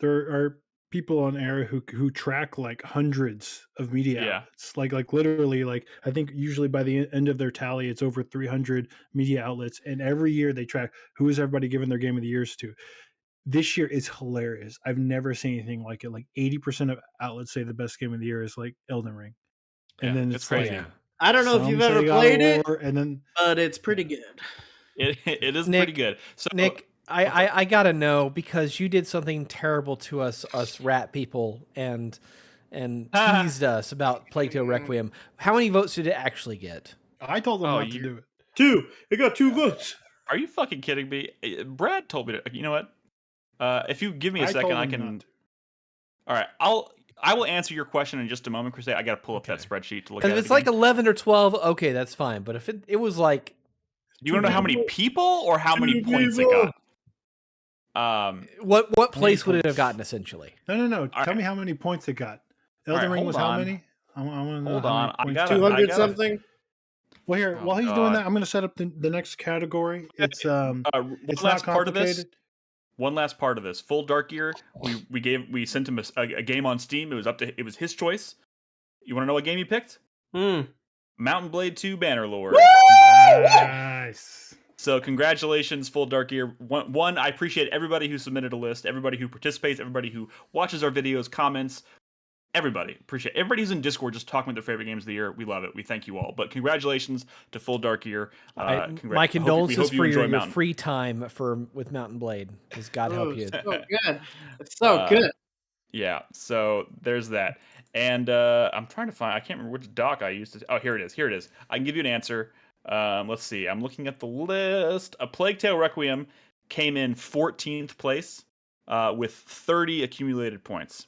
are people on air who track like hundreds of media outlets. Like literally, like I think usually by the end of their tally, it's over 300 media outlets, and every year they track who is everybody giving their game of the years to. This year is hilarious. I've never seen anything like it. Like 80% of outlets say the best game of the year is like Elden Ring, and then it's crazy. like, I don't know if some you've say ever God of played it, War, and then but it's pretty good. It is Nick, pretty good. So Nick, I gotta know, because you did something terrible to us rat people, and teased us about Plague Tale Requiem. How many votes did it actually get? I told them not to do it. 2. It got 2 votes. Are you fucking kidding me? Brad told me to. You know what? If you give me a second, I can. All right, I will answer your question in just a moment, Chris. I got to pull up that spreadsheet to look at it. Because if it's like 11 or 12, okay, that's fine. But if it was like, do you want to know how many people or how many points it got? What place would it have points. gotten essentially? No. All Tell me right. how many points it got. All Elden right, Ring hold was how on. many? I want to know Hold how on. many I points. gotta- 200 something. Well, here, Oh, while he's doing God. that, I'm going to set up the next category. It's One it's not last part of this. complicated. One last part of this. Full Dark Gear. We sent him a game on Steam. It was his choice. You want to know what game he picked? Mountain Blade 2 Bannerlord. Nice. So congratulations, Full Dark Gear. One, I appreciate everybody who submitted a list, everybody who participates, everybody who watches our videos, comments. Everybody. Appreciate it. Everybody who's in Discord just talking about their favorite games of the year. We love it. We thank you all. But congratulations to Full Dark Gear. My condolences hope you for enjoy your Mountain. free time with Mountain Blade. Because God help you. So good. It's so good. Yeah, so there's that. And I'm trying to find, I can't remember which doc I used to. Oh, here it is. Here it is. I can give you an answer. Let's see. I'm looking at the list. A Plague Tale Requiem came in 14th place with 30 accumulated points.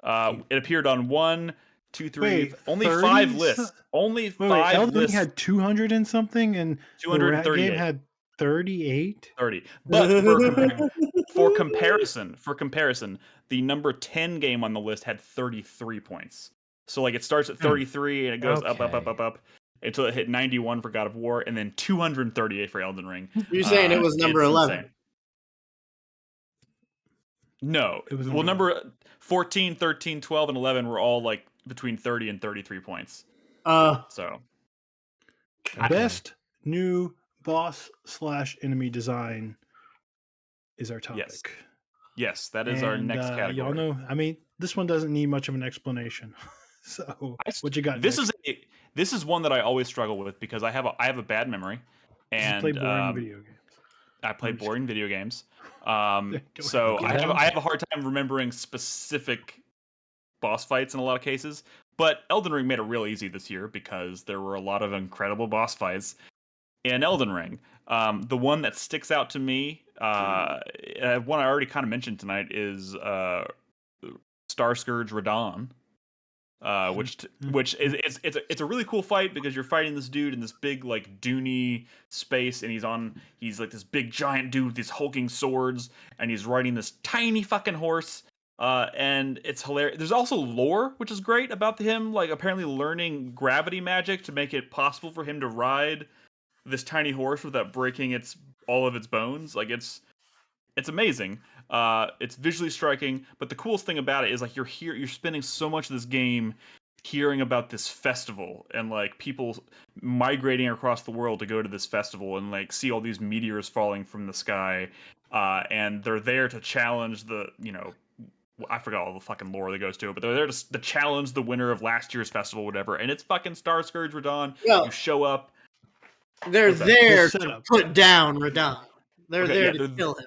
It appeared on 1, 2, 3, Wait, only 30? 5 lists. Only Wait, 5 Elden Ring lists. had 200 and something, and the Rat 238. game had 38. 30. But for comparison, the number 10 game on the list had 33 points. So like it starts at 33 and it goes up until it hit 91 for God of War and then 238 for Elden Ring. You're saying it was number 11. Insane. No. It was Well, number 14, 13, 12, and 11 were all like between 30 and 33 points. So. Best new boss/enemy design is our topic. Yes, that is our next category. Y'all know, I mean, this one doesn't need much of an explanation. So, what you got? This is one that I always struggle with because I have a bad memory, and play boring video games. I play boring video games. Don't So have a I have a hard time remembering specific boss fights in a lot of cases. But Elden Ring made it real easy this year because there were a lot of incredible boss fights in Elden Ring. The one that sticks out to me, one I already kind of mentioned tonight, is Star Scourge Radahn. Which is it's a really cool fight because you're fighting this dude in this big like duny space, and he's like this big giant dude with these hulking swords, and he's riding this tiny fucking horse. And it's hilarious. There's also lore, which is great about him, like apparently learning gravity magic to make it possible for him to ride this tiny horse without breaking all of its bones. Like it's amazing. It's visually striking, but the coolest thing about it is like you're spending so much of this game hearing about this festival and like people migrating across the world to go to this festival and like see all these meteors falling from the sky, and they're there to challenge I forgot all the fucking lore that goes to it, but they're there to challenge the winner of last year's festival, whatever. And it's fucking Star Scourge Radahn. Well, you show up. They're there to setup. put down Radahn. They're there to kill him.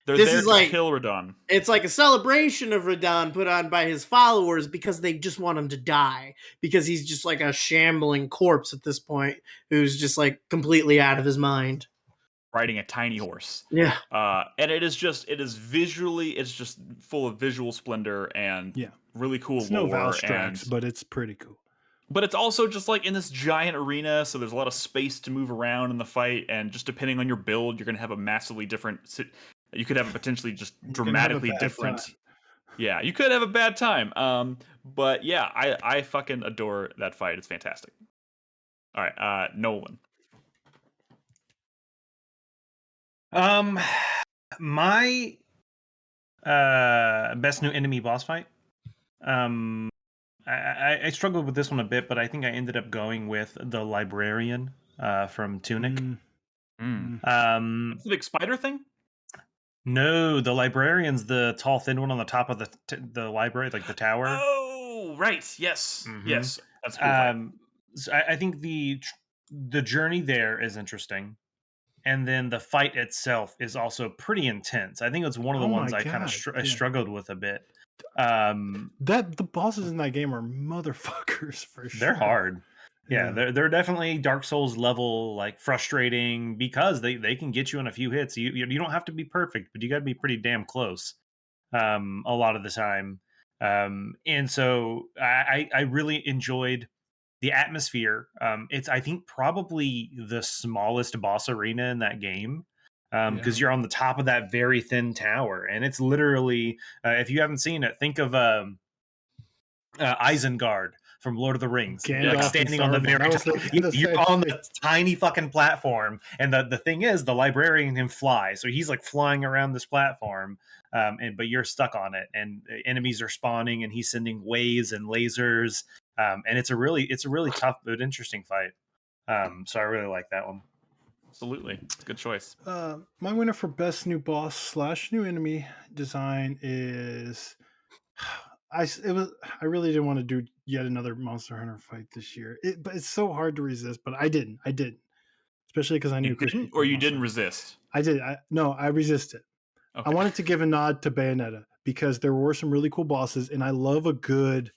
They're This there is to like- kill Radahn. It's like a celebration of Radahn put on by his followers because they just want him to die. Because he's just like a shambling corpse at this point who's just like completely out of his mind. Riding a tiny horse. Yeah. And it is visually, it's just full of visual splendor and really cool It's lore. no Valstrax, but it's pretty cool. But it's also just like in this giant arena, so there's a lot of space to move around in the fight, and just depending on your build, you're going to have a massively different. You could have a potentially just dramatically different. Time. Yeah, you could have a bad time. But yeah, I fucking adore that fight. It's fantastic. All right, Nolan. My best new enemy boss fight. I struggled with this one a bit, but I think I ended up going with the librarian from Tunic. It's the big spider thing. No, the librarian's the tall, thin one on the top of the library, like the tower. Oh, right. Yes, yes. That's a cool fight. So I think the journey there is interesting, and then the fight itself is also pretty intense. I think it's one of the ones I kind of struggled with a bit. The bosses in that game are motherfuckers for sure. They're hard. Yeah, they're definitely Dark Souls level, like frustrating because they can get you in a few hits. You don't have to be perfect, but you got to be pretty damn close a lot of the time. And so I really enjoyed the atmosphere. It's I think probably the smallest boss arena in that game. because you're on the top of that very thin tower, and it's literally if you haven't seen it, think of Isengard from Lord of the Rings, Gandalf standing and on the Saruman. very I was top. thinking the You're same on thing. the tiny fucking platform, and the thing is, the librarian can fly, so he's like flying around this platform, but you're stuck on it, and enemies are spawning, and he's sending waves and lasers, and it's a really tough but interesting fight. So I really like that one. Absolutely, it's a good choice. My winner for best new boss / new enemy design is I really didn't want to do yet another Monster Hunter fight this year. But it's so hard to resist. But I didn't, especially because I knew You Crispy didn't, or played you Monster didn't Hunter. resist. I did. I resisted. Okay. I wanted to give a nod to Bayonetta because there were some really cool bosses, and I love a good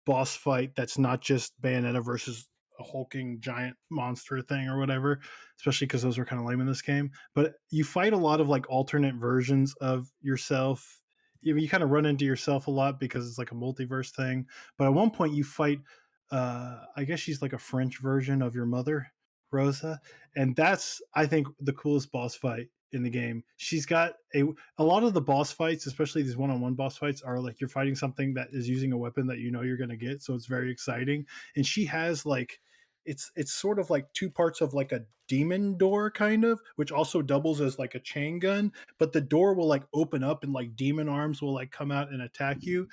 boss fight that's not just Bayonetta versus a hulking giant monster thing or whatever, especially because those were kind of lame in this game. But you fight a lot of like alternate versions of yourself. You kind of run into yourself a lot because it's like a multiverse thing. But at one point you fight, I guess she's like a French version of your mother, Rosa, and that's I think the coolest boss fight in the game. She's got a lot of the boss fights, especially these one-on-one boss fights, are like you're fighting something that is using a weapon that you know you're going to get, so it's very exciting. And she has like it's sort of like two parts of like a demon door kind of, which also doubles as like a chain gun, but the door will like open up and like demon arms will like come out and attack you.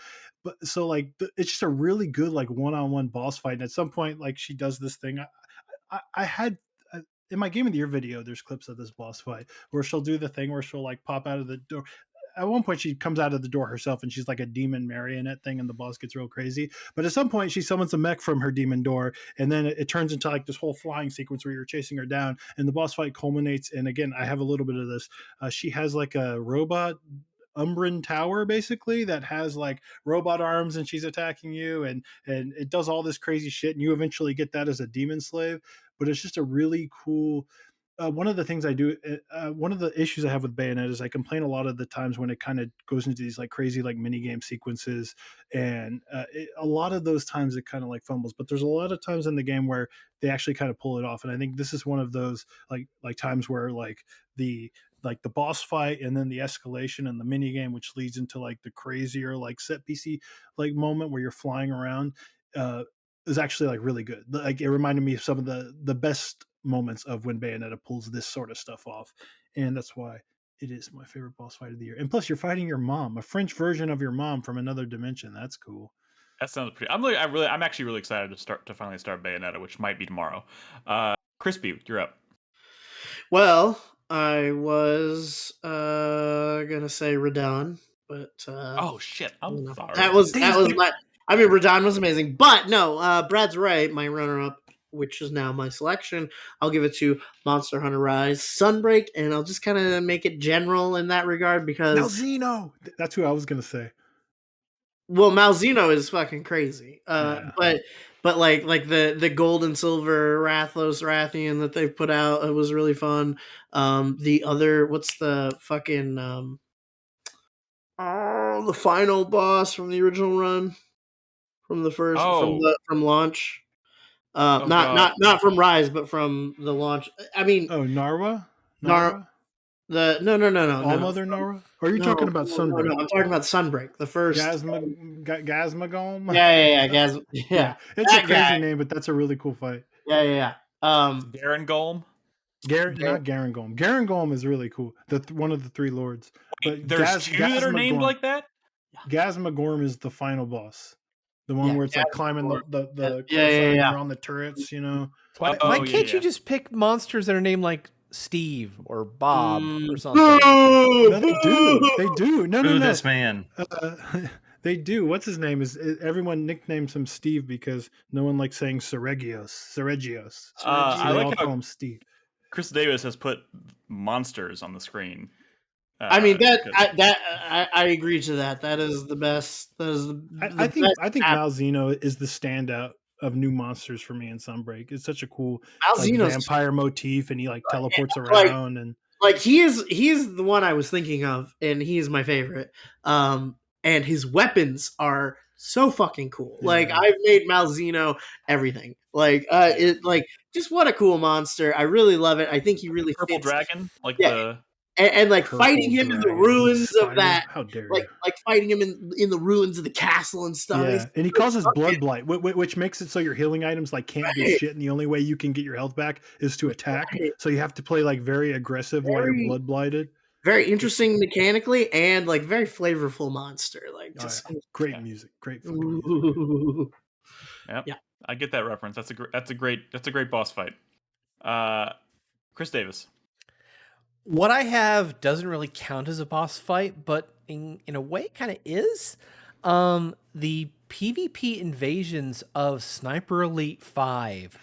But so like it's just a really good like one-on-one boss fight. And at some point like she does this thing. I had in my game of the year video, there's clips of this boss fight where she'll do the thing where she'll like pop out of the door. At one point, she comes out of the door herself and she's like a demon marionette thing, and the boss gets real crazy. But at some point, she summons a mech from her demon door, and then it turns into like this whole flying sequence where you're chasing her down, and the boss fight culminates. And again, I have a little bit of this. She has like a robot Umbran tower basically that has like robot arms, and she's attacking you, and it does all this crazy shit, and you eventually get that as a demon slave. But it's just a really cool one of the things I do, one of the issues I have with Bayonetta is I complain a lot of the times when it kind of goes into these like crazy like mini game sequences, and a lot of those times it kind of like fumbles. But there's a lot of times in the game where they actually kind of pull it off, and I think this is one of those like times where the the boss fight and then the escalation and the mini game, which leads into like the crazier like set PC like moment where you're flying around. Is actually like really good. Like it reminded me of some of the best moments of when Bayonetta pulls this sort of stuff off, and that's why it is my favorite boss fight of the year. And plus, you're fighting your mom, a French version of your mom from another dimension. That's cool. That sounds pretty. I'm actually really excited to finally start Bayonetta, which might be tomorrow. Crispy, you're up. Well, I was gonna say Radon, but Oh shit! I'm sorry. that was my. I mean, Radon was amazing, but no, Brad's right. My runner-up, which is now my selection, I'll give it to Monster Hunter Rise Sunbreak, and I'll just kind of make it general in that regard because Malzeno. That's who I was gonna say. well, Malzeno is fucking crazy. Yeah. But like the gold and silver Rathlos Rathian that they've put out, it was really fun. The other, what's the fucking the final boss from the original run, from the first from launch. Not from Rise, but from the launch. I mean, Narwa. No. All Mother Narwa? Or are you talking about Sunbreak? No, I'm talking about Sunbreak. The first Gasmagome? Yeah. It's a crazy name, but that's a really cool fight. Yeah. Garangolm? Not Garangolm. Garangolm is really cool. One of the three lords. But there's two that are named like that? Gasmagorm is the final boss. The one where it's like climbing the and you're on the turrets, you know. Why can't you just pick monsters that are named like Steve or Bob or something? No, they do. No. This man. They do. What's his name? Everyone nicknames him Steve because no one likes saying Seregios. I like call him Steve. Chris Davis has put monsters on the screen. I mean I agree to that. That is the best. That is I think Malzeno is the standout of new monsters for me in Sunbreak. It's such a cool vampire motif, and he like teleports around and like he is the one I was thinking of, and he is my favorite. And his weapons are so fucking cool. Yeah. Like I've made Malzeno everything. Just what a cool monster. I really love it. I think he really purple fits. dragon, and like Purple fighting him in the dragon, ruins of spider. that, How dare like you? fighting him in the ruins of the castle and stuff. Yeah, It's and he causes blood blight, which makes it so your healing items like can't do Right. shit, and the only way you can get your health back is to attack. Right. So you have to play like very aggressive while you're Very- blood blighted. very interesting mechanically and like very flavorful monster. Like Oh, just great Yeah. music, great fucking music. Ooh. Yep. Yeah. I get that reference. That's a great boss fight. Chris Davis. What I have doesn't really count as a boss fight, but in a way it kind of is. The PvP invasions of Sniper Elite 5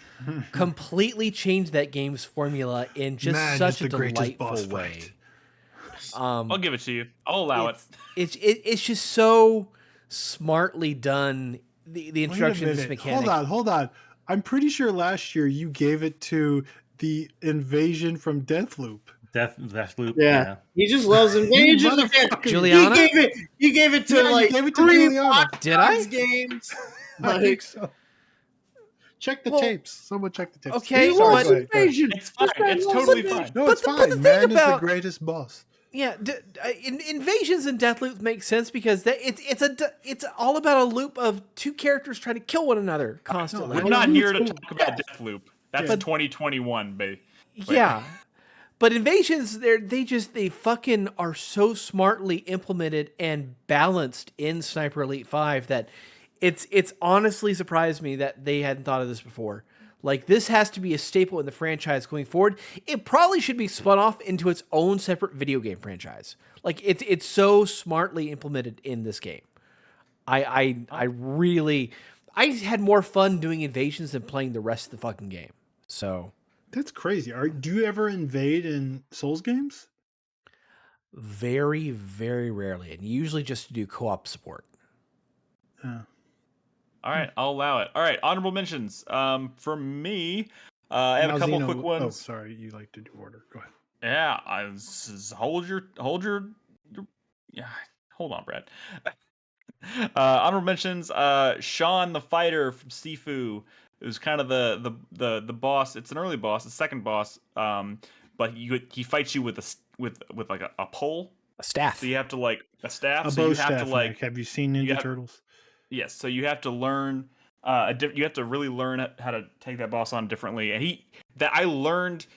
completely changed that game's formula in just Man, such it's a the greatest boss delightful way. fight. I'll give it to you. I'll allow it. It's just so smartly done. The Wait a instructions minute. mechanic. Hold on. I'm pretty sure last year you gave it to the invasion from Deathloop. Deathloop. Yeah. He just loves invasions. motherfucker. Juliana? He gave it to Yeah, like you gave it to 3 Juliana. Watch Did I? Dogs games. I think so. Check the Well, tapes. Someone check the tapes. okay, He Sorry, loves go ahead. invasion. It's fine. It's totally fine. No, But it's the fine. thing Man is the about- greatest boss. Yeah, invasions and Deathloop make sense because it's all about a loop of two characters trying to kill one another constantly. We're not here to cool. talk about Deathloop. That's Yeah. 2021, baby. Yeah. But invasions, they fucking are so smartly implemented and balanced in Sniper Elite 5 that it's honestly surprised me that they hadn't thought of this before. Like, this has to be a staple in the franchise going forward. It probably should be spun off into its own separate video game franchise. Like, it's so smartly implemented in this game. I had more fun doing invasions than playing the rest of the fucking game. So That's crazy. Do you ever invade in Souls games? very, very rarely, and usually just to do co-op support. All right, I'll allow it. All right, honorable mentions. For me, I have a couple Malzeno- quick Oh, ones. sorry. You like to do order. Go ahead. Yeah, hold your yeah. Hold on, Brad. Honorable mentions. Sean the fighter from Sifu, who's kind of the boss. It's an early boss, the second boss. But he fights you with like a pole. A staff. So you have to like a staff. A So bow you have staff. to like Mike. Have you seen Ninja Turtles? yes. So you have to learn. You have to really learn how to take that boss on differently. And I learned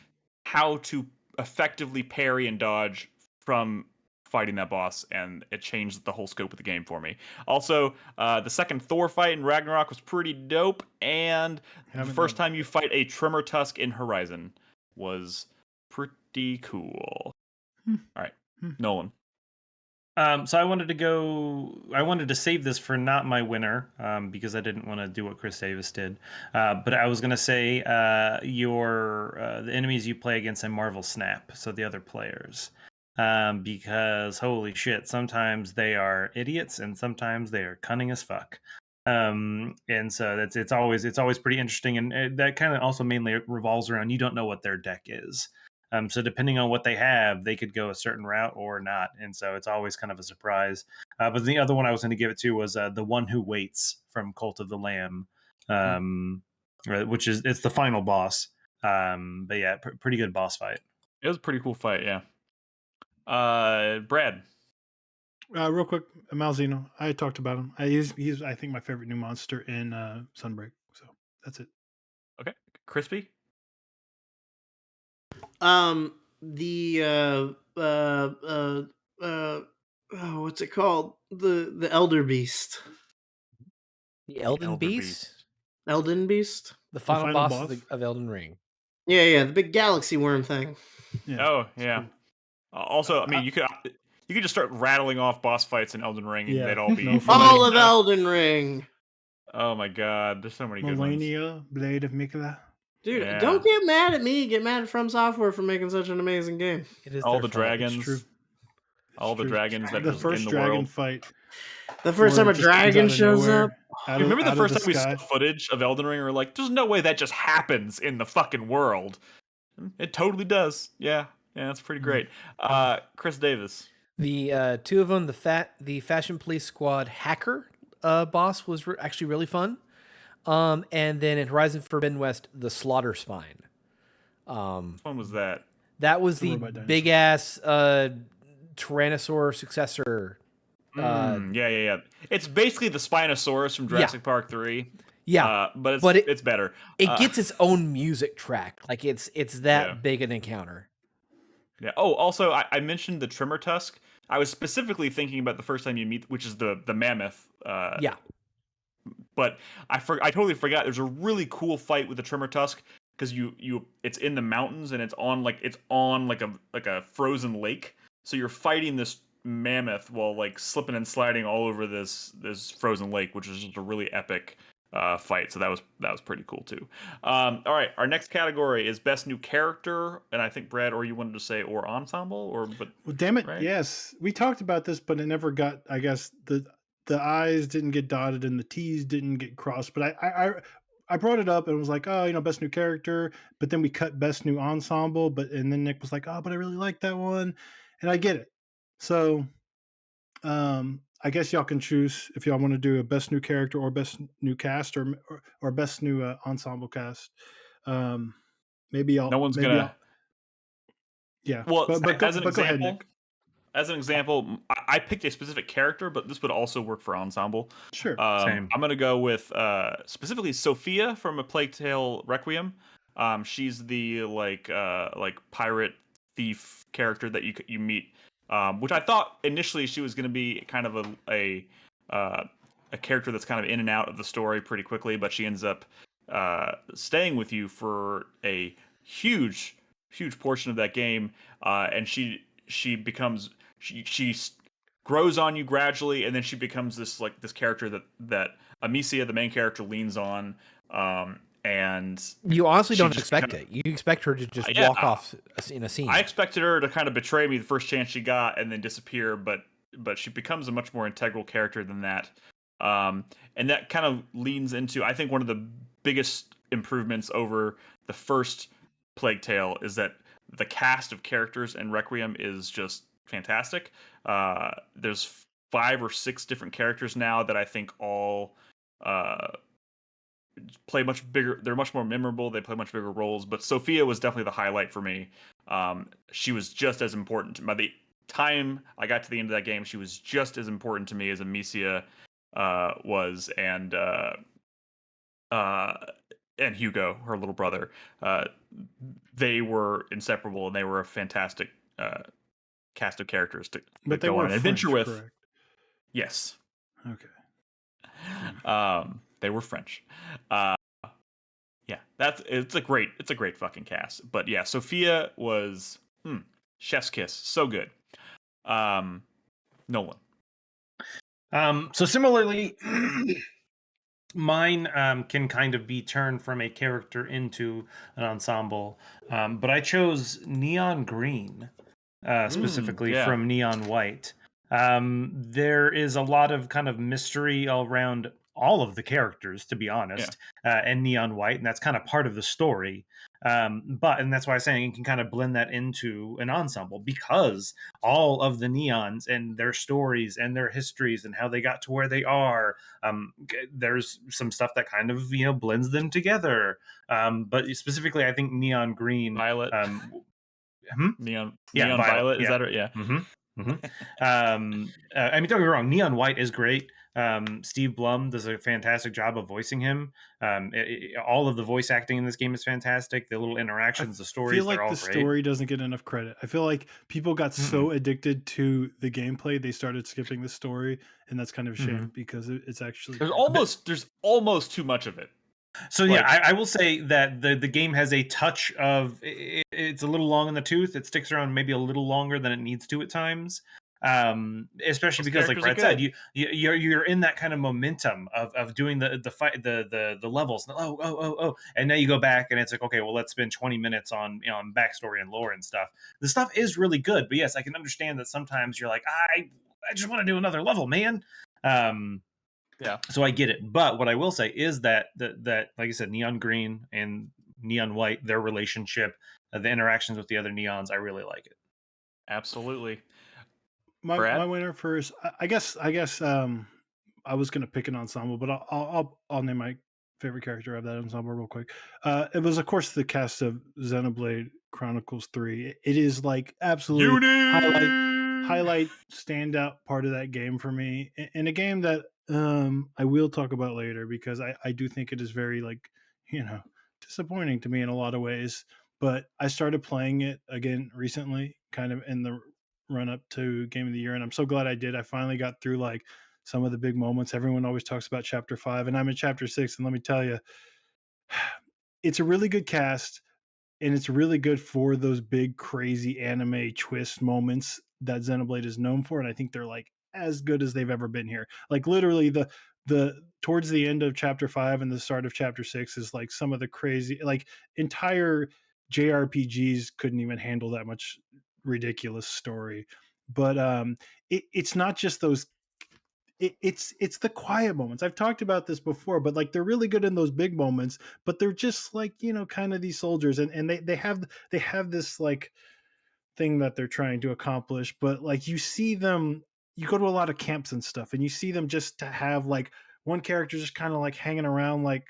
how to effectively parry and dodge from fighting that boss, and it changed the whole scope of the game for me. Also, the second Thor fight in Ragnarok was pretty dope, and the first time you fight a Tremor Tusk in Horizon was pretty cool. All right, Nolan. So I wanted to save this for not my winner, because I didn't want to do what Chris Davis did. But I was going to say the enemies you play against in Marvel Snap, so the other players. Because holy shit, sometimes they are idiots and sometimes they are cunning as fuck. And so it's always pretty interesting, and that kind of also mainly revolves around you don't know what their deck is. So depending on what they have, they could go a certain route or not, and so it's always kind of a surprise. But the other one I was going to give it to was the One Who Waits from Cult of the Lamb, which it's the final boss. But yeah, pretty good boss fight. It was a pretty cool fight, yeah. Brad. Real quick, Malzeno. I talked about him. He's I think my favorite new monster in Sunbreak. So that's it. Okay, Crispy. What's it called? The Elder Beast. The Elden Elder Beast? Elden Beast? The final, final boss, boss? of Elden Ring. Yeah, the big galaxy worm thing. Yeah. Oh yeah. Also, I mean, you could just start rattling off boss fights in Elden Ring, and Yeah, they'd all be no fun. All of Elden Ring. Oh my god, there's so many good ones. Melania, Blade of Mikula. Dude, Yeah. don't get mad at me. Get mad at From Software for making such an amazing game. It is All their the fault. dragons. It's true. All the True. dragons that The was first in the dragon world. fight. The first where time a it just comes dragon out of shows nowhere, up. out You of- remember the out of first time we sky. saw footage of Elden Ring? We were like, "There's no way that just happens in the fucking world." It totally does. Yeah, that's pretty great. Chris Davis. The two of them, the Fashion Police Squad hacker boss was actually really fun. And then in Horizon Forbidden West, the Slaughter Spine. Which one was that? That was The the robot dinosaur. big ass Tyrannosaur successor. Yeah. It's basically the Spinosaurus from Jurassic Park 3. Yeah, but but it's better. It gets its own music track. Like it's that Yeah. big an encounter. Yeah. Oh, also, I mentioned the Tremor Tusk. I was specifically thinking about the first time you meet, which is the mammoth. Yeah. But I totally forgot. There's a really cool fight with the Tremor Tusk because it's in the mountains and it's on like a frozen lake. So you're fighting this mammoth while like slipping and sliding all over this frozen lake, which is just a really epic fight. So that was pretty cool too. All right, our next category is best new character, and I think Brad, or you wanted to say or ensemble, well, damn it, right? yes, we talked about this, but it never got. I guess the I's didn't get dotted and the T's didn't get crossed. But I brought it up and was like, oh, best new character. But then we cut best new ensemble. And then Nick was like, oh, but I really like that one, and I get it. So, I guess y'all can choose if y'all want to do a best new character or best new cast or best new ensemble cast. Maybe No one's maybe gonna. I'll, yeah. Well, but as an go ahead, example, Nick. I picked a specific character, but this would also work for ensemble. Sure. Same. I'm gonna go with specifically Sophia from A Plague Tale Requiem. She's the like pirate thief character that you meet, which I thought initially she was gonna be kind of a character that's kind of in and out of the story pretty quickly, but she ends up staying with you for a huge portion of that game, and she becomes she grows on you gradually, and then she becomes this character that Amicia, the main character, leans on, and You honestly she don't just expect kinda- it. You expect her to just Yeah, walk off in a scene. I expected her to kind of betray me the first chance she got and then disappear, but she becomes a much more integral character than that. And that kind of leans into, I think, one of the biggest improvements over the first Plague Tale is that the cast of characters in Requiem is just fantastic. There's 5 or 6 different characters now that I think all play much bigger. They're much more memorable. They play much bigger roles. But Sophia was definitely the highlight for me. She was just as important. By the time I got to the end of that game, she was just as important to me as Amicia was, and Hugo, her little brother. They were inseparable, and they were a fantastic cast of characters to But they go were on an adventure French, with. correct? Yes. Okay. They were French. Yeah, it's a great fucking cast. But yeah, Sophia was chef's kiss, so good. Nolan. So similarly, mine can kind of be turned from a character into an ensemble, but I chose Neon Green, specifically yeah. from Neon White. There is a lot of kind of mystery around all of the characters, to be honest, and Neon White, and that's kind of part of the story. And that's why I'm saying you can kind of blend that into an ensemble, because all of the Neons and their stories and their histories and how they got to where they are, there's some stuff that kind of blends them together. But specifically, I think Neon Green, Violet. Neon Violet. Is that it? Yeah. I mean, don't get me wrong, Neon White is great. Steve Blum does a fantastic job of voicing him. All of the voice acting in this game is fantastic. The little interactions, the stories, I feel like they're all the great. story doesn't get enough credit. I feel like people got so addicted to the gameplay they started skipping the story, and that's kind of a shame because it's actually there's almost too much of it. So yeah, I will say that the game has a touch of it's a little long in the tooth. It sticks around maybe a little longer than it needs to at times. Especially because, like Brad said, you're in that kind of momentum of doing the fight, the levels. Oh, and now you go back and it's like, okay, well, let's spend 20 minutes on on backstory and lore and stuff. The stuff is really good, but yes, I can understand that sometimes you're like, I just want to do another level, man. Yeah. So I get it. But what I will say is that like I said, Neon Green and Neon White, their relationship, the interactions with the other neons, I really like it. Absolutely. my winner first. I guess I was gonna pick an ensemble, but I'll name favorite character of that ensemble real quick. It was, of course, the cast of Xenoblade Chronicles 3. It is like absolutely highlight standout part of that game for me, and a game that I will talk about later because I do think it is very like disappointing to me in a lot of ways. But I started playing it again recently, kind of in the run up to Game of the Year, and I'm so glad I did. I finally got through like some of the big moments. Everyone always talks about Chapter 5, and I'm in Chapter 6, and let me tell you, it's a really good cast, and it's really good for those big crazy anime twist moments that Xenoblade is known for, and I think they're like as good as they've ever been here. Like literally the towards the end of Chapter 5 and the start of Chapter 6 is like some of the crazy, like entire JRPGs couldn't even handle that much ridiculous story. But it's not just those, it's the quiet moments. I've talked about this before, but like they're really good in those big moments, but they're just like, kind of these soldiers, and they have this like thing that they're trying to accomplish, but like you go to a lot of camps and stuff, and you see them just to have like one character just kind of like hanging around, like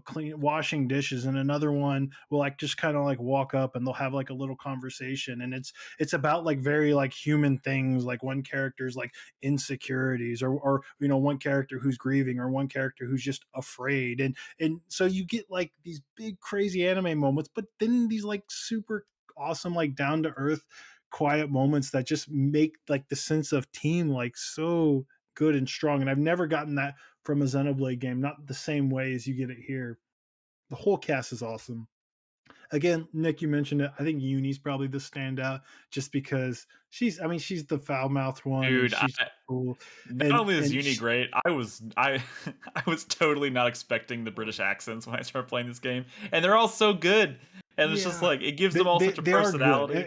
clean washing dishes, and another one will like just kind of like walk up and they'll have like a little conversation, and it's about like very like human things, like one character's like insecurities, or one character who's grieving, or one character who's just afraid, and so you get like these big crazy anime moments, but then these like super awesome, like down to earth quiet moments that just make like the sense of team like so good and strong. And I've never gotten that from a Xenoblade game, not the same way as you get it here. The whole cast is awesome. Again, Nick, you mentioned it. I think Uni's probably the standout, just because she's the foul mouthed one, Dude, and she's cool. not only is Uni great, I was totally not expecting the British accents when I started playing this game, and they're all so good, and it's just like it gives them all such a personality.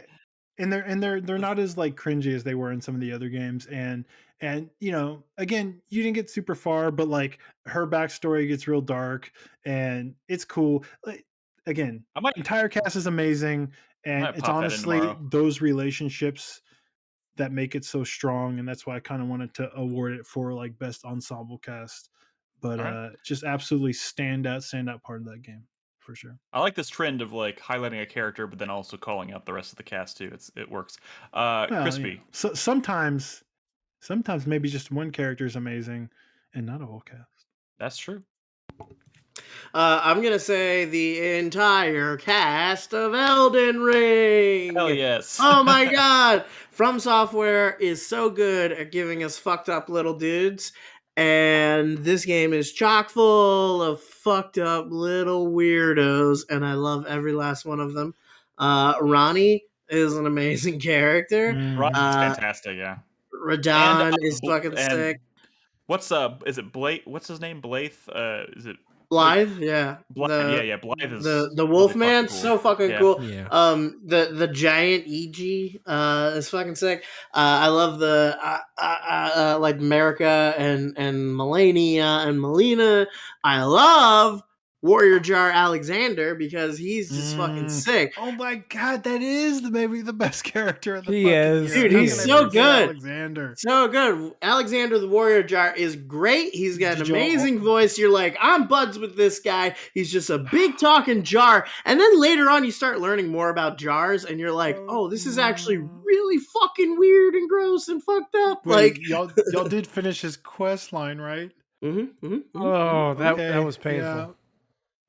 And they're not as like cringy as they were in some of the other games, and again, you didn't get super far, but like her backstory gets real dark, and it's cool. Like, again, entire cast is amazing, and it's honestly those relationships that make it so strong, and that's why I kind of wanted to award it for like best ensemble cast. But just absolutely standout part of that game for sure. I like this trend of like highlighting a character, but then also calling out the rest of the cast too. It works. Crispy. Yeah. So sometimes maybe just one character is amazing, and not a whole cast. That's true. I'm gonna say the entire cast of Elden Ring. Hell yes. Oh my god! From Software is so good at giving us fucked up little dudes, and this game is chock full of fucked up little weirdos, and I love every last one of them. Ronnie is an amazing character. Ronnie's fantastic, yeah. Radon is fucking sick. What's is it Blake? What's his name? Blythe? Is it Blythe? Yeah. Blythe. Blythe is the Wolfman. Cool. So fucking cool. Yeah. The giant EG is fucking sick. I love the like America and Melania and Melina. I love Warrior Jar Alexander because he's just fucking sick. Oh my god, that is maybe the best character in the He is. Dude, he's so good. Alexander. So good. Alexander the Warrior Jar is great. He's got an amazing voice. You're like, I'm buds with this guy. He's just a big talking jar. And then later on, you start learning more about jars, and you're like, oh, this is actually really fucking weird and gross and fucked up. Wait, like y'all did finish his quest line, right? Oh, that was painful. Yeah.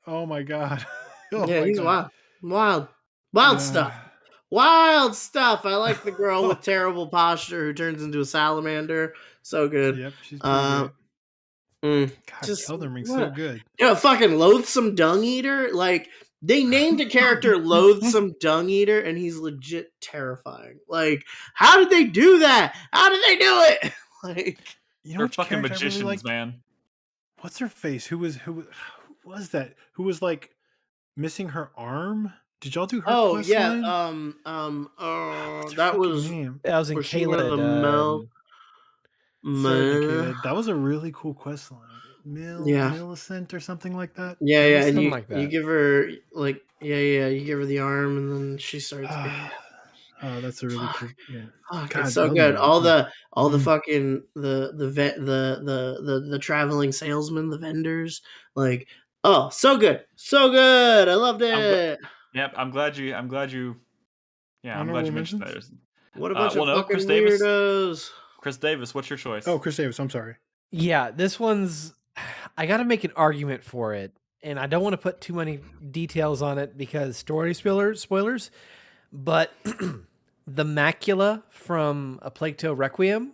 Oh my god. He's wild. Wild stuff. Wild stuff. I like the girl with terrible posture who turns into a salamander. So good. Yep, she's pretty good. God, just Elden Ring's so good. Fucking loathsome dung eater. Like, they named a character loathsome dung eater, and he's legit terrifying. Like, how did they do that? How did they do it? Like, they're fucking magicians, really man. What's her face? Who was that? Who was like missing her arm? Did y'all do her? Oh quest yeah. line? That was name? That was in Kayla. That was a really cool quest line. Millicent or something like that. Yeah, and you give her like you give her the arm, and then she starts. Oh, that's a really cool. Yeah, God, it's so good. All the fucking the traveling salesmen, the vendors, like Oh, so good. So good. I loved I'm gl- it. Yep, I'm glad you. Yeah, I'm glad Honorable you mentioned mentions? that. What a bunch Well, of no, fucking weirdos. Chris Davis, what's your choice? Oh, Chris Davis. I'm sorry. Yeah, this one's. I got to make an argument for it, and I don't want to put too many details on it because story spoilers. But the macula from A Plague Tale Requiem.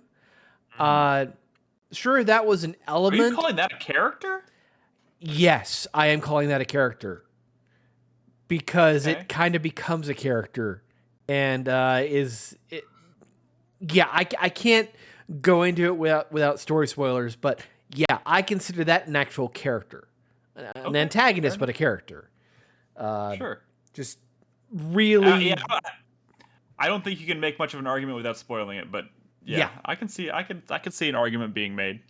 Sure, that was an Are you element. calling that a character? Yes, I am calling that a character because Okay. it kind of becomes a character, and is it? Yeah, I can't go into it without story spoilers, but yeah, I consider that an actual character, an Okay, antagonist, fair but a character. Sure. Just really, Yeah, I don't think you can make much of an argument without spoiling it, but yeah, Yeah. I can see an argument being made.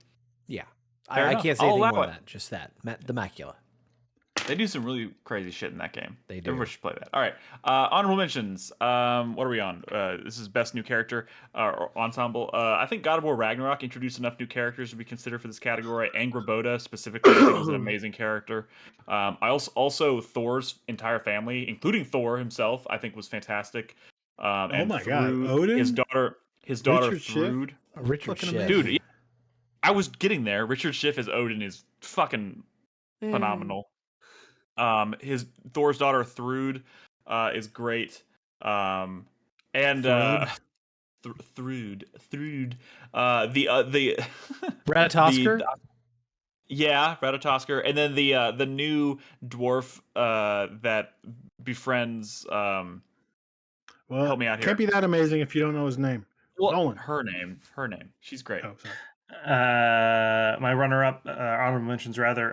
yeah. Fair I enough. can't say I'll anything allow more than it. that. Just that, the macula. They do some really crazy shit in that game. They do. Everybody should play that. All right. Honorable mentions. What are we on? This is best new character or ensemble. I think God of War Ragnarok introduced enough new characters to be considered for this category. Angrboda specifically, I think was an amazing character. I also Thor's entire family, including Thor himself, I think was fantastic. And my God, Thrud, Odin? his daughter Richard Schiff? Thrud. Richard Fucking Schiff. amazing. Dude, yeah, I was getting there. Richard Schiff as Odin is fucking phenomenal. His Thor's daughter Thrud is great. And Thrud? Thrud, the Ratatoskr? yeah, Ratatoskr, and then the new dwarf that befriends Well, help me out here. can't be that amazing if you don't know his name. Well, Nolan. her name, she's great. Oh, sorry. My runner-up, honorable mentions rather.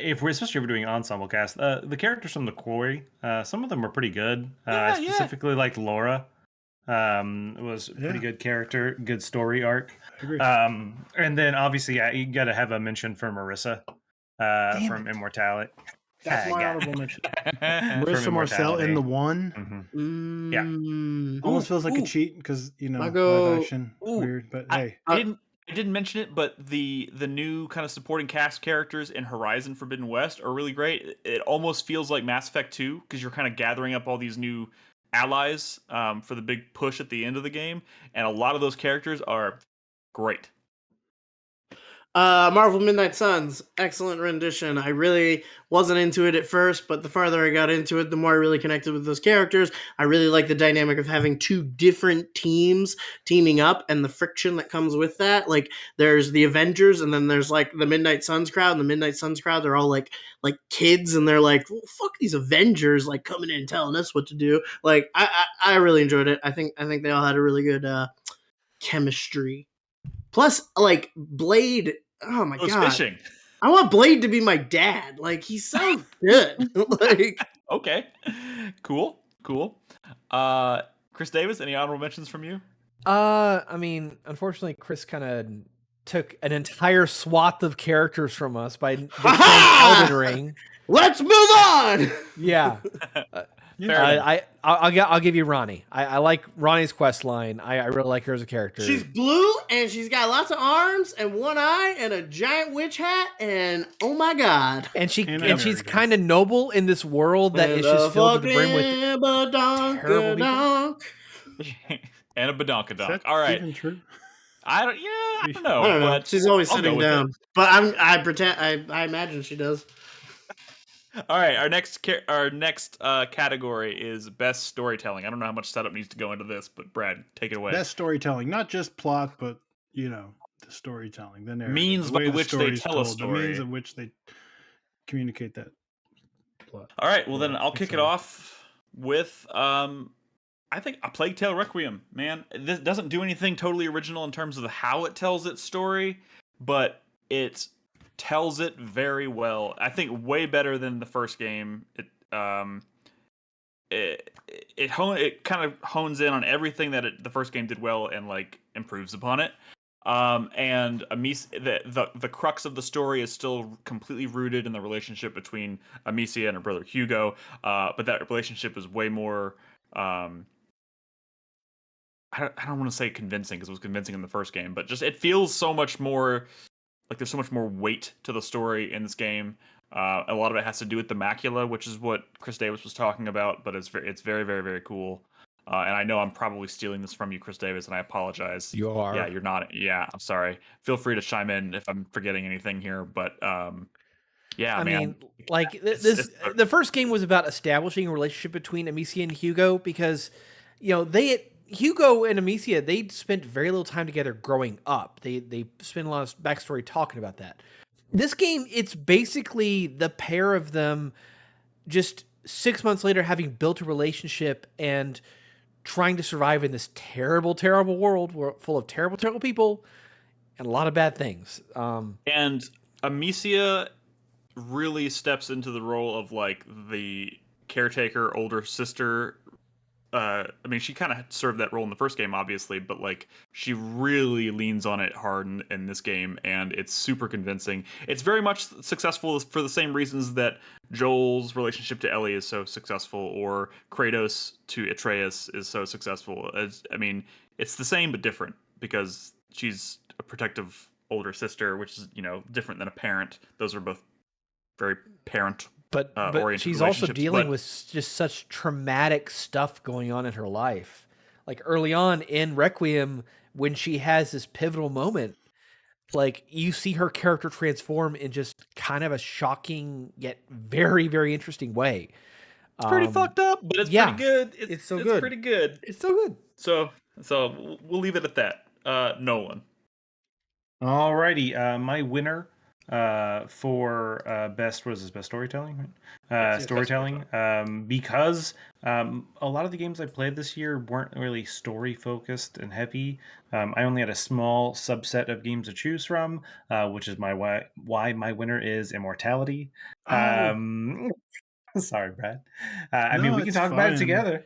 Especially if we're doing ensemble cast, the characters from the Quarry, some of them were pretty good. I Yeah. specifically liked Laura. Was a pretty Yeah. good character, good story arc. I agree. And then obviously, you got to have a mention for Marissa from Immortality. That's my God. honorable mention. From Marissa Marcel in Immortality. the one. Yeah. Almost feels like Ooh. a cheat because I go- live action weird, but hey. I didn't mention it, but the new kind of supporting cast characters in Horizon Forbidden West are really great. It almost feels like Mass Effect 2 because you're kind of gathering up all these new allies for the big push at the end of the game, and a lot of those characters are great. Marvel Midnight Suns, excellent rendition. I really wasn't into it at first, but the farther I got into it, the more I really connected with those characters. I really like the dynamic of having two different teams teaming up and the friction that comes with that. Like, there's the Avengers, and then there's like the Midnight Suns crowd. And the Midnight Suns crowd, they're all like kids, and they're like, well, fuck these Avengers, like coming in and telling us what to do. Like, I really enjoyed it. I think they all had a really good chemistry. Plus, like, Blade. Oh my Who's god! fishing? I want Blade to be my dad. Like, he's so good. Like, Okay, cool. Chris Davis, any honorable mentions from you? I mean, unfortunately, Chris kind of took an entire swath of characters from us by saying Elden Ring. let's move on. Yeah. Fair enough. I'll give you Ronnie. I like Ronnie's quest line. I really like her as a character. She's blue and she's got lots of arms and one eye and a giant witch hat, and oh my god. and she's American. kind of noble in this world that is just filled to the brim with terrible people. And a badonkadonk. Is that All right. even true? I don't know. I don't know. But She's always I'll go sitting with down, it. but I pretend I imagine she does. All right, our next category is best storytelling. I don't know how much setup needs to go into this, but Brad, take it away. Best storytelling, not just plot, but the storytelling, the narrative, Means the way by the which they story's tell a told, the story. means of which they communicate that plot. All right, well then Yeah, I'll kick it excellent. off with I think A Plague Tale Requiem. Man, this doesn't do anything totally original in terms of how it tells its story, but it tells it very well. I think way better than the first game. It kind of hones in on everything that the first game did well and like improves upon it. And the crux of the story is still completely rooted in the relationship between Amicia and her brother Hugo. But that relationship is way more. I don't want to say convincing because it was convincing in the first game, but just it feels so much more like there's so much more weight to the story in this game. A lot of it has to do with the macula, which is what Chris Davis was talking about, but it's very, very, very cool. And I know I'm probably stealing this from you, Chris Davis, and I apologize. You are. Yeah, you're not. Yeah, I'm sorry. Feel free to chime in if I'm forgetting anything here, but yeah, I man. mean, like It's the first game was about establishing a relationship between Amicia and Hugo because, Hugo and Amicia, they spent very little time together growing up. They spent a lot of backstory talking about that. This game, it's basically the pair of them just 6 months later having built a relationship and trying to survive in this terrible, terrible world full of terrible, terrible people and a lot of bad things. And Amicia really steps into the role of like the caretaker, older sister. I mean, she kind of served that role in the first game, obviously, but like she really leans on it hard in this game, and it's super convincing. It's very much successful for the same reasons that Joel's relationship to Ellie is so successful, or Kratos to Atreus is so successful. I mean, it's the same but different because she's a protective older sister, which is different than a parent. Those are both very parent but oriented she's also relationships, dealing but- with just such traumatic stuff going on in her life. Like early on in Requiem, when she has this pivotal moment, like you see her character transform in just kind of a shocking yet very, very interesting way. It's pretty fucked up, but it's yeah, pretty good. it's so good. Pretty good. It's so good. So we'll leave it at that. Nolan. Alrighty, my winner for best storytelling, right? Yes, Storytelling. Because a lot of the games I played this year weren't really story focused and heavy. I only had a small subset of games to choose from, which is why my winner is Immortality. Sorry, Brad. I mean, No, we can it's talk about it fine. together.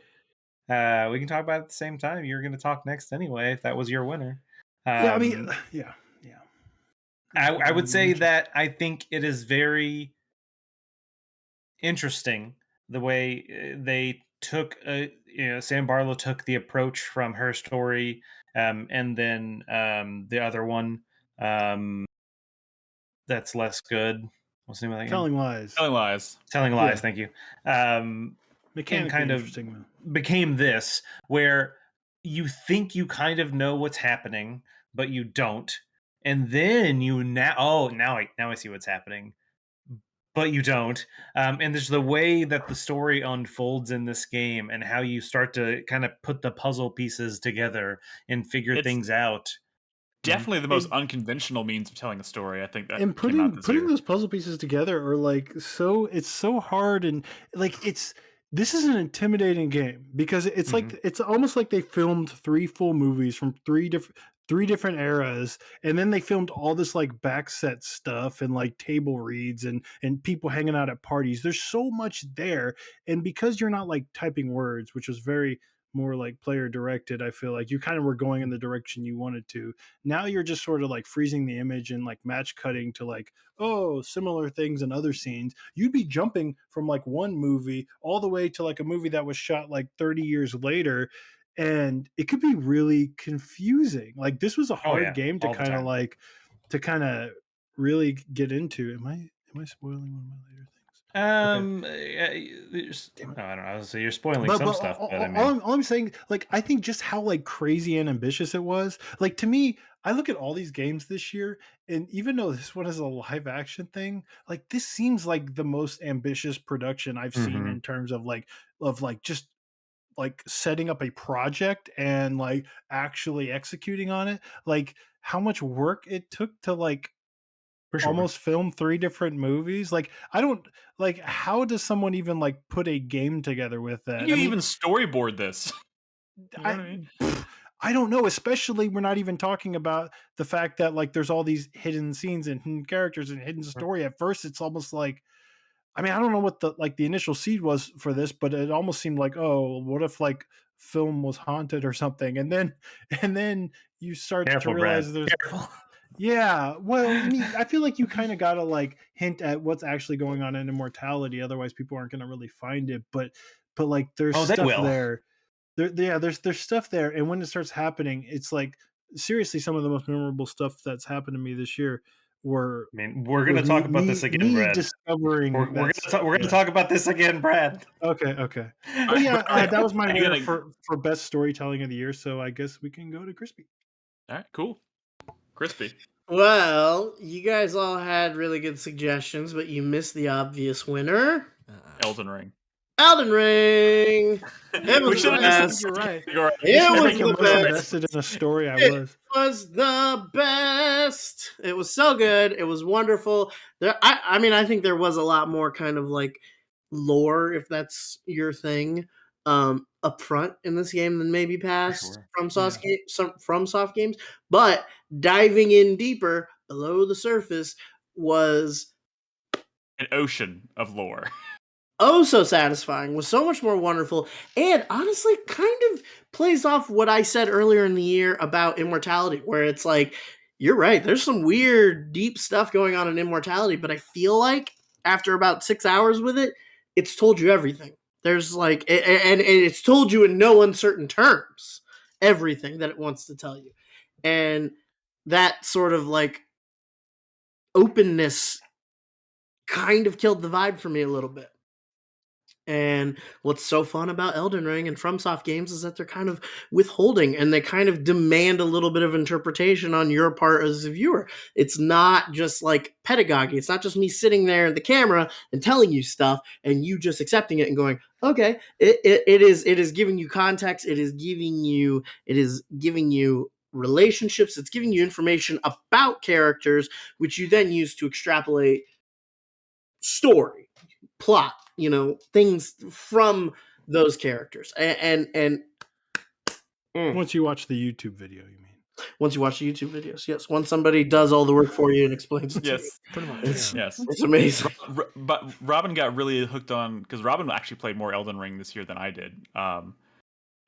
We can talk about it at the same time. You're going to talk next anyway, if that was your winner. Yeah, I mean, yeah. I would say that I think it is very interesting the way they took, Sam Barlow took the approach from her story, and then the other one that's less good. What's the name of that game? Telling lies. Telling lies. Telling Lies. Yeah. Thank you. Mechanically kind of interesting, though. became this where you think you kind of know what's happening, but you don't, and then now I see what's happening, but you don't. And there's the way that the story unfolds in this game and how you start to kind of put the puzzle pieces together and figure It's things out. Definitely the most unconventional means of telling a story. I think that And came out this putting year. those puzzle pieces together are like it's so hard, and like this is an intimidating game because it's like it's almost like they filmed 3 full movies from three different eras, and then they filmed all this like backset stuff and like table reads and people hanging out at parties. There's so much there, and because you're not like typing words, which was very more like player directed, I feel like you kind of were going in the direction you wanted to. Now you're just sort of like freezing the image and like match cutting to like, oh, similar things in other scenes. You'd be jumping from like one movie all the way to like a movie that was shot like 30 years later, and it could be really confusing. Like this was a hard game to all the kind of time. like really get into. Am I spoiling one of my later things? I don't know. I was say you're spoiling some stuff, but I mean, all I'm saying, like, I think just how like crazy and ambitious it was. Like to me, I look at all these games this year, and even though this one is a live action thing, like this seems like the most ambitious production I've seen in terms of just like setting up a project and like actually executing on it. Like how much work it took to like for sure. almost film 3 different movies. Like I don't like how does someone even like put a game together with that? You even storyboard this. You know what I mean? I don't know, especially we're not even talking about the fact that like there's all these hidden scenes and hidden characters and hidden story. At first it's almost like, I mean, I don't know what the initial seed was for this, but it almost seemed like, oh, what if like film was haunted or something? And then you start Careful, to realize Brad. there's Careful. yeah, well, I mean, I feel like you kind of got to like hint at what's actually going on in Immortality, otherwise people aren't going to really find it. But like there's Oh, they stuff will. there. There's stuff there, and when it starts happening, it's like seriously some of the most memorable stuff that's happened to me this year were I mean, we're gonna talk about this again, Brad. discovering. We're gonna talk about this again, Brad. Okay. All But right, yeah, all right. that was my Are you winner gonna- for best storytelling of the year. So I guess we can go to Crispy. All right, cool. Crispy. Well, you guys all had really good suggestions, but you missed the obvious winner. Elden Ring. Elden Ring. It We was should the have best. just. You're right. It was Freaking the much best. invested in the story I It was. was the best. It was so good. It was wonderful. I mean, I think there was a lot more kind of like lore, if that's your thing, up front in this game than maybe past sure. from soft games. But diving in deeper below the surface was An ocean of lore. oh so satisfying, was so much more wonderful, and honestly kind of plays off what I said earlier in the year about Immortality, where it's like, you're right, there's some weird deep stuff going on in Immortality, but I feel like after about 6 hours with it, it's told you everything. There's like, and it's told you in no uncertain terms everything that it wants to tell you, and that sort of like openness kind of killed the vibe for me a little bit. And what's so fun about Elden Ring and FromSoft games is that they're kind of withholding, and they kind of demand a little bit of interpretation on your part as a viewer. It's not just like pedagogy. It's not just me sitting there at the camera and telling you stuff and you just accepting it and going, okay. It is giving you context. It is giving you relationships. It's giving you information about characters, which you then use to extrapolate story, plot, things from those characters. And Once you watch the YouTube video, you mean? once you watch the YouTube videos, yes. Once somebody does all the work for you and explains it to you. Yes. Pretty much. It's, yeah. Yes. it's amazing. But Robin got really hooked on, because Robin actually played more Elden Ring this year than I did.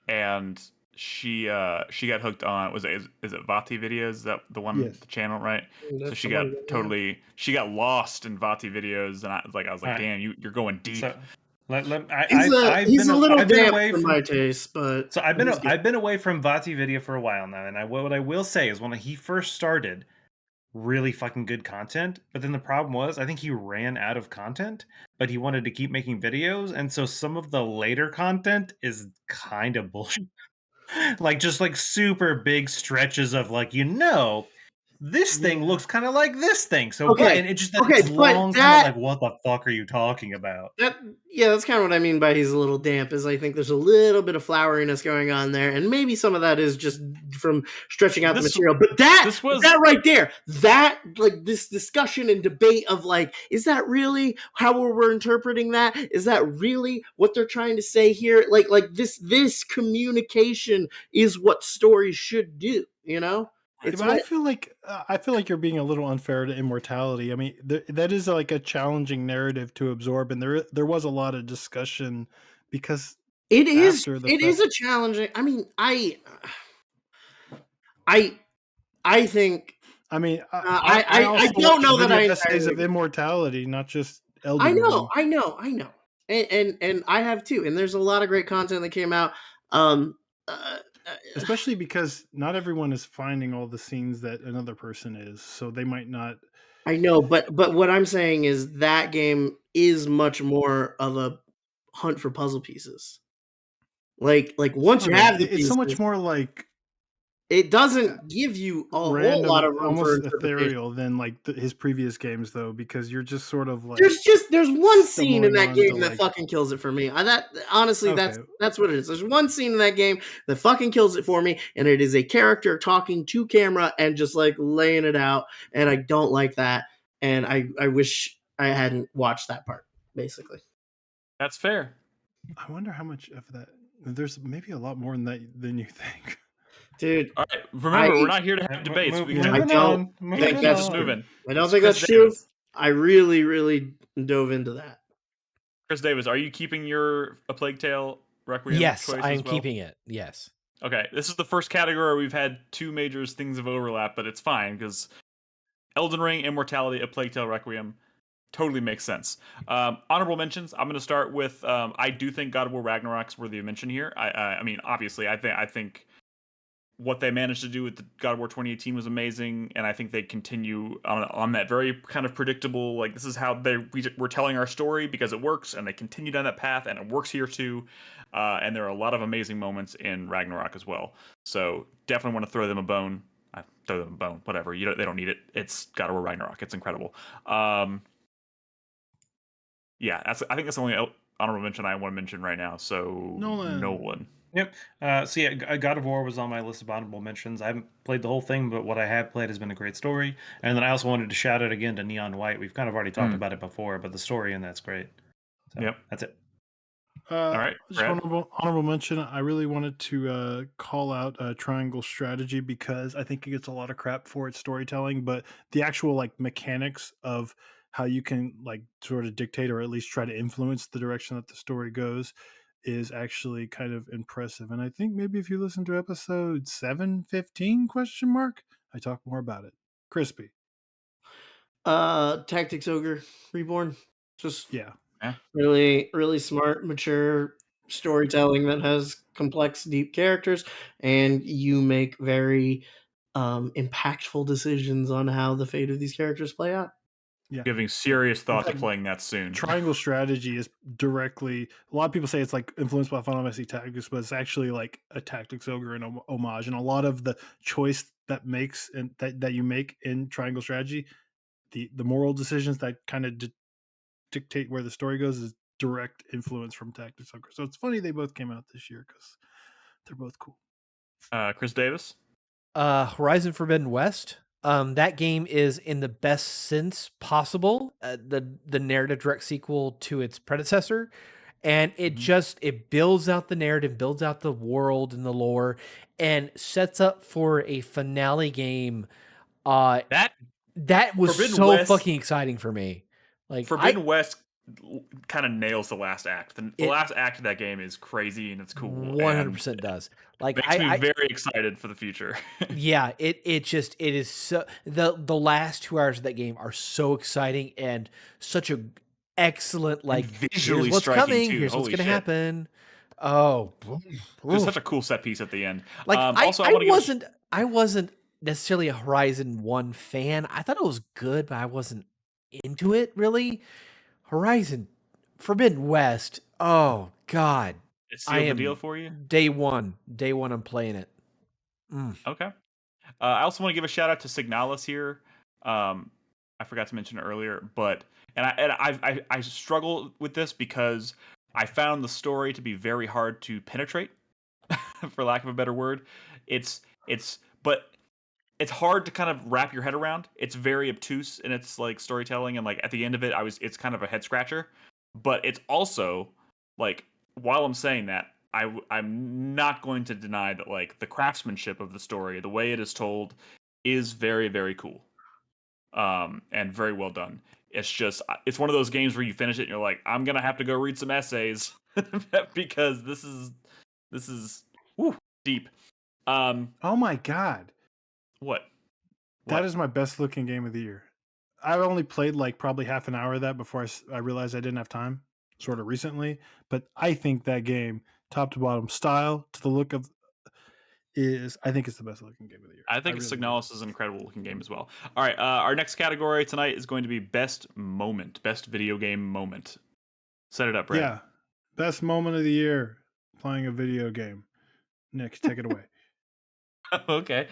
And she got hooked on, is it Vati videos? Is that the one, Yes. the channel, right? So That's she the got one, she got lost in Vati videos, and I was like, Alright. damn, you're going deep. So, He's a little I've been damp away for from my taste, but So I've been he's good. I've been away from Vati video for a while now, and what I will say is when he first started, really fucking good content. But then the problem was, I think he ran out of content, but he wanted to keep making videos, and so some of the later content is kind of bullshit. Like just like super big stretches of like, this thing looks kind of like this thing. So Okay, and it just okay, it's but long, kind that- of like, what the fuck are you talking about? that's kind of what I mean by he's a little damp, is I think there's a little bit of floweriness going on there, and maybe some of that is just from stretching out the material. But that right there, that like this discussion and debate of like, is that really how we're interpreting that? Is that really what they're trying to say here? Like this communication is what stories should do, It's But I feel like you're being a little unfair to Immortality. I mean, that is like a challenging narrative to absorb, and there was a lot of discussion because it is after the it is a challenging. I mean, I think. I mean, I don't know that I essays of entirely agree. Immortality, not just Elden Ring. I know, and I have too. And there's a lot of great content that came out. Especially because not everyone is finding all the scenes that another person is, so they might not. I know, but what I'm saying is that game is much more of a hunt for puzzle pieces. Like once you have the pieces, it's so much more like it doesn't give you a whole lot of room almost for interpretation. ethereal than like his previous games, though, because you're just sort of like There's one scene in that game that like, fucking kills it for me. Honestly, okay. that's what it is. There's one scene in that game that fucking kills it for me, and it is a character talking to camera and just like laying it out, and I don't like that, and I wish I hadn't watched that part, basically. That's fair. I wonder how much of that. There's maybe a lot more than that than you think. Dude, All right, remember, we're not here to have debates. We can I have don't think that's just true. moving. I don't think that's true. I really, really dove into that. Chris Davis, are you keeping your A Plague Tale Requiem Yes, choice I as am well? keeping it. Yes. Okay, this is the first category where we've had two major things of overlap, but it's fine because Elden Ring, Immortality, A Plague Tale Requiem totally makes sense. Honorable mentions. I'm going to start with. I do think God of War Ragnarok's worthy of mention here. I mean, obviously, I think what they managed to do with the God of War 2018 was amazing, and I think they continue on that very kind of predictable, like, this is how we're telling our story because it works, and they continue down that path, and it works here too. And there are a lot of amazing moments in Ragnarok as well. So definitely want to throw them a bone. Throw them a bone, whatever. They don't need it. It's God of War Ragnarok. It's incredible. Yeah, I think that's the only honorable mention I want to mention right now. So Nolan. Yep. So yeah, God of War was on my list of honorable mentions. I haven't played the whole thing, but what I have played has been a great story. And then I also wanted to shout out again to Neon White. We've kind of already talked about it before, but the story in that's great. So, Yep. That's it. All right, just Brad? honorable mention. I really wanted to call out Triangle Strategy because I think it gets a lot of crap for its storytelling, but the actual like mechanics of how you can like sort of dictate or at least try to influence the direction that the story goes is actually kind of impressive. And I think maybe if you listen to episode 715 ? I talk more about it. Crispy. Tactics Ogre Reborn. Just Yeah. really, really smart, mature storytelling that has complex, deep characters, and you make very impactful decisions on how the fate of these characters play out. Yeah. Giving serious thought to fact, playing that soon. Triangle Strategy is directly. A lot of people say it's like influenced by Final Fantasy Tactics, but it's actually like a Tactics Ogre and homage. And a lot of the choice that makes and that you make in Triangle Strategy, the moral decisions that kind of dictate where the story goes, is direct influence from Tactics Ogre. So it's funny they both came out this year because they're both cool. Chris Davis. Horizon Forbidden West. That game is in the best sense possible, the narrative direct sequel to its predecessor, and it builds out the narrative, builds out the world and the lore, and sets up for a finale game. That was Forbidden so West- fucking exciting for me. Like Forbidden West kind of nails the last act. The It- last act of that game is crazy and it's cool. 100% does. Like Makes me very excited for the future. Yeah, it is so the last 2 hours of that game are so exciting and such a excellent like visually here's what's striking, coming, too. here's what's Holy gonna shit. happen. Oh, There's such a cool set piece at the end. like Also, I wasn't necessarily a Horizon 1 fan. I thought it was good, but I wasn't into it really. Horizon Forbidden West. Oh God, it sealed I the am deal for you. Day one, I'm playing it. Okay. I also want to give a shout out to Signalis here. I forgot to mention it earlier, but I struggle with this because I found the story to be very hard to penetrate, for lack of a better word. But it's hard to kind of wrap your head around. It's very obtuse in its like storytelling, and like at the end of it, it's kind of a head scratcher. But it's also like, while I'm saying that, I'm not going to deny that like the craftsmanship of the story, the way it is told, is very, very cool, and very well done. It's one of those games where you finish it and you're like, I'm gonna have to go read some essays because this is deep. Oh my God. What? That is my best looking game of the year. I've only played like probably half an hour of that before I realized I didn't have time, sort of recently. But I think that game, top to bottom, style to the look of, I think it's the best looking game of the year. I think Signalis is an incredible looking game as well. All right, our next category tonight is going to be best video game moment. Set it up, Brad. Yeah, best moment of the year playing a video game. Nick, take it away. Okay.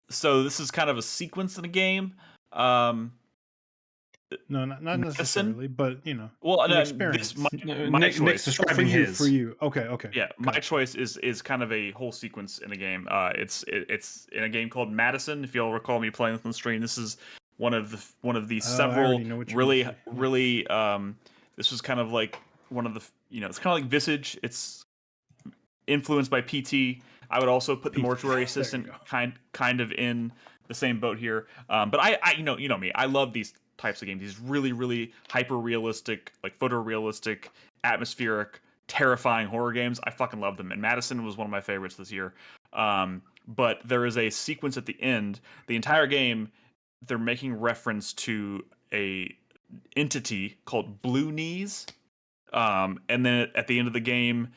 So this is kind of a sequence in a game. No, not necessarily, but you know. Well, an no, experience. my Nick's choice. describing his. For you. Okay. Yeah, my choice is kind of a whole sequence in a game. It's in a game called Madison. If you'll recall me playing this on the stream, this is one of the several really. This was kind of like one of the it's kind of like Visage. It's influenced by PT. I would also put the Mortuary Assistant kind of in the same boat here. But I you know me. I love these types of games. These really, really hyper realistic, like photorealistic, atmospheric, terrifying horror games. I fucking love them. And Madison was one of my favorites this year. But there is a sequence at the end. The entire game, they're making reference to a entity called Blue Knees. And then at the end of the game,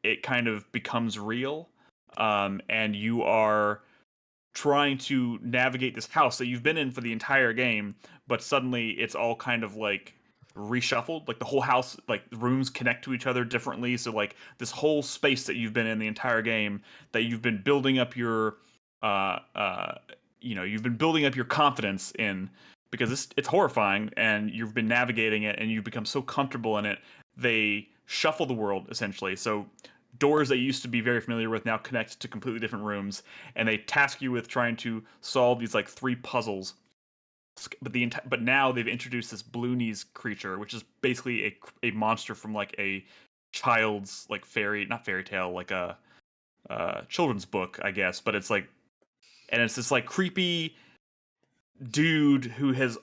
it kind of becomes real. and you are trying to navigate this house that you've been in for the entire game, but suddenly it's all kind of like reshuffled. Like the whole house, like rooms connect to each other differently. So like this whole space that you've been in the entire game, that you've been building up your, you've been building up your confidence in, because it's horrifying, and you've been navigating it, and you've become so comfortable in it. They shuffle the world essentially. So doors that you used to be very familiar with now connect to completely different rooms, and they task you with trying to solve these like 3 puzzles. But now they've introduced this blue knees creature, which is basically a monster from like a child's like not fairy tale, like a children's book, I guess. But it's like, and it's this like creepy dude who has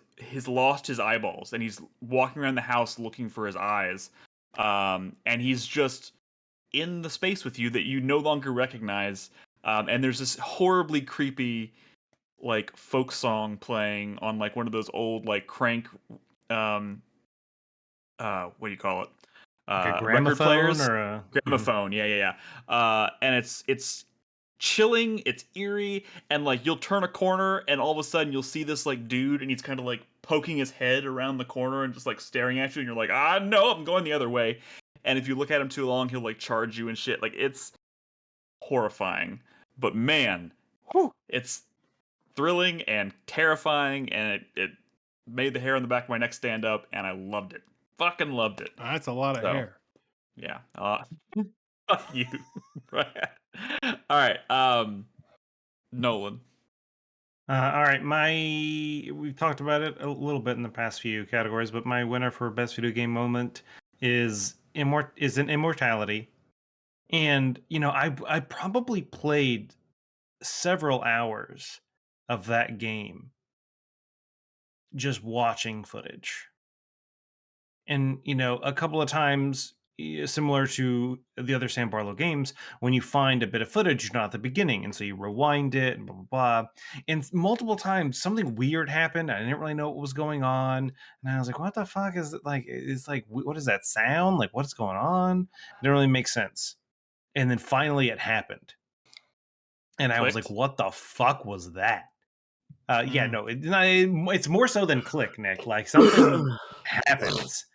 lost his eyeballs, and he's walking around the house looking for his eyes, and he's just in the space with you that you no longer recognize, and there's this horribly creepy like folk song playing on like one of those old like crank what do you call it, Like a record gramophone players, or a gramophone. Yeah. And it's chilling, it's eerie, and like you'll turn a corner and all of a sudden you'll see this like dude, and he's kind of like poking his head around the corner and just like staring at you, and you're like, no, I'm going the other way. And if you look at him too long, he'll like charge you and shit. Like, it's horrifying, but man, it's thrilling and terrifying, and it made the hair on the back of my neck stand up, and I loved it. Fucking loved it. That's a lot of So, hair. Yeah. Fuck you. Right. All right. Nolan. All right, we've talked about it a little bit in the past few categories, but my winner for best video game moment is an Immortality. And I probably played several hours of that game just watching footage. And a couple of times, similar to the other Sam Barlow games, when you find a bit of footage, you're not at the beginning, and so you rewind it and blah blah blah. And multiple times something weird happened. I didn't really know what was going on, and I was like, what the fuck is it? Like, it's like, what is that sound? Like, what's going on? It didn't really make sense. And then finally it happened, and I was like, what the fuck was that? Yeah, no, it's more so than click, Nick. Like, something happens,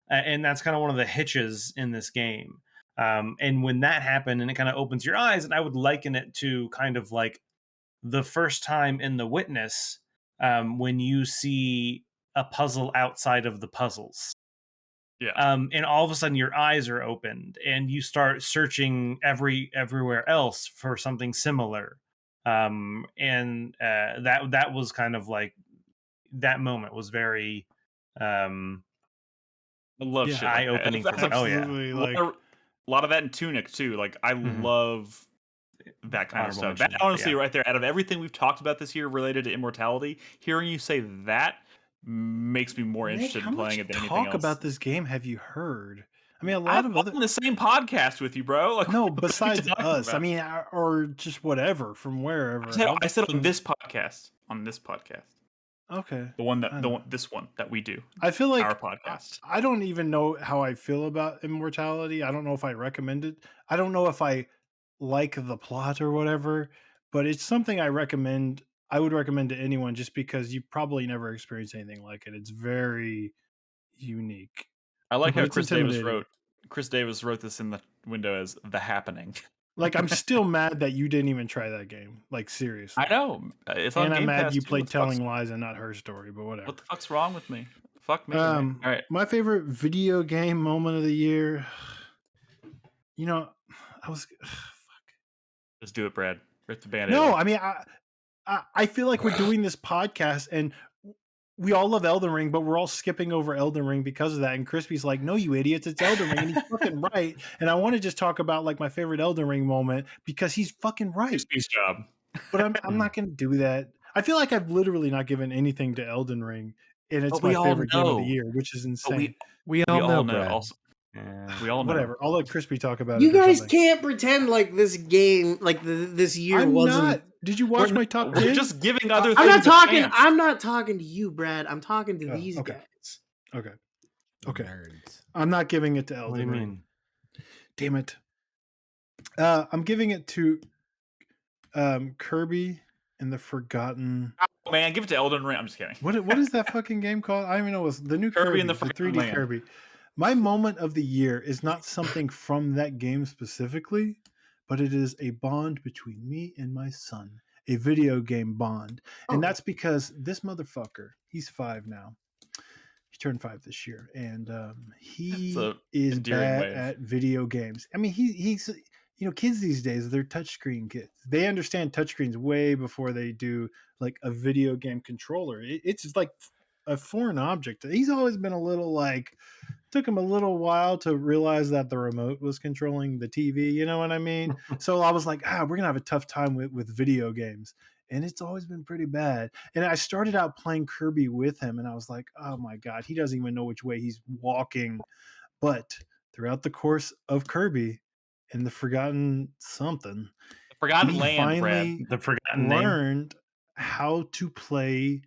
and that's kind of one of the hitches in this game. And when that happened, and it kind of opens your eyes, and I would liken it to kind of like the first time in The Witness, when you see a puzzle outside of the puzzles. Yeah. And all of a sudden your eyes are opened, and you start searching everywhere else for something similar. And that was kind of like, that moment was very I love shit like eye-opening for me. Absolutely, Oh, a lot of that in Tunic too. Like, I love that kind of stuff. That honestly, right there, out of everything we've talked about this year related to Immortality, hearing you say that makes me more interested in playing it than anything else. Talk about this game have you heard? I mean, I'm on the same podcast with you, bro. Like, no, besides us. About? I mean, or just whatever from wherever. I said on this podcast. On this podcast. Okay. This one that we do. I feel like our podcast. I don't even know how I feel about Immortality. I don't know if I recommend it. I don't know if I like the plot or whatever, but it's something I would recommend to anyone, just because you probably never experienced anything like it. It's very unique. I like how Chris Davis wrote this in the window as The Happening. Like, I'm still mad that you didn't even try that game. Like, seriously. I know. It's on and I'm Game mad Pass you too. played Telling Lies and not Her Story, but whatever. What the fuck's wrong with me? Fuck me. All right. My favorite video game moment of the year. Fuck. Just do it, Brad. Rip the Band-Aid. No, I mean, I feel like we're doing this podcast and we all love Elden Ring, but we're all skipping over Elden Ring because of that. And Crispy's like, no, you idiots, it's Elden Ring. And he's fucking right. And I want to just talk about like my favorite Elden Ring moment because he's fucking right. Crispy's job. But I'm not going to do that. I feel like I've literally not given anything to Elden Ring, and it's my favorite game of the year, which is insane. We all know. Also, we all know. Whatever. I'll let Crispy talk about it. You guys can't pretend like this game, like this year wasn't. Not. Did you watch my top 10? We're just giving other. I'm not talking to you, Brad. I'm talking to these guys. Okay. Nerds. I'm not giving it to Elden Ring. What do you mean? Damn it. I'm giving it to Kirby and the Forgotten. Oh, man, give it to Elden Ring. I'm just kidding. What is that fucking game called? I don't even know. What's the new Kirby Kirby, and the the Forgotten 3D Land. Kirby. My moment of the year is not something from that game specifically, but it is a bond between me and my son, a video game bond. And that's because this motherfucker, he's 5 now. He turned 5 this year, and he a is endearing bad way. at video games. I mean, he's kids these days, they're touchscreen kids. They understand touchscreens way before they do like a video game controller. It's just like a foreign object. He's always been a little like, took him a little while to realize that the remote was controlling the TV. You know what I mean? So I was like, we're gonna have a tough time with video games. And it's always been pretty bad. And I started out playing Kirby with him, and I was like, oh my God, he doesn't even know which way he's walking. But throughout the course of Kirby and the Forgotten something, The Forgotten he Land, Brad. finally The forgotten name. learned how to play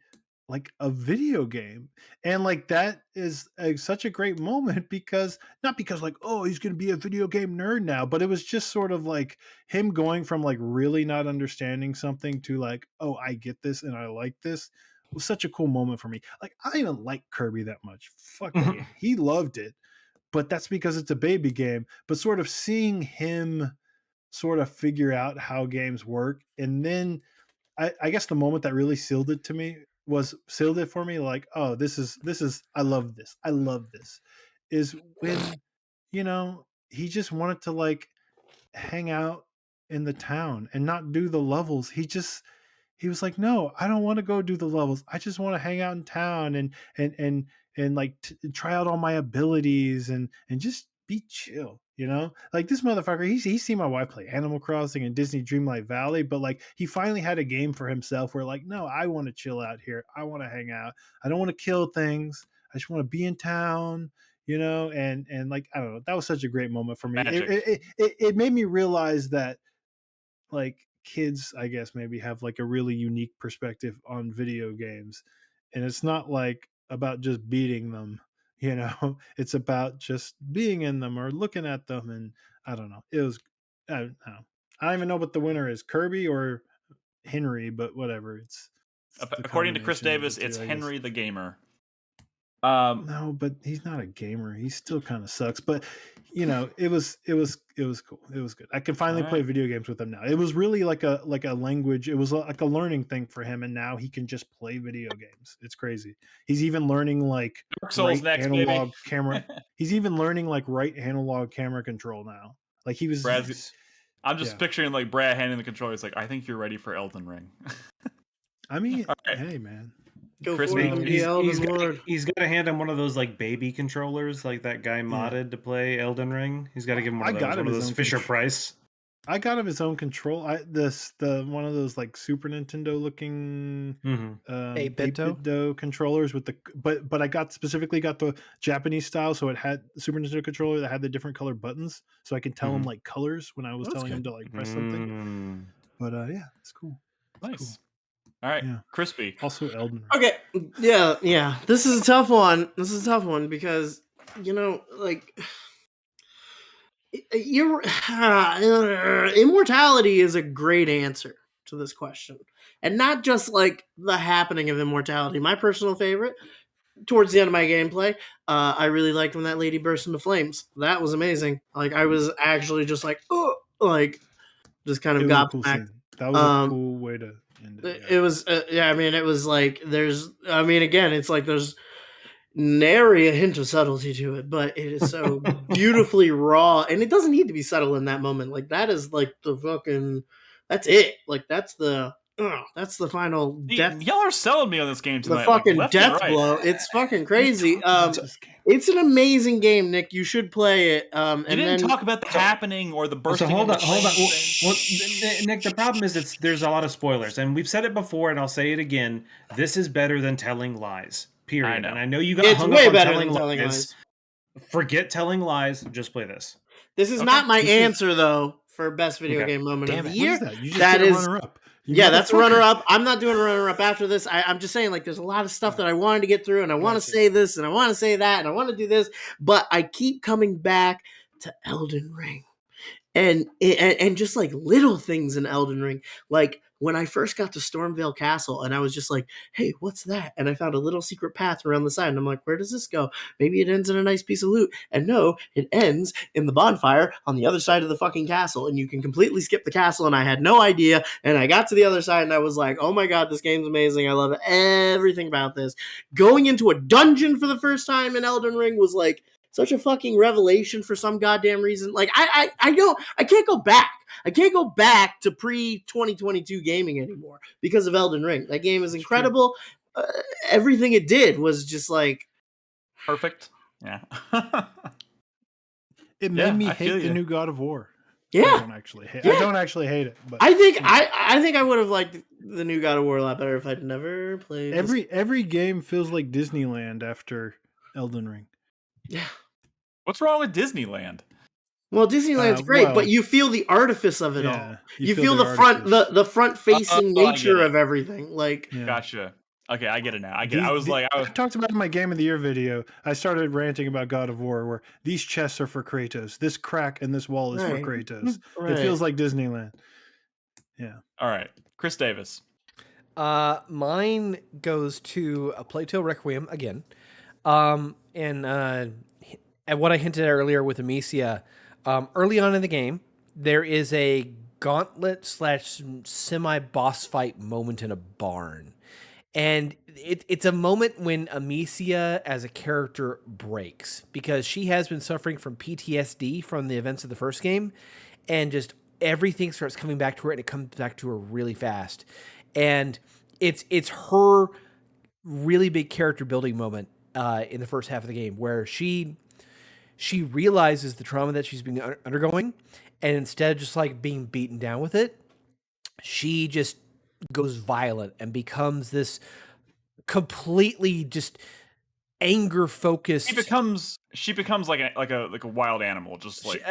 like a video game. And like that is such a great moment because not because like, oh, he's going to be a video game nerd now, but it was just sort of like him going from like really not understanding something to like, oh, I get this and I like this. It was such a cool moment for me. Like I didn't even like Kirby that much. Fuck that game. He loved it, but that's because it's a baby game. But sort of seeing him sort of figure out how games work, and then I guess the moment that really sealed it for me, like, oh, this is I love this, is when he just wanted to like hang out in the town and not do the levels. He was like, no, I don't want to go do the levels. I just want to hang out in town and like try out all my abilities and just be chill. Like this motherfucker, he's seen my wife play Animal Crossing and Disney Dreamlight Valley, but like he finally had a game for himself where like, no, I want to chill out here. I want to hang out. I don't want to kill things. I just want to be in town, and like, I don't know. That was such a great moment for me. It made me realize that like kids, I guess, maybe have like a really unique perspective on video games, and it's not like about just beating them. It's about just being in them or looking at them. And I don't know, I don't know. I don't even know what the winner is, Kirby or Henry, but whatever. It's the According to Chris combination of Davis, the two, it's I guess. Henry the Gamer. No, but he's not a gamer. He still kind of sucks. But it was cool. It was good. I can finally play Alright. video games with him now. It was really like a language. It was like a learning thing for him, and now he can just play video games. It's crazy. He's even learning like Dark Souls next, baby. analog camera. He's even learning like right analog camera control now. Like he was. I'm just picturing like Brad handing the controller. He's like, I think you're ready for Elden Ring. I mean, Alright. hey man. Go Chris, for it, he's got to hand him one of those like baby controllers, like that guy modded to play Elden Ring. He's got to give him one of those Fisher Price. I got him his own control. The one of those like Super Nintendo looking 8-bit controllers with the but I specifically got the Japanese style, so it had the Super Nintendo controller that had the different color buttons, so I can tell him like colors when I was telling him to like press something. But yeah, it's cool. Nice. Cool. All right, Yeah. Crispy. Also Elden Ring. Okay, yeah. This is a tough one. Because like immortality is a great answer to this question, and not just like the happening of immortality. My personal favorite, towards the end of my gameplay, I really liked when that lady burst into flames. That was amazing. Like I was actually just like, oh, like just kind of gobsmacked. That was a cool way to end it. It was, I mean, it was like again, it's like there's nary a hint of subtlety to it, but it is so beautifully raw, and it doesn't need to be subtle in that moment. Like that is like the fucking, that's it. Like that's the final death. Y'all are selling me on this game tonight. The fucking like, death blow. It's fucking crazy. It's an amazing game, Nick. You should play it. You didn't talk about the happening or the bursting. So hold on. Well, Nick, the problem is there's a lot of spoilers, and we've said it before, and I'll say it again. This is better than telling lies. Period. And I know you got hung up on telling lies. Forget telling lies. Just play this. This is not my answer though for best video game moment of the year. That is runner-up. That's a runner-up. I'm not doing a runner-up after this. I'm just saying, like, there's a lot of stuff that I wanted to get through, and I want to say this, and I want to say that, and I want to do this, but I keep coming back to Elden Ring. and just like little things in Elden Ring, like when I first got to Stormvale Castle and I was just like, hey, what's that? And I found a little secret path around the side and I'm like, where does this go? Maybe it ends in a nice piece of loot. And no, it ends in the bonfire on the other side of the fucking castle, and you can completely skip the castle, and I had no idea. And I got to the other side and I was like, oh my god, this game's amazing. I love everything about this. Going into a dungeon for the first time in Elden Ring was like such a fucking revelation for some goddamn reason. Like I can't go back. I can't go back to pre-2022 gaming anymore because of Elden Ring. That game is incredible. Everything it did was just like perfect. Yeah. It made me I feel hate the you. new God of War. yeah. I don't actually hate. Yeah. I don't actually hate it, but I think I would have liked the new God of War a lot better if I'd never played every game feels like Disneyland after Elden Ring. Yeah. What's wrong with Disneyland? Well, Disneyland's great, well, but you feel the artifice of it all. Yeah, You feel the front facing Oh, I nature get it. of everything. Like Yeah. Gotcha. Okay, I get it now. I get it. I talked about in my Game of the Year video. I started ranting about God of War, where these chests are for Kratos, this crack in this wall is for Right. Kratos. Right. It feels like Disneyland. Yeah. All right, Chris Davis. Mine goes to a Plato Requiem again. And what I hinted at earlier with Amicia, early on in the game, there is a gauntlet / semi-boss fight moment in a barn. And it's a moment when Amicia as a character breaks because she has been suffering from PTSD from the events of the first game, and just everything starts coming back to her, and it comes back to her really fast. And it's her really big character building moment in the first half of the game where she realizes the trauma that she's been undergoing, and instead of just like being beaten down with it, she just goes violent and becomes this completely just anger focused. She becomes like a wild animal, just like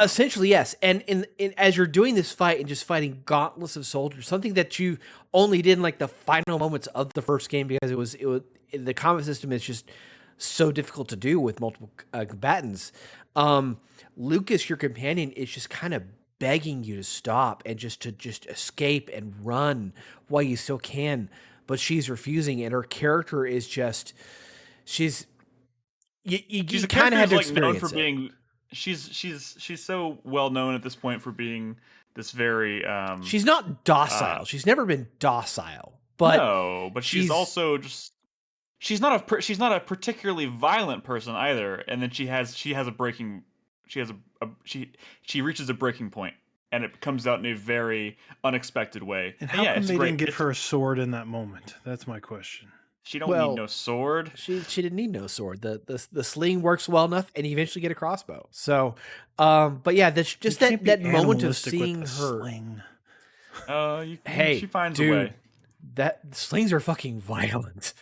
essentially, yes. And as you're doing this fight and just fighting gauntlets of soldiers, something that you only did in like the final moments of the first game because it was the combat system is just so difficult to do with multiple combatants. Lucas, your companion, is just kind of begging you to stop and just escape and run while you still can, but she's refusing, and her character is just you kind of had to experience known for being. She's so well known at this point for being this very. She's not docile. She's never been docile, but no, but she's also just. She's not a particularly violent person either, and then she reaches a breaking point, and it comes out in a very unexpected way. And how come they didn't give her a sword in that moment? That's my question. She don't need no sword. She didn't need no sword. The sling works well enough, and you eventually get a crossbow. So, but yeah, that's just that moment of seeing her. Sling. She finds a way. That slings are fucking violent.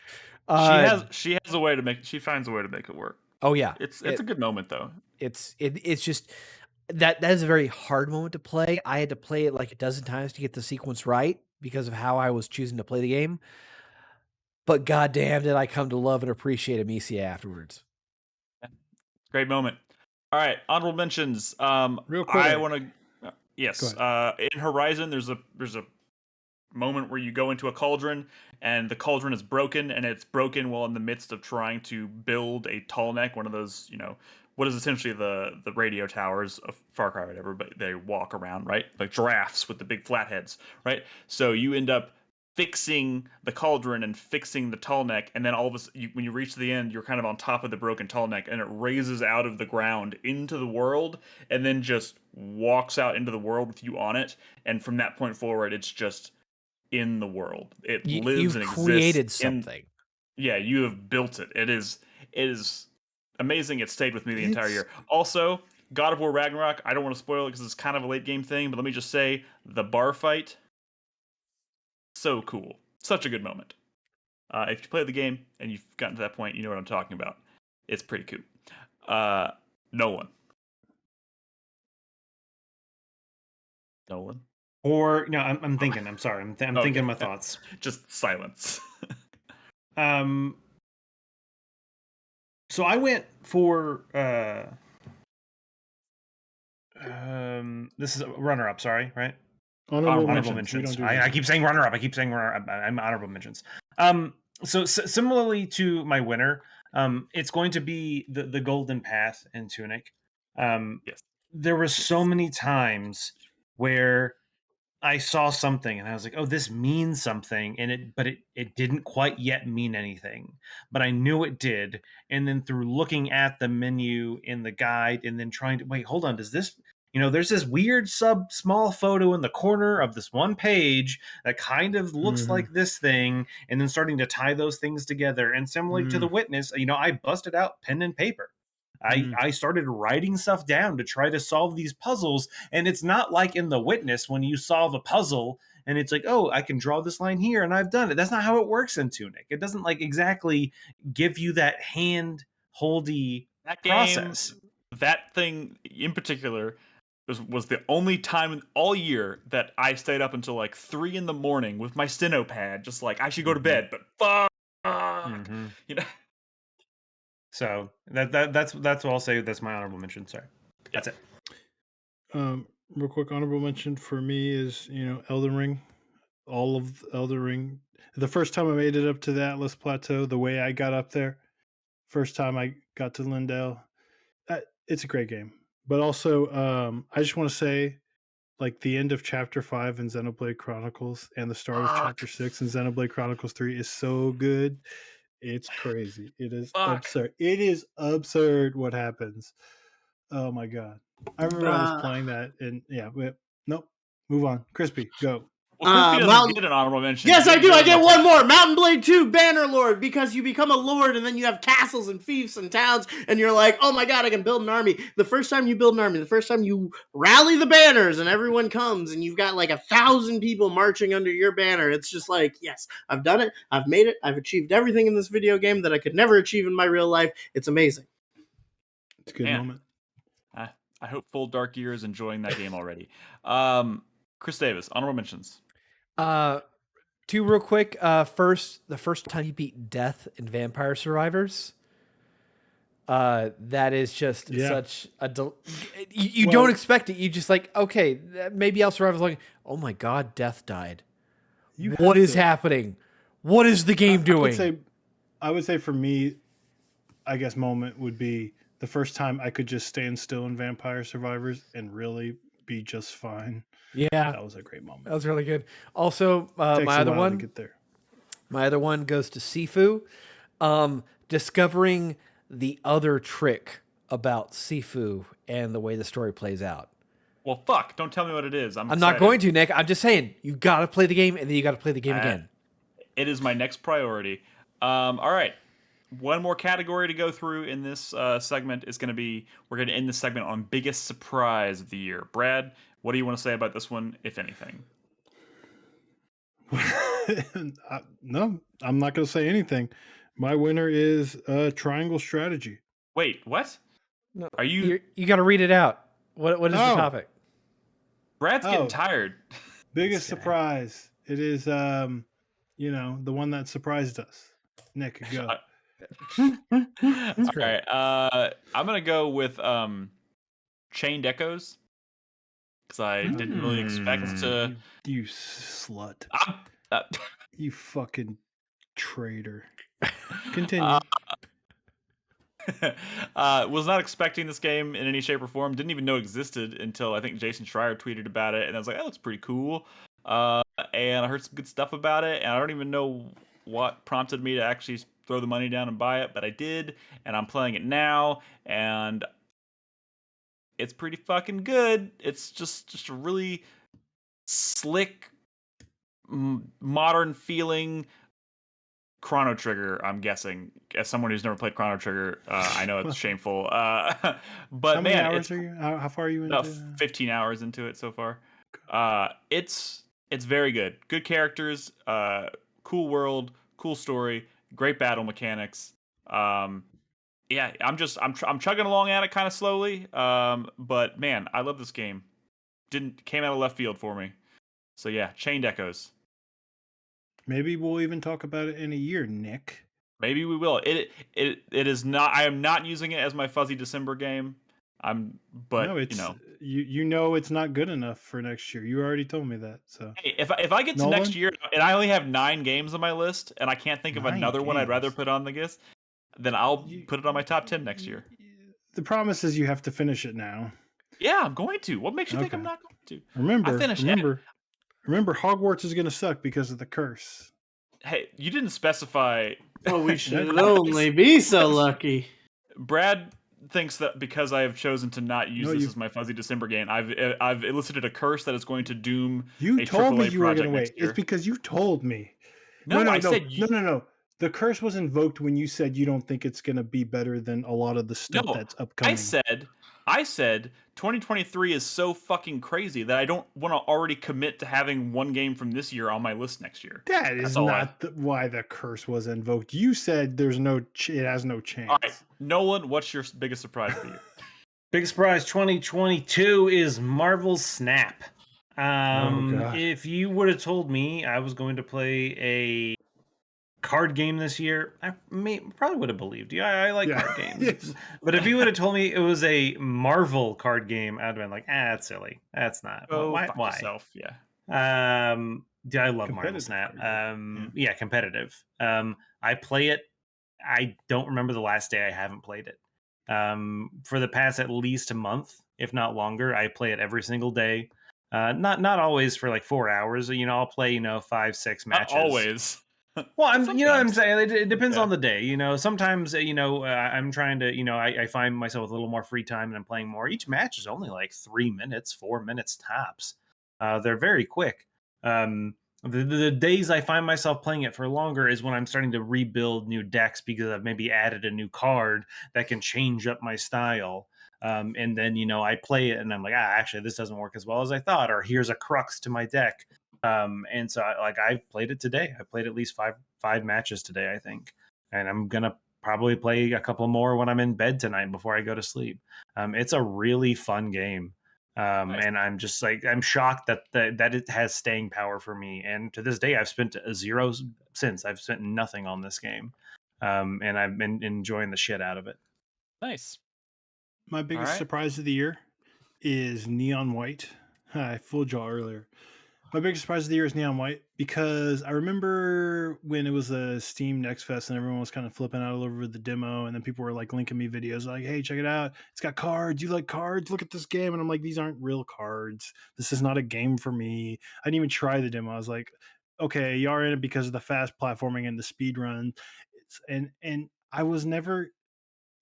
She has a way to make. She finds a way to make it work. Oh yeah, it's a good moment though. It's just that is a very hard moment to play. I had to play it like a dozen times to get the sequence right because of how I was choosing to play the game. But goddamn, did I come to love and appreciate Amicia afterwards. Great moment. All right, honorable mentions. Real quick, I want to. Yes. In Horizon, there's a moment where you go into a cauldron and the cauldron is broken, and it's broken while in the midst of trying to build a tall neck, one of those, what is essentially the radio towers of Far Cry or whatever, but they walk around, right? Like giraffes with the big flat heads, right? So you end up fixing the cauldron and fixing the tall neck, and then all of a sudden, when you reach the end, you're kind of on top of the broken tall neck, and it raises out of the ground into the world, and then just walks out into the world with you on it, and from that point forward, it's just in the world. It lives you've and exists. Created something. Yeah, you have built it. It is amazing. It stayed with me the entire year. Also, God of War Ragnarok, I don't want to spoil it because it's kind of a late game thing, but let me just say, the bar fight, so cool. Such a good moment. If you play the game and you've gotten to that point, you know what I'm talking about. It's pretty cool. Nolan. Or no, I'm thinking. I'm sorry. I'm thinking my thoughts. Just silence. So I went for This is a runner-up. Sorry, right? Honorable Honorable mentions. We mentions. don't do I keep saying runner-up. I keep saying runner-up. I'm honorable mentions. So similarly to my winner, it's going to be the Golden Path in Tunic. Yes. There were so many times where I saw something and I was like, "Oh, this means something," and it didn't quite yet mean anything, but I knew it did. And then through looking at the menu in the guide and then trying to wait, hold on, does this? There's this weird small photo in the corner of this one page that kind of looks Mhm. like this thing, and then starting to tie those things together. And similar to the Witness, I busted out pen and paper. I started writing stuff down to try to solve these puzzles. And it's not like in The Witness when you solve a puzzle and it's like, oh, I can draw this line here and I've done it. That's not how it works in Tunic. It doesn't like exactly give you that hand holdy That game, process. that thing in particular, was the only time all year that I stayed up until like 3 a.m. with my steno pad, just like I should go to bed, but fuck, Mhm. you know. So that's what I'll say. That's my honorable mention. Sorry, that's it. Real quick, honorable mention for me is Elden Ring. All of Elden Ring. The first time I made it up to the Atlas Plateau, the way I got up there, first time I got to Lindell, it's a great game. But also, I just want to say, like the end of Chapter 5 in Xenoblade Chronicles and the start of Chapter 6 in Xenoblade Chronicles 3 is so good. It's crazy. It is Fuck. absurd. It is absurd what happens. Oh my god! I remember I was Uh, playing that, and nope. Move on. Crispy, go. Well, Crispy doesn't Mountain. get an honorable mention. Yes, He I doesn't do. I as get much one as- more. Mountain Blade 2 Banner Lord, because you become a lord and then you have castles and fiefs and towns and you're like, oh my god, I can build an army. The first time you build an army, the first time you rally the banners and everyone comes and you've got like 1,000 people marching under your banner, it's just like, yes, I've done it. I've made it. I've achieved everything in this video game that I could never achieve in my real life. It's amazing. It's a good Man. moment. I hope Full Dark Year is enjoying that game already. Chris Davis, honorable mentions. Two real quick. First, the first time you beat death in Vampire Survivors. That is just such a you Well- don't expect it. You just like, okay, maybe I'll survive. Like, oh my god, death died. What is happening? What is the game doing? I would say for me, I guess moment would be the first time I could just stand still in Vampire Survivors and really be just fine. Yeah, That was a great moment. that was really good. Also, Takes my a other while to one, get there. my other one goes to Sifu. Discovering the other trick about Sifu and the way the story plays out. Well, fuck! Don't tell me what it is. I'm not going to, Nick. I'm just saying you got to play the game and then you got to play the game again. It is my next priority. All right. One more category to go through in this segment is going to be, we're going to end the segment on biggest surprise of the year. Brad, what do you want to say about this one, if anything? No, I'm not going to say anything. My winner is Triangle Strategy. Wait, what? No, Are you got to read it out. What is the Oh. topic? Brad's getting tired. Biggest surprise. It is the one that surprised us. Nick, go. All right. I'm gonna go with Chained Echoes because I didn't really expect to. You slut. You fucking traitor. Continue. Was not expecting this game in any shape or form. Didn't even know it existed until I think Jason Schreier tweeted about it, and I was like, "That looks pretty cool." And I heard some good stuff about it, and I don't even know what prompted me to actually throw the money down and buy it, but I did, and I'm playing it now, and it's pretty fucking good. It's just a really slick, modern feeling Chrono Trigger, I'm guessing. As someone who's never played Chrono Trigger, I know it's shameful. But how many man, hours are you? How far are you into? 15 hours into it so far. It's very good. Good characters, cool world, cool story, great battle mechanics. Yeah, I'm chugging along at it kind of slowly. But man, I love this game. Came out of left field for me. So yeah, Chained Echoes. Maybe we'll even talk about it in a year, Nick. Maybe we will. It is not. I am not using it as my Fuzzy December game. But no, it's you know it's not good enough for next year. You already told me that. So hey, if I get to Nolan? next year and I only have 9 games on my list, and I can't think of 9 another one I'd rather games. put on the list, then I'll You- put it on my top 10 next year. The promise is you have to finish it now. Yeah, I'm going to. What makes you think I'm Okay. not going to? Remember, I finished remember, Hogwarts is gonna suck because of the curse. Hey, you didn't specify. Oh, we should Yeah. only be so lucky. Brad thinks that because I have chosen to not use No, this you- as my fuzzy December game, I've elicited a curse that is going to doom You a told me AAA you were project gonna wait. next year. It's because you told me. No, I said No. The curse was invoked when you said you don't think it's gonna be better than a lot of the stuff no. that's upcoming. I said 2023 is so fucking crazy that I don't want to already commit to having one game from this year on my list next year. That is not why the curse was invoked. You said there's it has no chance. All right, Nolan, what's your biggest surprise of the year? Big surprise 2022 is Marvel Snap. God. If you would have told me I was going to play a card game this year, I probably would have believed you. I like Yeah. card games. Yes. But if you would have told me it was a Marvel card game, I'd have been like, that's silly. That's not. Why? Yourself, yeah. I love Marvel Competitive Snap. card Yeah, competitive. I play it. I don't remember the last day I haven't played it. For the past at least a month, if not longer, I play it every single day. Not always for like 4 hours. I'll play 5-6 matches. Not always. Well, I'm what I'm Sometimes. saying. It depends Yeah. on the day. Sometimes I'm trying to I find myself with a little more free time and I'm playing more. Each match is only like 3 minutes, 4 minutes tops. They're very quick. The days I find myself playing it for longer is when I'm starting to rebuild new decks because I've maybe added a new card that can change up my style. And then I play it and I'm like, actually this doesn't work as well as I thought, or here's a crux to my deck. And so I played it today. I played at least five matches today, I think, and I'm gonna probably play a couple more when I'm in bed tonight before I go to sleep. It's a really fun game. Nice. And I'm just like, I'm shocked that it has staying power for me. And to this day, I've spent zero since. I've spent nothing on this game. And I've been enjoying the shit out of it. Nice. My biggest Alright. surprise of the year is Neon White. I fooled y'all earlier. My biggest surprise of the year is Neon White because I remember when it was a Steam Next Fest and everyone was kind of flipping out all over the demo, and then people were like linking me videos like, "Hey, check it out! It's got cards. You like cards? Look at this game!" And I'm like, "These aren't real cards. This is not a game for me." I didn't even try the demo. I was like, "Okay, you are in it because of the fast platforming and the speed run." And I was never.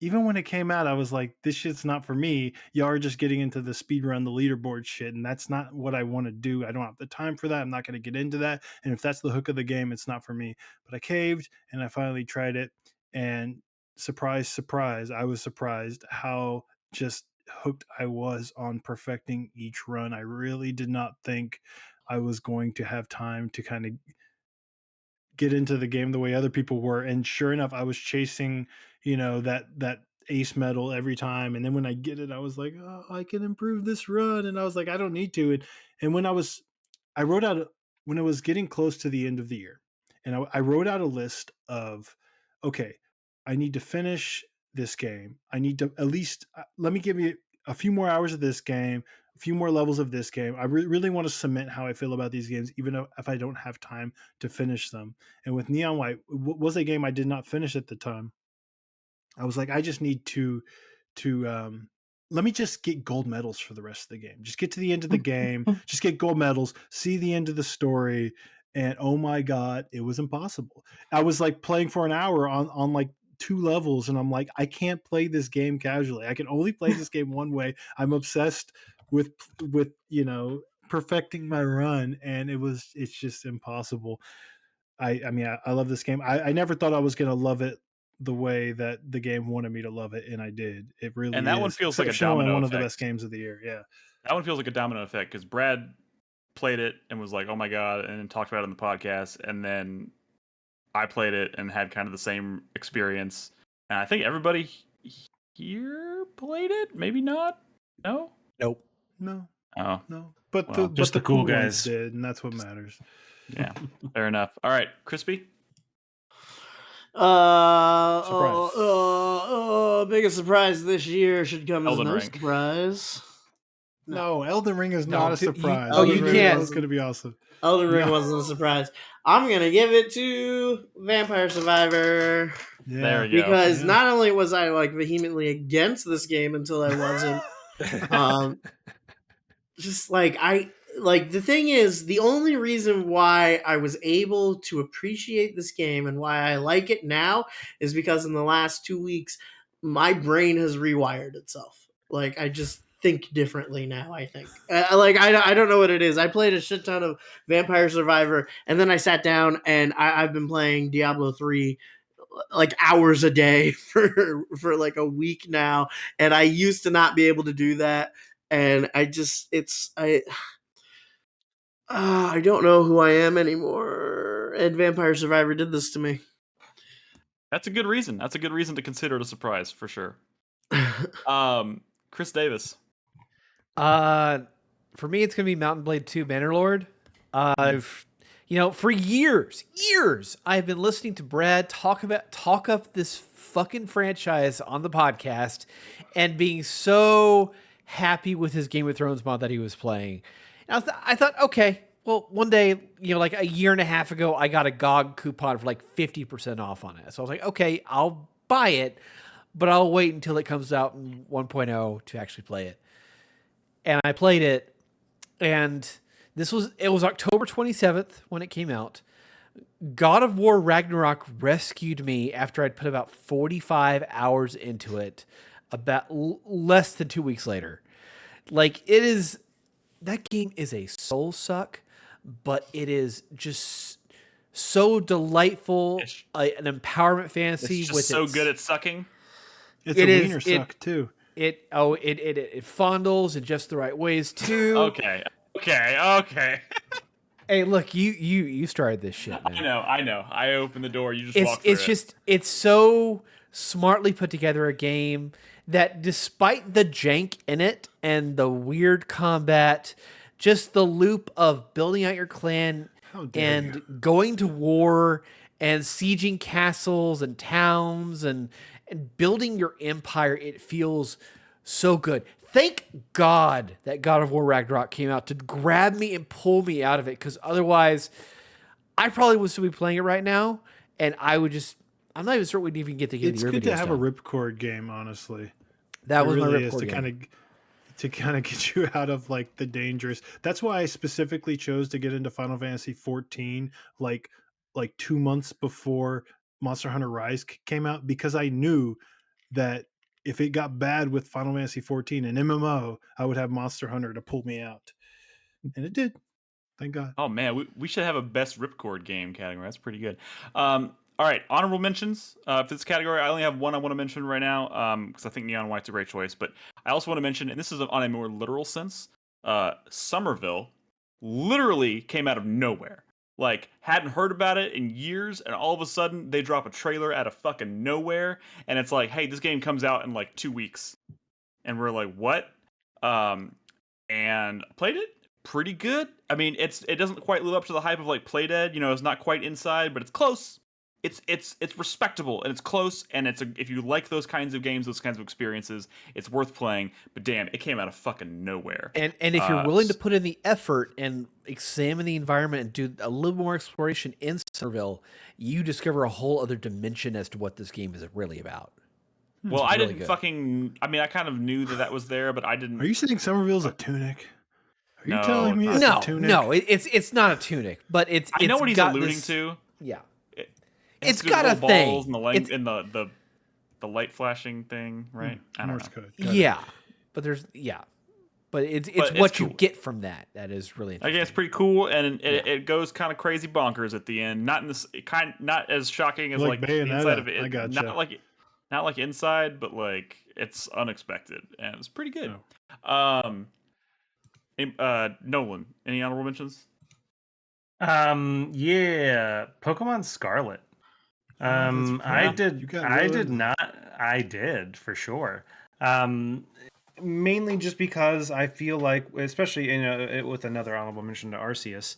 Even when it came out, I was like, this shit's not for me. Y'all are just getting into the speed run, the leaderboard shit, and that's not what I want to do. I don't have the time for that. I'm not going to get into that. And if that's the hook of the game, it's not for me. But I caved and I finally tried it. And surprise, surprise, I was surprised how just hooked I was on perfecting each run. I really did not think I was going to have time to kind of get into the game the way other people were, and sure enough I was chasing that ace medal every time, and then when I get it I was like, oh, I can improve this run, and I was like, I don't need to. And when I wrote out, when it was getting close to the end of the year, and I wrote out a list of, okay, I need to finish this game, I need to at least let me give me a few more hours of this game, a few more levels of this game. I really want to cement how I feel about these games, even if I don't have time to finish them. And with Neon White, was a game I did not finish at the time. I was like, I just need to let me just get gold medals for the rest of the game. Just get to the end of the game, just get gold medals, see the end of the story, and oh my god, it was impossible. I was like playing for an hour on like 2 levels, and I'm like, I can't play this game casually. I can only play this game one way. I'm obsessed with perfecting my run, and it's just impossible. I mean, I love this game. I never thought I was going to love it the way that the game wanted me to love it, and I did. It really And that is one feels like a exceptional and domino one of the effect. best games of the year. Yeah. That one feels like a domino effect because Brad played it and was like, "Oh my god," and then talked about it on the podcast, and then I played it and had kind of the same experience. And I think everybody here played it. Maybe not. No. Nope. No. Oh, No. But well, just the the cool ones guys. did, and that's what matters. yeah. Fair enough. All right, Crispy. Biggest surprise this year should come as Elden no Ring. surprise. No, Elden Ring is No, not a you- surprise. oh, you Elden Ring can't. is going to be awesome. Elden Ring No. wasn't a surprise. I'm gonna give it to Vampire Survivor There you go. because Yeah. not only was I like vehemently against this game until I wasn't, just like the thing is, the only reason why I was able to appreciate this game and why I like it now is because in the last 2 weeks my brain has rewired itself. Like I just think differently now. I think I don't know what it is. I played a shit ton of Vampire Survivor and then I sat down and I've been playing Diablo 3 like hours a day for like a week now, and I used to not be able to do that. And I don't know who I am anymore. And Vampire Survivor did this to me. That's a good reason. That's a good reason to consider it a surprise for sure. Chris Davis. For me, it's gonna be Mountain Blade 2 Bannerlord. For years, I've been listening to Brad talk up this fucking franchise on the podcast, and being so happy with his Game of Thrones mod that he was playing. And I thought, okay, well, one day, like a year and a half ago, I got a GOG coupon for like 50% off on it. So I was like, okay, I'll buy it, but I'll wait until it comes out in 1.0 to actually play it. And I played it, and it was October 27th when it came out. God of War Ragnarok rescued me after I'd put about 45 hours into it, about less than 2 weeks later. Like, that game is a soul suck, but it is just so delightful, an empowerment fantasy. It's just so good at sucking. It's a wiener suck too. It fondles in just the right ways too. Okay. Hey, look, you started this shit, man. I know. I opened the door. You just walk through it. It's so smartly put together a game that, despite the jank in it and the weird combat, just the loop of building out your clan and going to war and sieging castles and towns and building your empire, it feels so good. Thank God that God of War Ragnarok came out to grab me and pull me out of it, because otherwise I probably would still be playing it right now, and I'm not even sure we'd even get to get It's your good videos to have done. a ripcord game, honestly. That was really my ripcord game. to kind of get you out of like the dangerous. That's why I specifically chose to get into Final Fantasy 14 like 2 months before Monster Hunter Rise came out, because I knew that if it got bad with Final Fantasy 14 and MMO, I would have Monster Hunter to pull me out. And it did. Thank God. Oh man, we should have a best ripcord game category. That's pretty good. All right, honorable mentions for this category. I only have one I want to mention right now because I think Neon White's a great choice. But I also want to mention, and this is on a more literal sense, Somerville literally came out of nowhere. Like, hadn't heard about it in years, and all of a sudden they drop a trailer out of fucking nowhere, and it's like, hey, this game comes out in like 2 weeks, and we're like, what? And played it. Pretty good. I mean, it doesn't quite live up to the hype of like Playdead. It's not quite Inside, but it's close. It's respectable and it's close, and if you like those kinds of games, those kinds of experiences, it's worth playing. But damn, it came out of fucking nowhere. And if you're willing to put in the effort and examine the environment and do a little more exploration in Somerville, you discover a whole other dimension as to what this game is really about. Well, I didn't fucking. I mean, I kind of knew that was there, but I didn't. Are you saying Somerville's a Tunic? Are you No, telling me it's a Tunic? No, it's not a Tunic, but it's. I know what he's alluding to. Yeah, It's got a balls thing. And the light flashing thing, right? I don't Morse know. code. Yeah, but it's But what it's you cool. get from that is really interesting. I guess it's pretty cool, and it goes kind of crazy bonkers at the end. Not in this not as shocking as like the Bayonetta. inside of it. I gotcha. Not like Inside, but like it's unexpected and it's pretty good. Nolan, any honorable mentions? Yeah, Pokemon Scarlet. I did for sure. Mainly just because I feel like, especially with another honorable mention to Arceus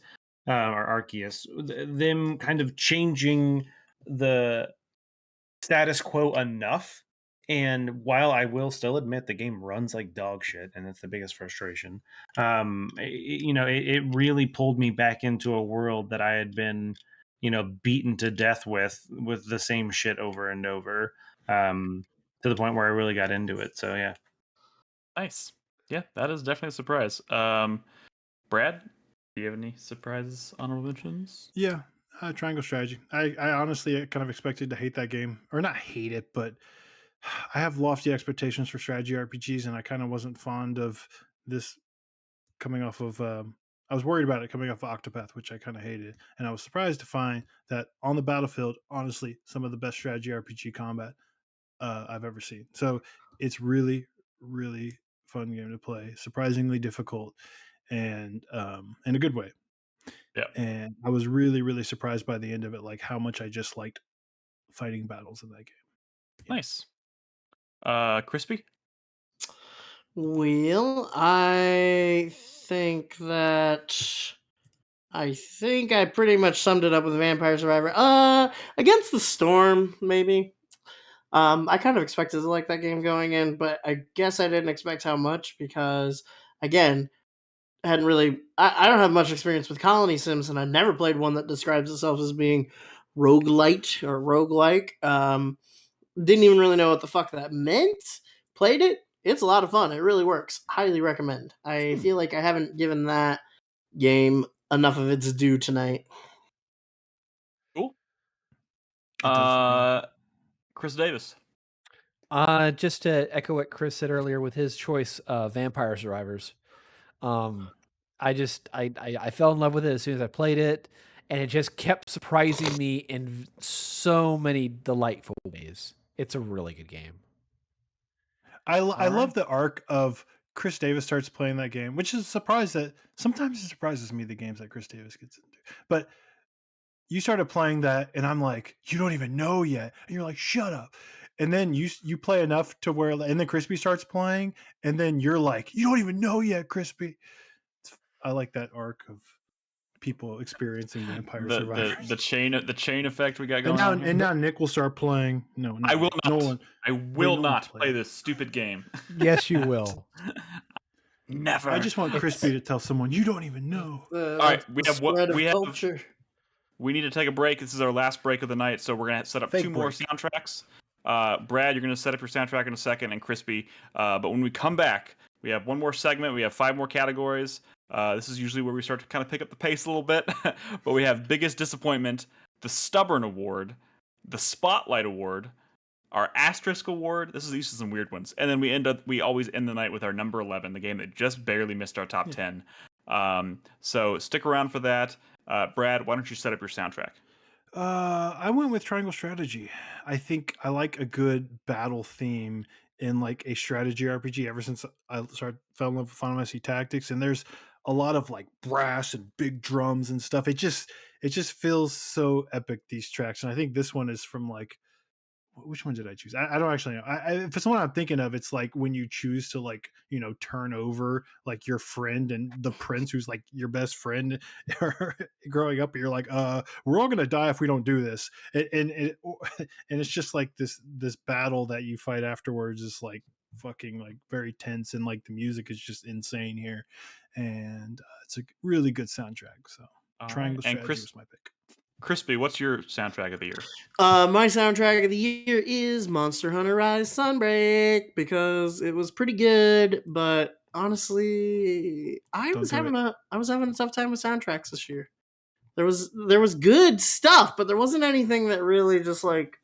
or Arceus, them kind of changing the status quo enough. And while I will still admit the game runs like dog shit, and that's the biggest frustration, it really pulled me back into a world that I had been, beaten to death with the same shit over and over, to the point where I really got into it. So yeah. Nice. Yeah, that is definitely a surprise. Brad, do you have any surprises, honorable mentions? Yeah, Triangle Strategy. I honestly kind of expected to hate that game, or not hate it, but I have lofty expectations for strategy RPGs, and I kind of wasn't fond of this coming off of. I was worried about it coming off of Octopath, which I kind of hated, and I was surprised to find that on the battlefield, honestly, some of the best strategy RPG combat I've ever seen. So it's really, really fun game to play. Surprisingly difficult, and in a good way. Yeah. And I was really, really surprised by the end of it, like how much I just liked fighting battles in that game. Yeah. Nice. Crispy? Well, I think I pretty much summed it up with Vampire Survivor. Against the Storm, maybe. I kind of expected to like that game going in, but I guess I didn't expect how much because, again, I don't have much experience with Colony Sims, and I never played one that describes itself as being roguelite or roguelike. Didn't even really know what the fuck that meant. Played it. It's a lot of fun. It really works. Highly recommend. I feel like I haven't given that game enough of its due tonight. Cool. It does. Chris Davis. Just to echo what Chris said earlier with his choice of Vampire Survivors. I fell in love with it as soon as I played it, and it just kept surprising me in so many delightful ways. It's a really good game. I right. love the arc of Chris Davis starts playing that game, which is a surprise that sometimes it surprises me the games that Chris Davis gets into. But you started playing that, and I'm like, you don't even know yet, and you're like, shut up. And then you play enough to where, and then Crispy starts playing, and then you're like, you don't even know yet, Crispy. I like that arc of people experiencing Vampire Survivors. The chain effect we got going and now on here. and now Nick will start playing. No, not I will Nick. not. Nolan. I will Nolan not play play it. this stupid game. Yes, you will. Never. I just want Crispy to tell someone you don't even know. All right, we have what we have. Culture. We need to take a break. This is our last break of the night, so we're gonna set up Fake two more break. soundtracks. Brad, you're gonna set up your soundtrack in a second, and Crispy. But when we come back, we have one more segment. We have 5 more categories. This is usually where we start to kind of pick up the pace a little bit. But we have Biggest Disappointment, the Stubborn Award, the Spotlight Award, our Asterisk Award. These are some weird ones. And then we always end the night with our number 11, the game that just barely missed our top 10. So stick around for that. Brad, why don't you set up your soundtrack? I went with Triangle Strategy. I think I like a good battle theme in like a strategy RPG ever since I fell in love with Final Fantasy Tactics, and there's a lot of like brass and big drums and stuff. It just feels so epic, these tracks. And I think this one is from like, which one did I choose? I don't actually know. If it's the one I'm thinking of, it's like when you choose to like, turn over like your friend and the prince who's like your best friend growing up, and you're like, we're all gonna die if we don't do this. And it's just like this battle that you fight afterwards is like fucking like very tense, and like the music is just insane here, and it's a really good soundtrack. So Triangle Strategy was my pick. Crispy, what's your soundtrack of the year? My soundtrack of the year is Monster Hunter Rise Sunbreak because it was pretty good, but honestly, I was having a tough time with soundtracks this year. There was good stuff, but there wasn't anything that really just like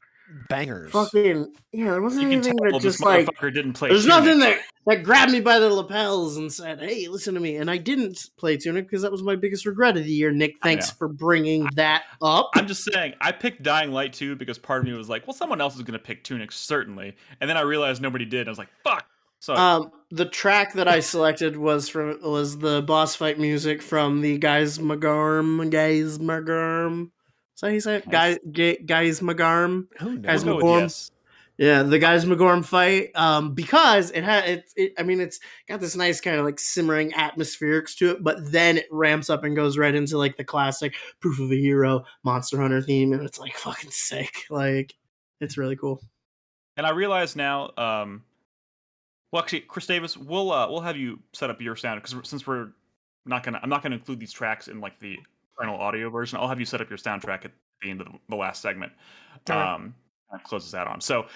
Bangers. fucking there wasn't You can anything tell that this just like motherfucker didn't play. there's Tunic. nothing that grabbed me by the lapels and said, "Hey, listen to me." And I didn't play Tunic because that was my biggest regret of the year. Nick, thanks for bringing that up. I'm just saying, I picked Dying Light 2 because part of me was like, well, someone else is going to pick Tunic, certainly. And then I realized nobody did. And I was like, fuck. So the track that I selected was the boss fight music from the Guys Magarm. Is that how you say it? Guys Magarm. Who knows? Guys we'll go with Magorm. yes. Yeah, the Guys Magorm fight. Because it's got this nice kind of like simmering atmospherics to it, but then it ramps up and goes right into like the classic Proof of a Hero Monster Hunter theme, and it's like fucking sick. Like It's really cool. And I realize now, well, actually, Chris Davis, we'll have you set up your sound because since I'm not gonna include these tracks in like the final audio version. I'll have you set up your soundtrack at the end of the last segment. That closes that on. So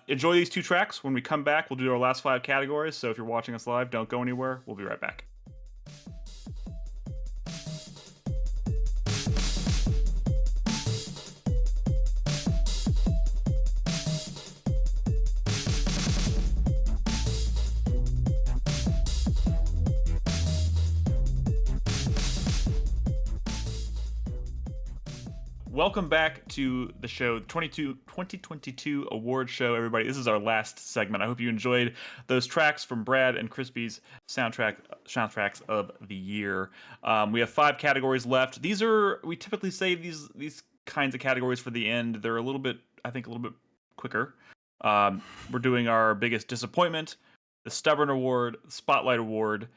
enjoy these 2 tracks. When we come back, we'll do our last 5 categories. So if you're watching us live, don't go anywhere. We'll be right back. Welcome back to the show, the 2022 award show, everybody. This is our last segment. I hope you enjoyed those tracks from Brad and Crispy's soundtracks of the year. We have 5 categories left. We typically save these kinds of categories for the end. They're a little bit quicker. We're doing our biggest disappointment, the Stubborn Award, the Spotlight Award.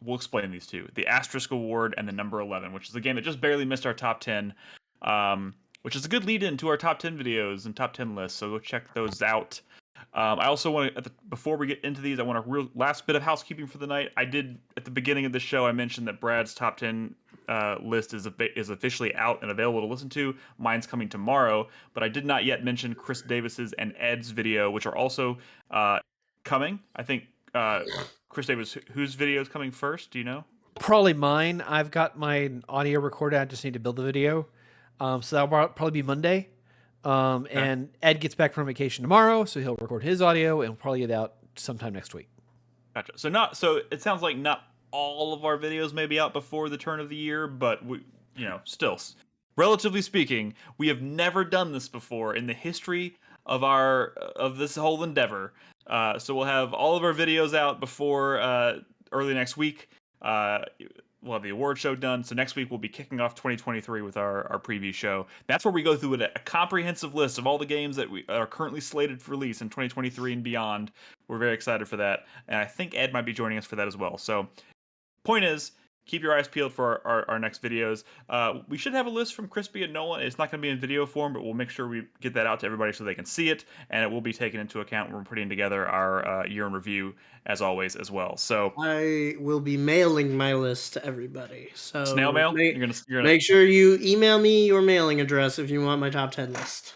We'll explain these 2. The Asterisk Award and the Number 11, which is a game that just barely missed our top 10. Which is a good lead-in to our top 10 videos and top 10 lists, so go check those out. I also want to, before we get into these, I want a real last bit of housekeeping for the night. I did, at the beginning of the show, I mentioned that Brad's top 10 list is officially out and available to listen to. Mine's coming tomorrow, but I did not yet mention Chris Davis's and Ed's video, which are also coming. I think, Chris Davis, whose video is coming first? Do you know? Probably mine. I've got my audio recorded. I just need to build the video. So that'll probably be Monday. And Ed gets back from vacation tomorrow, so he'll record his audio and we'll probably get it out sometime next week. Gotcha. So it sounds like not all of our videos may be out before the turn of the year, but we, still, relatively speaking, we have never done this before in the history of this whole endeavor. So we'll have all of our videos out before early next week. We'll have the award show done. So next week we'll be kicking off 2023 with our preview show. That's where we go through a comprehensive list of all the games that we are currently slated for release in 2023 and beyond. We're very excited for that. And I think Ed might be joining us for that as well. So point is, keep your eyes peeled for our next videos. We should have a list from Crispy and Nolan. It's not going to be in video form, but we'll make sure we get that out to everybody so they can see it. And it will be taken into account when we're putting together our year in review, as always, as well. So I will be mailing my list to everybody. So snail mail? You're gonna make sure you email me your mailing address if you want my top 10 list.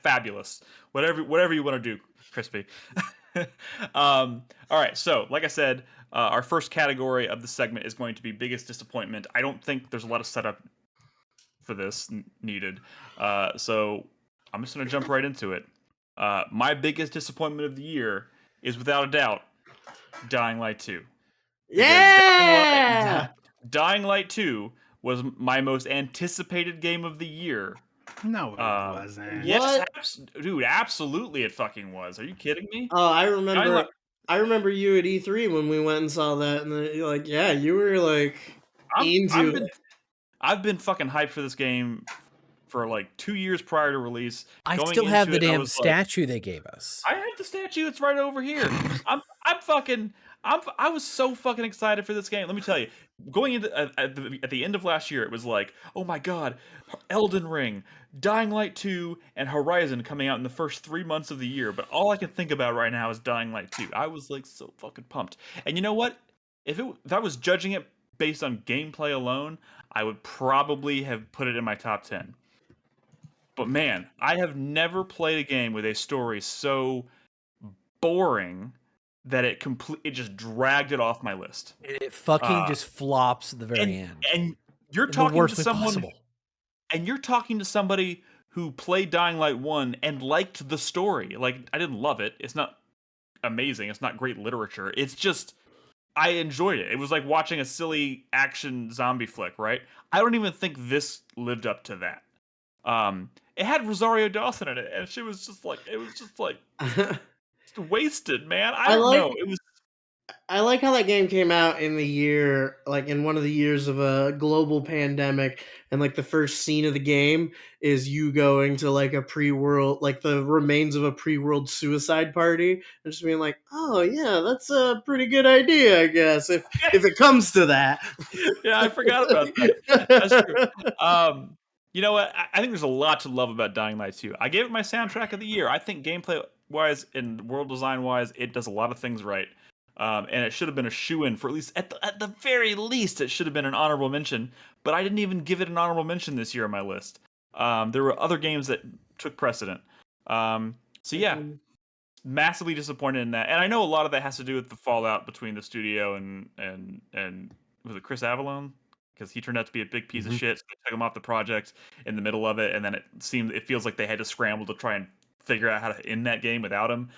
Fabulous. Whatever you want to do, Crispy. All right. So, like I said, our first category of the segment is going to be biggest disappointment. I don't think there's a lot of setup for this needed. So I'm just going to jump right into it. My biggest disappointment of the year is without a doubt Dying Light 2. Yeah! Dying Light 2 was my most anticipated game of the year. No, it wasn't. Yes, dude, absolutely it fucking was. Are you kidding me? Oh, I remember you at E3 when we went and saw that, and you're like, yeah, you were like into it. I've been fucking hyped for this game for like 2 years prior to release. I still have the damn statue they gave us. I have the statue. It's right over here. I was so fucking excited for this game. Let me tell you, going into at the end of last year, it was like, oh my god, Elden Ring, Dying Light 2, and Horizon coming out in the first 3 months of the year. But all I can think about right now is Dying Light 2. I was like so fucking pumped. And you know what? If I was judging it based on gameplay alone, I would probably have put it in my top 10. But man, I have never played a game with a story so boring that it just dragged it off my list. It fucking just flops at the very end. And you're talking to someone, and you're talking to somebody who played Dying Light 1 and liked the story. Like, I didn't love it. It's not amazing. It's not great literature. It's just, I enjoyed it. It was like watching a silly action zombie flick, right? I don't even think this lived up to that. It had Rosario Dawson in it, and it was just like wasted, man. I don't know. It was. I like how that game came out in the year, like in one of the years of a global pandemic, and like the first scene of the game is you going to like a pre-world, like the remains of a pre-world suicide party, and just being like, oh yeah, that's a pretty good idea, I guess, if it comes to that. Yeah, I forgot about that. That's true. You know what? I think there's a lot to love about Dying Light 2. I gave it my soundtrack of the year. I think gameplay wise and world design wise, it does a lot of things right. And it should have been a shoe-in for at least, at the very least, it should have been an honorable mention. But I didn't even give it an honorable mention this year on my list. There were other games that took precedent. So yeah, massively disappointed in that. And I know a lot of that has to do with the fallout between the studio and was it Chris Avallone? Because he turned out to be a big piece of shit. So they took him off the project in the middle of it, and then it feels like they had to scramble to try and figure out how to end that game without him.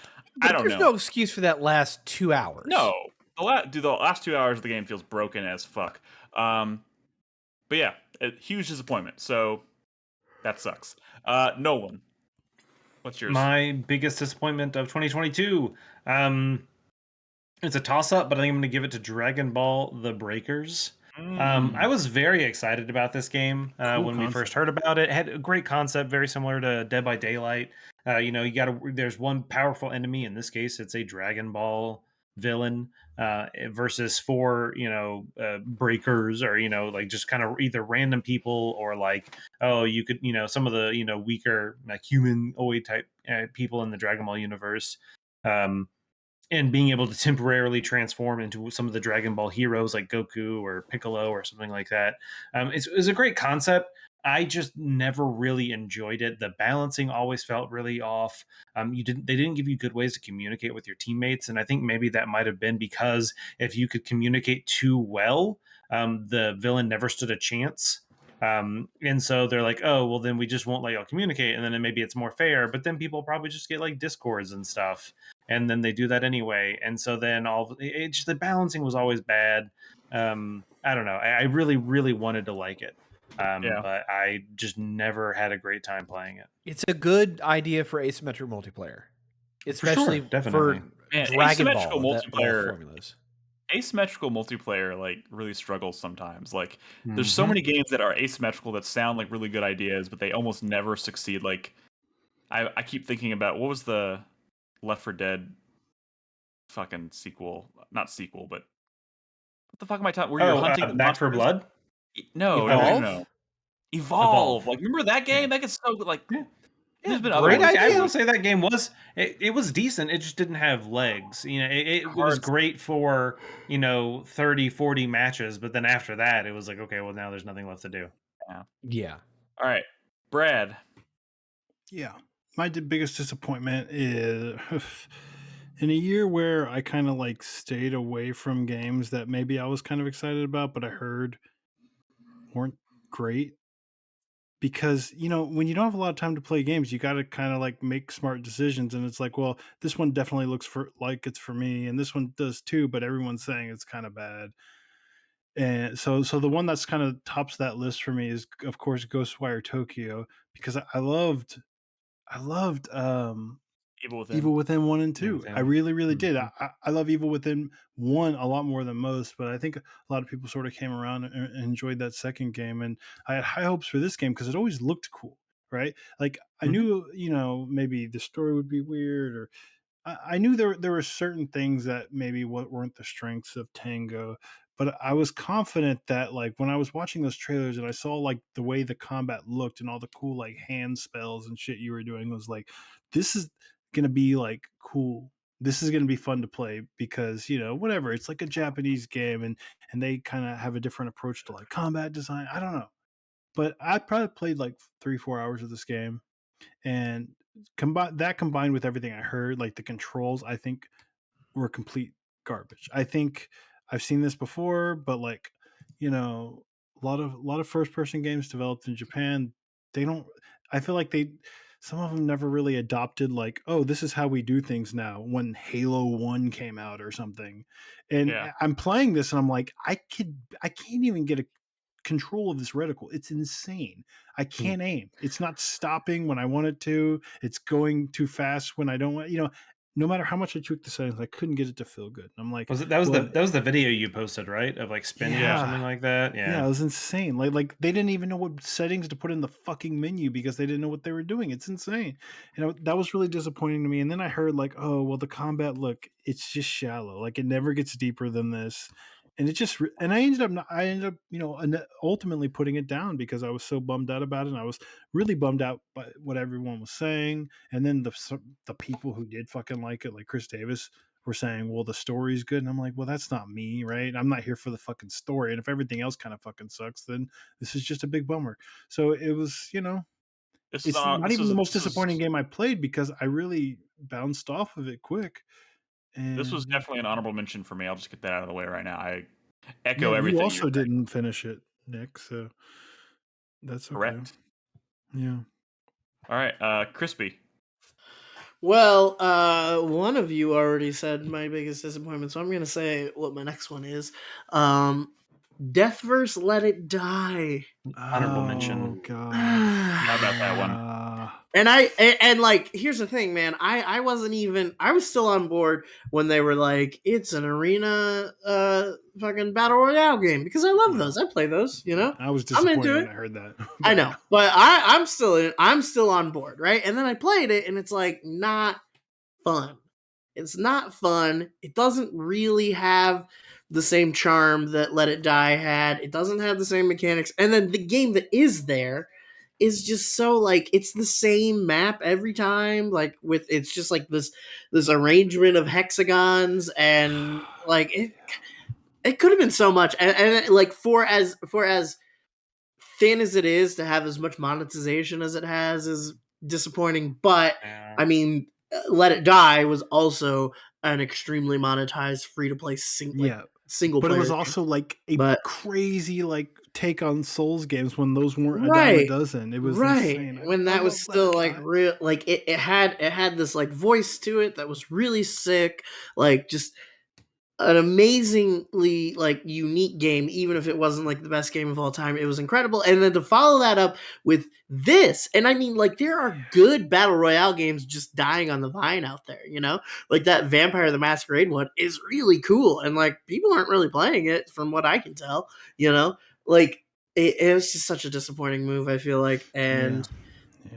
I But don't there's know. no excuse for that last 2 hours. No, the last 2 hours of the game feels broken as fuck. But yeah, a huge disappointment. So that sucks. Nolan, what's yours? My biggest disappointment of 2022. It's a toss-up, but I think I'm going to give it to Dragon Ball: The Breakers. I was very excited about this game when we first heard about it. It had a great concept, very similar to Dead by Daylight. There's one powerful enemy. In this case, it's a Dragon Ball villain versus four, breakers, or like just kind of either random people, or like, oh, you could, some of the weaker, like humanoid type people in the Dragon Ball universe. And being able to temporarily transform into some of the Dragon Ball heroes like Goku or Piccolo or something like that. It's a great concept. I just never really enjoyed it. The balancing always felt really off. They didn't give you good ways to communicate with your teammates, and I think maybe that might have been because if you could communicate too well, the villain never stood a chance. And so they're like, oh, well, then we just won't let y'all communicate, and then maybe it's more fair. But then people probably just get like discords and stuff, and then they do that anyway. And so then the balancing was always bad. I don't know. I really, really wanted to like it, but I just never had a great time playing it. It's a good idea for asymmetric multiplayer, especially for Dragon asymmetrical Ball. Multiplayer. Asymmetrical multiplayer like really struggles sometimes. Like there's so many games that are asymmetrical that sound like really good ideas, but they almost never succeed. Like I keep thinking about what was the Left 4 Dead fucking sequel? Not sequel, but what the fuck am I talking? Where you're hunting the Back 4 Blood? No, Evolve? no. Evolve. Like remember that game? That gets so like. There's been other great ones. idea. I will say that game was it was decent. It just didn't have legs. It was great for 30, 40 matches, but then after that, it was like, okay, well now there's nothing left to do. Yeah. All right, Brad. Yeah, my biggest disappointment is in a year where I kind of like stayed away from games that maybe I was kind of excited about, but I heard weren't great. Because when you don't have a lot of time to play games, you got to kind of like make smart decisions, and it's like, well, this one definitely looks like it's for me, and this one does too, but everyone's saying it's kind of bad. And so the one that's kind of tops that list for me is, of course, Ghostwire Tokyo, because I loved Evil Within 1 and 2. I really, really did. I love Evil Within 1 a lot more than most, but I think a lot of people sort of came around and enjoyed that second game. And I had high hopes for this game because it always looked cool, right? Like I knew, maybe the story would be weird, or I knew there were certain things that maybe weren't the strengths of Tango, but I was confident that like when I was watching those trailers and I saw like the way the combat looked and all the cool like hand spells and shit you were doing, was like, this is gonna be like cool. This is gonna be fun to play because whatever, it's like a Japanese game, and they kind of have a different approach to like combat design. I don't know, but I probably played like 3-4 hours of this game, and combined with everything I heard, like the controls, I think were complete garbage. I think I've seen this before, but like, a lot of first person games developed in Japan, they don't. I feel like some of them never really adopted like, oh, this is how we do things now. When Halo 1 came out or something, and I'm playing this and I'm like, I can't even get a control of this reticle. It's insane. I can't aim. It's not stopping when I want it to. It's going too fast when I don't want. No matter how much I tweaked the settings, I couldn't get it to feel good. And I'm like, that was the video you posted, right? Of like spinning or something like that. Yeah, it was insane. Like they didn't even know what settings to put in the fucking menu because they didn't know what they were doing. It's insane. That was really disappointing to me. And then I heard like, oh well, the combat, look, it's just shallow. Like it never gets deeper than this. and it just and I ended up ultimately putting it down because I was so bummed out about it, and I was really bummed out by what everyone was saying. And then the people who did fucking like it, like Chris Davis, were saying, well, the story's good, and I'm like, well, that's not me, right? I'm not here for the fucking story, and if everything else kind of fucking sucks, then this is just a big bummer. So it was, it's not even the most disappointing game I played because I really bounced off of it quick. And This was definitely an honorable mention for me. I'll just get that out of the way right now. I echo everything. You also didn't finish it, Nick, so that's okay. Correct. Yeah. All right, Crispy. Well, one of you already said my biggest disappointment, so I'm gonna say what my next one is. Deathverse Let It Die. Honorable mention. Oh god. How about that one? And like, here's the thing, man. I was still on board when they were like, it's an arena fucking battle royale game, because I love those. I play those, I was I'm disappointed into when it. I heard that. I know, but I'm still on board, right? And then I played it, and it's like not fun. It's not fun. It doesn't really have the same charm that Let It Die had. It doesn't have the same mechanics. And then the game that is there is just so like, it's the same map every time. Like it's just like this arrangement of hexagons, and like it could have been so much. And like for as thin as it is, to have as much monetization as it has is disappointing. But I mean, Let It Die was also an extremely monetized free to play single but player. It was also like a crazy like take on Souls games when those weren't a dime a dozen. It was insane. When that was still like real, like it had this like voice to it that was really sick, like just an amazingly like unique game. Even if it wasn't like the best game of all time, it was incredible. And then to follow that up with this, and I mean, like, there are good battle royale games just dying on the vine out there, like that Vampire the Masquerade one is really cool, and like people aren't really playing it from what I can tell, like it was just such a disappointing move, I feel like. And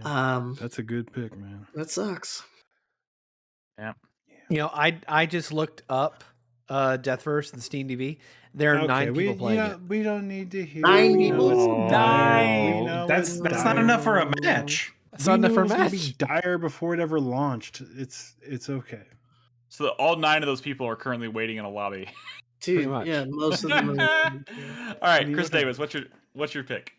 that's a good pick, man. That sucks. Yeah. I just looked up Deathverse and Steam DB. There are 9 people playing it. We don't need to hear 9 people. That's not enough for a match. That's not enough for a match. Be dire before it ever launched. It's okay. So all 9 of those people are currently waiting in a lobby. Dude, yeah, most of them. All right, Chris Davis, what's your pick?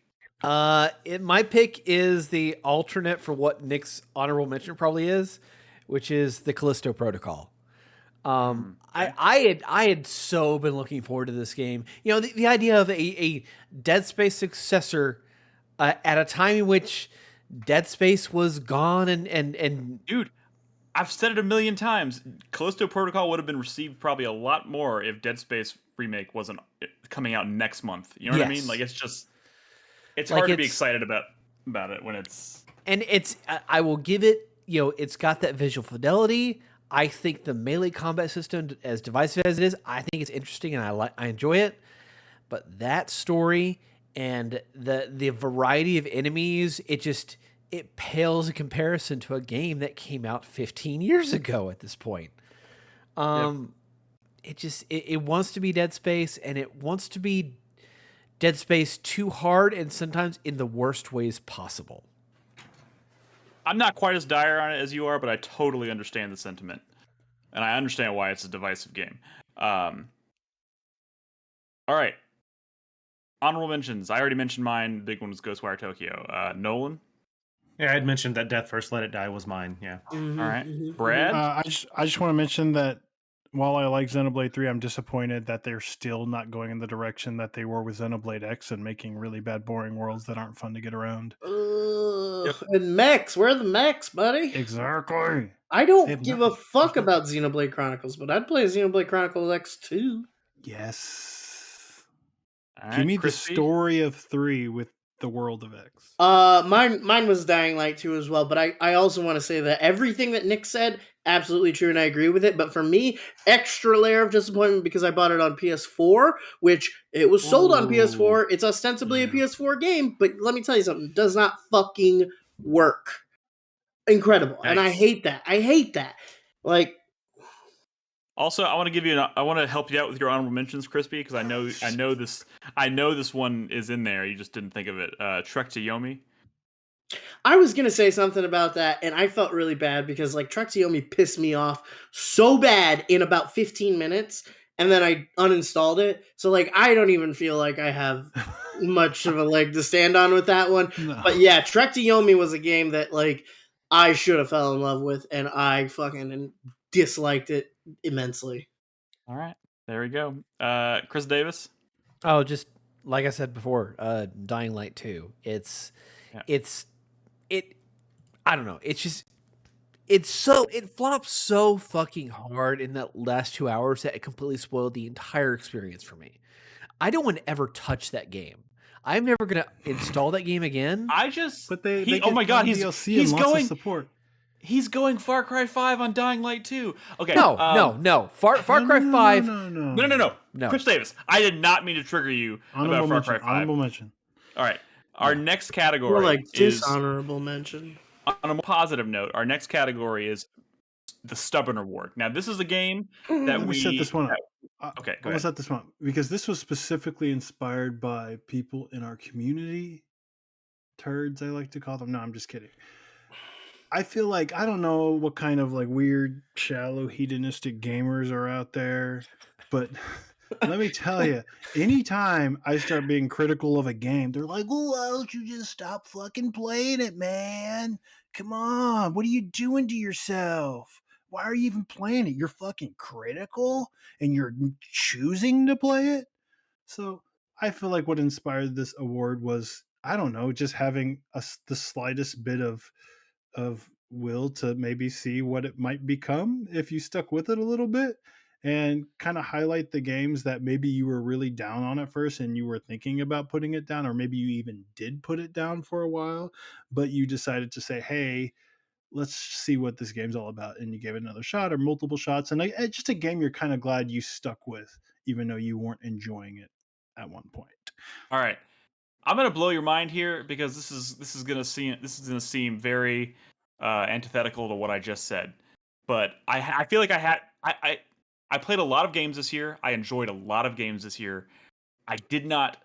My pick is the alternate for what Nick's honorable mention probably is, which is the Callisto Protocol. I had so been looking forward to this game. The idea of a Dead Space successor at a time in which Dead Space was gone and dude, I've said it a million times. Callisto Protocol would have been received probably a lot more if Dead Space remake wasn't coming out next month. You know what I mean? Like, it's hard to be excited about it when it's. And I will give it. It's got that visual fidelity. I think the melee combat system, as divisive as it is, I think it's interesting and I enjoy it. But that story and the variety of enemies, it pales in comparison to a game that came out 15 years ago at this point. It wants to be Dead Space, and it wants to be Dead Space too hard and sometimes in the worst ways possible. I'm not quite as dire on it as you are, but I totally understand the sentiment. And I understand why it's a divisive game. All right. Honorable mentions. I already mentioned mine. The big one was Ghostwire Tokyo. Nolan? Yeah, I'd mentioned that Deathverse Let It Die was mine. Yeah. Mm-hmm, all right. Brad? I just want to mention that while I like Xenoblade 3, I'm disappointed that they're still not going in the direction that they were with Xenoblade X and making really bad, boring worlds that aren't fun to get around. And mechs, where are the mechs, buddy? Exactly. I don't give a fuck about Xenoblade Chronicles, but I'd play Xenoblade Chronicles X too. Yes. Right, give me Crispy? the story of 3 with the world of X. Mine was Dying Light 2 as well, but I also want to say that everything that Nick said, absolutely true, and I agree with it. But for me, extra layer of disappointment because I bought it on PS4, which it was sold on PS4. It's ostensibly a PS4 game, but let me tell you something, it does not fucking work. Incredible. Nice. And I hate that. Like, Also, I want to give you I want to help you out with your honorable mentions, Crispy, because I know this one is in there. You just didn't think of it. Trek to Yomi. I was gonna say something about that, and I felt really bad because like Truxiomi pissed me off so bad in about 15 minutes, and then I uninstalled it. So like I don't even feel like I have much of a leg to stand on with that one. No. But yeah, Trek to Yomi was a game that like I should have fell in love with, and I fucking disliked it immensely. All right, there we go. Chris Davis. Oh, just like I said before, Dying Light 2. It's Yeah. it I don't know. It's just it flops so fucking hard in that last 2 hours that it completely spoiled the entire experience for me. I don't want to ever touch that game. I'm never gonna install that game again. I just. But they Oh get my god, DLC he's and lots going. of support. He's going Far Cry 5 on Dying Light 2. Okay. No. Far Cry 5. No. Chris Davis, I did not mean to trigger you about Far Cry 5. Honorable mention. All right. Our next category More like is, dishonorable mention. on a more positive note, our next category is the Stubborn Award. Now, this is a game that Let me set this one up. Okay, go I'm gonna ahead. set this one up because this was specifically inspired by people in our community. Turds, I like to call them. No, I'm just kidding. I feel like I don't know what kind of like weird, shallow, hedonistic gamers are out there, but let me tell you, anytime I start being critical of a game, they're like, "Oh, why don't you just stop fucking playing it, man? Come on, what are you doing to yourself? Why are you even playing it? You're fucking critical, and you're choosing to play it." So I feel like what inspired this award was I don't know, just having the slightest bit of will to maybe see what it might become if you stuck with it a little bit and kind of highlight the games that maybe you were really down on at first and you were thinking about putting it down, or maybe you even did put it down for a while, but you decided to say, hey, let's see what this game's all about, and you gave it another shot or multiple shots, and it's just a game you're kind of glad you stuck with even though you weren't enjoying it at one point. All right. I'm gonna blow your mind here because this is gonna seem very antithetical to what I just said. But I feel like I played a lot of games this year. I enjoyed a lot of games this year. I did not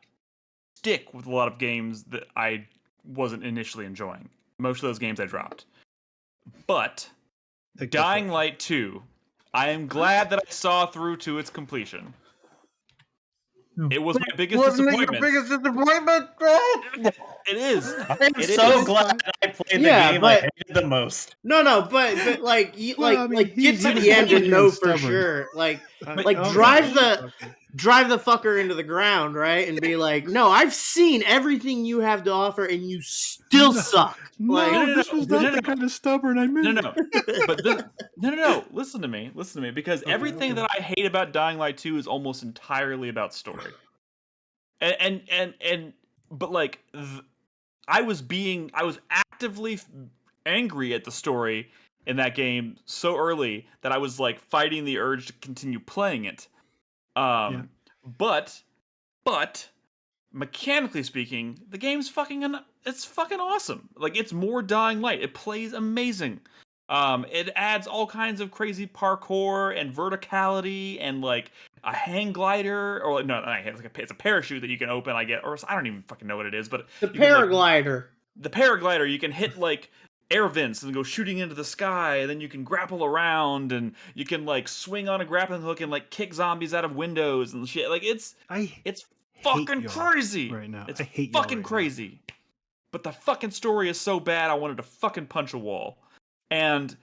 stick with a lot of games that I wasn't initially enjoying. Most of those games I dropped. But Dying Light 2, I am glad that I saw through to its completion. It was my biggest disappointment. Biggest disappointment? It is. I'm so glad I played the game I hated the most. No, but like you Well, I mean, get to the end and know for sure. Like drive the fucker into the ground, right? And be like, no, I've seen everything you have to offer, and you still suck. No, this was not the kind of stubborn I meant. No. Listen to me, because everything that I hate about Dying Light 2 is almost entirely about story. But like, I was actively angry at the story in that game so early that I was like fighting the urge to continue playing it. But mechanically speaking, the game's it's fucking awesome. Like, it's more Dying Light. It plays amazing. It adds all kinds of crazy parkour and verticality and like a hang glider, or no, it's a parachute that you can open. I don't even fucking know what it is, but the paraglider. The paraglider, you can hit like air vents and go shooting into the sky, and then you can grapple around, and you can like swing on a grappling hook and like kick zombies out of windows and shit. Like, it's fucking crazy right now. It's fucking crazy. But the fucking story is so bad, I wanted to fucking punch a wall. And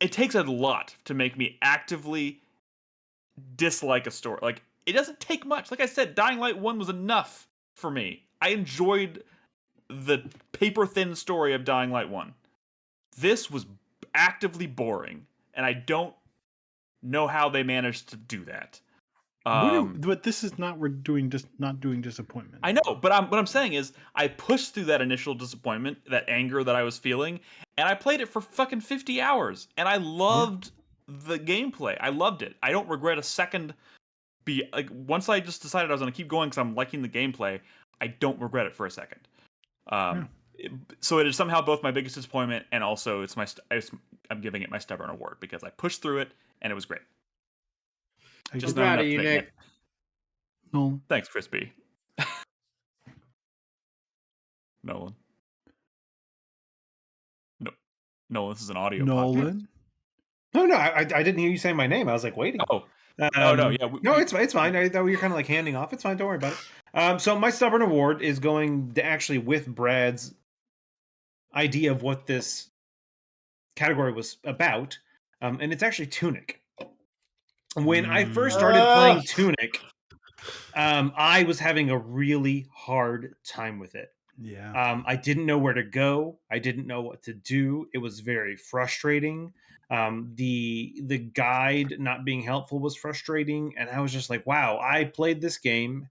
it takes a lot to make me actively dislike a story. Like, it doesn't take much. Like I said, Dying Light 1 was enough for me. I enjoyed the paper-thin story of Dying Light 1. This was actively boring, and I don't know how they managed to do that. But this is not doing disappointment. I know, but what I'm saying is I pushed through that initial disappointment, that anger that I was feeling, and I played it for fucking 50 hours, and I loved the gameplay. I loved it. I don't regret a second. Once I just decided I was going to keep going because I'm liking the gameplay, I don't regret it for a second. So it is somehow both my biggest disappointment and also I'm giving it my Stubborn Award because I pushed through it and it was great. Just I'm not proud enough of to you, make Nick. Nolan. Thanks, Crispy. Nolan. No, Nolan. This is an audio podcast. Nolan. No, I didn't hear you say my name. I was like waiting. Oh, no, yeah. No, it's fine. I thought you were kind of like handing off. It's fine. Don't worry about it. So my stubborn award is going to actually with Brad's idea of what this category was about, and it's actually Tunic. When I first started playing Tunic, I was having a really hard time with it. Yeah. I didn't know where to go. I didn't know what to do. It was very frustrating. The guide not being helpful was frustrating, and I was just like, wow, I played this game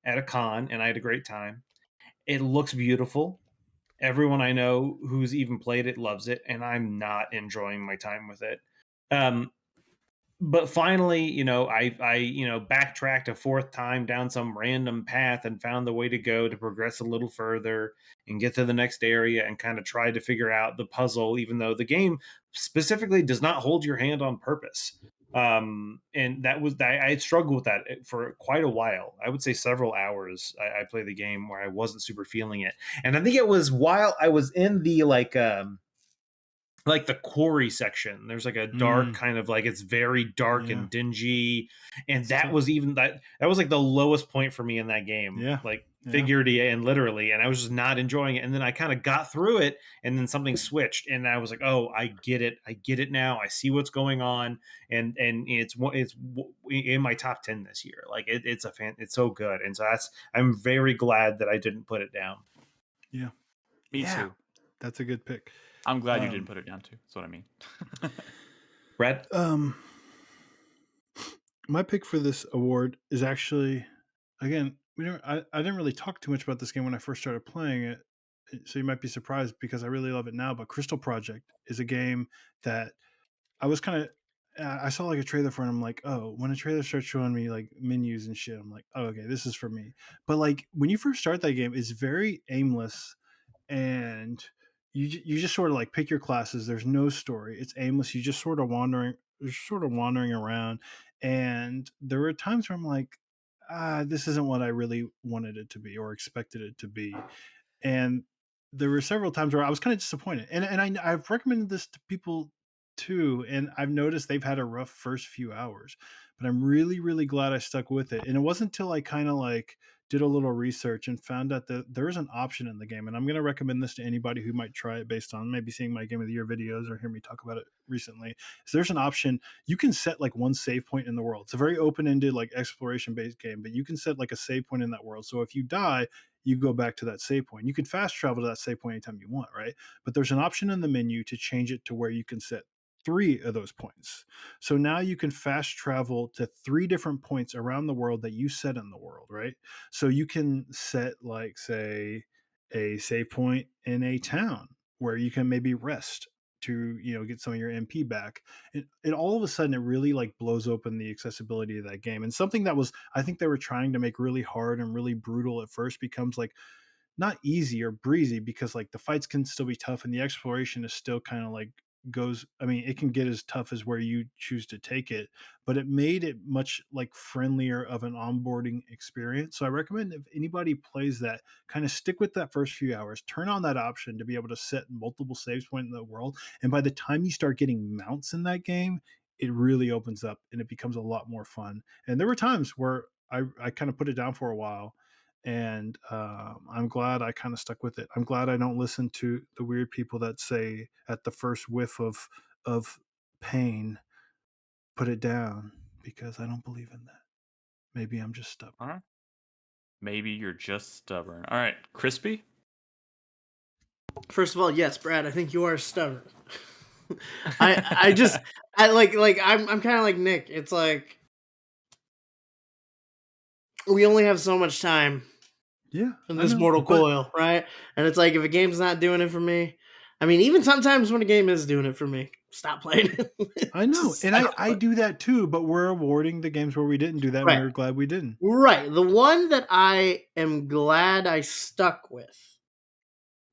at a con and I had a great time. It looks beautiful. Everyone I know who's even played it loves it, and I'm not enjoying my time with it. But finally, I backtracked a fourth time down some random path and found the way to go to progress a little further and get to the next area and kind of try to figure out the puzzle, even though the game specifically does not hold your hand on purpose. And that was I had struggled with that for quite a while. I would say several hours. I played the game where I wasn't super feeling it, and I think it was while I was in the like the quarry section. There's like a dark kind of like it's very dark and dingy, and that was even that was like the lowest point for me in that game. Yeah. Like figuratively and literally, and I was just not enjoying it. And then I kind of got through it, and then something switched, and I was like, oh, I get it now. I see what's going on, and it's in my top 10 this year. Like it's so good, and so I'm very glad that I didn't put it down. Yeah. Me too. That's a good pick. I'm glad you didn't put it down too. That's what I mean. Brad? My pick for this award is actually, again, I didn't really talk too much about this game when I first started playing it, so you might be surprised because I really love it now. But Crystal Project is a game that I was kind of, I saw like a trailer for it, and I'm like, oh, when a trailer starts showing me like menus and shit, I'm like, oh, okay, this is for me. But like when you first start that game, it's very aimless, and you just sort of like pick your classes. There's no story. It's aimless. You just sort of wandering around. And there were times where I'm like, this isn't what I really wanted it to be or expected it to be. And there were several times where I was kind of disappointed. And I've recommended this to people too, and I've noticed they've had a rough first few hours. But I'm really, really glad I stuck with it. And it wasn't until I kind of like did a little research and found out that there is an option in the game. And I'm going to recommend this to anybody who might try it based on maybe seeing my Game of the Year videos or hear me talk about it recently. So there's an option. You can set like one save point in the world. It's a very open-ended, like exploration-based game, but you can set like a save point in that world. So if you die, you go back to that save point. You can fast travel to that save point anytime you want, right? But there's an option in the menu to change it to where you can set 3 of those points. So now you can fast travel to 3 different points around the world that you set in the world, right? So you can set like say a save point in a town where you can maybe rest to get some of your MP back. It all of a sudden it really like blows open the accessibility of that game. And something that was I think they were trying to make really hard and really brutal at first becomes like not easy or breezy because like the fights can still be tough and the exploration is still kind of like it can get as tough as where you choose to take it, but it made it much like friendlier of an onboarding experience. So I recommend if anybody plays that, kind of stick with that first few hours, turn on that option to be able to set multiple saves point in the world. And by the time you start getting mounts in that game, it really opens up and it becomes a lot more fun. And there were times where I kind of put it down for a while, and I'm glad I kind of stuck with it. I'm glad I don't listen to the weird people that say at the first whiff of pain, put it down, because I don't believe in that. Maybe I'm just stubborn. All right. Maybe you're just stubborn. All right, Crispy. First of all, yes, Brad, I think you are stubborn. I'm kind of like Nick. It's like we only have so much time. Yeah. In this mortal coil, right? And it's like if a game's not doing it for me, I mean, even sometimes when a game is doing it for me, stop playing it. I know, and I do that too. But we're awarding the games where we didn't do that, right. And we're glad we didn't. Right. The one that I am glad I stuck with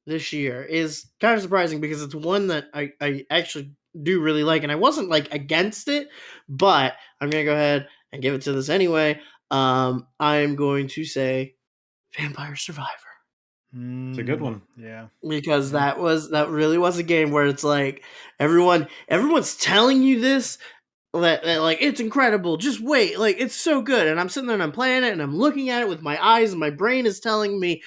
this year is kind of surprising because it's one that I actually do really like, and I wasn't like against it, but I'm gonna go ahead I give it to this anyway. I'm going to say Vampire Survivor. It's a good one. Yeah. Because that really was a game where it's like everyone's telling you this that like it's incredible, just wait, like it's so good, and I'm sitting there and I'm playing it and I'm looking at it with my eyes and my brain is telling me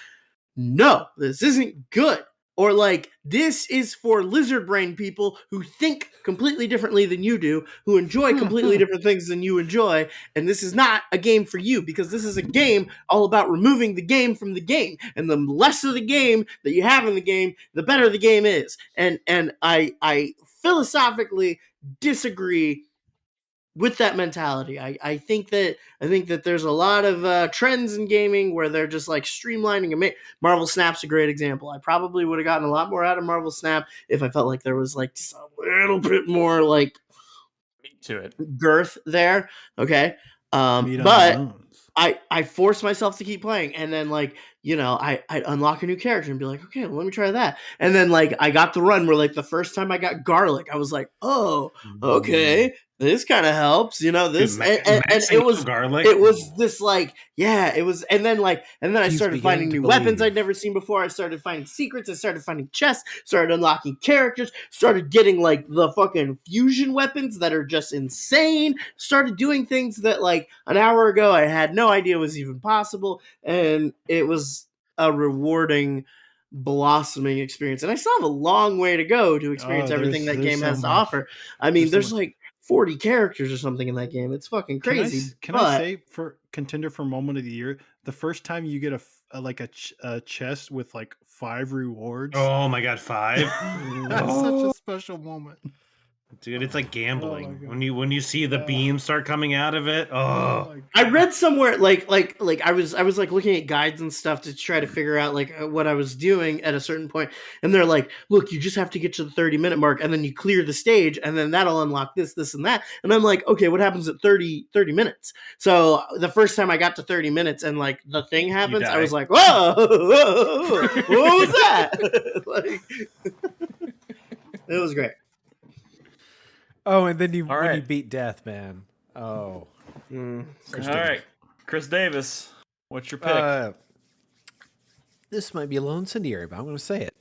no, this isn't good, or like this is for lizard brain people who think completely differently than you do, who enjoy completely different things than you enjoy, and this is not a game for you because this is a game all about removing the game from the game, and the less of the game that you have in the game, the better the game is. And I philosophically disagree with that mentality. I think that there's a lot of trends in gaming where they're just like streamlining and Marvel Snap's a great example. I probably would have gotten a lot more out of Marvel Snap if I felt like there was like just a little bit more like to it. girth there. Okay. Meat on the But bones. I forced myself to keep playing, and then like, you know, I'd unlock a new character and be like, okay, well, let me try that. And then like I got the run where like the first time I got garlic, I was like, oh, okay, this kind of helps, you know, this. Dude, and it was garlic. it was this like, yeah, it was. And then I He's started finding beginning new to weapons I'd believe. never seen before. I started finding secrets. I started finding chests, started unlocking characters, started getting like the fucking fusion weapons that are just insane, started doing things that like an hour ago I had no idea was even possible. And it was a rewarding, blossoming experience. And I still have a long way to go to experience everything that there's game so has to much. offer. I mean, There's so there's like 40 characters or something in that game. It's fucking crazy. Can I say for contender for moment of the year, the first time you get a chest with like 5 rewards? Oh my god, 5. That's such a special moment. Dude, it's like gambling. Oh my When you see the beams start coming out of it. Oh, my I God. read somewhere like I was like looking at guides and stuff to try to figure out like what I was doing at a certain point, and they're like, look, you just have to get to the 30-minute mark and then you clear the stage and then that'll unlock this and that. And I'm like, okay, what happens at 30 minutes? So the first time I got to 30 minutes and like the thing happens, I was like, whoa, what was that? Like, it was great. Oh, and then All when you right. beat death, man. Oh. All right, Chris Davis, what's your pick? This might be a little incendiary, but I'm going to say it.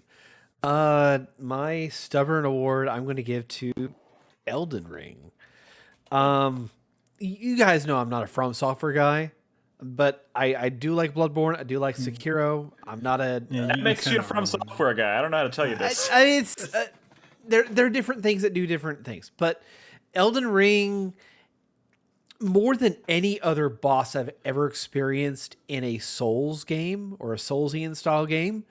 My stubborn award I'm going to give to Elden Ring. You guys know I'm not a From Software guy, but I do like Bloodborne. I do like Sekiro. I'm not a. That makes you a From Software guy. I don't know how to tell you this. It's there are different things that do different things, but Elden Ring, more than any other boss I've ever experienced in a Souls game or a Soulsian style game,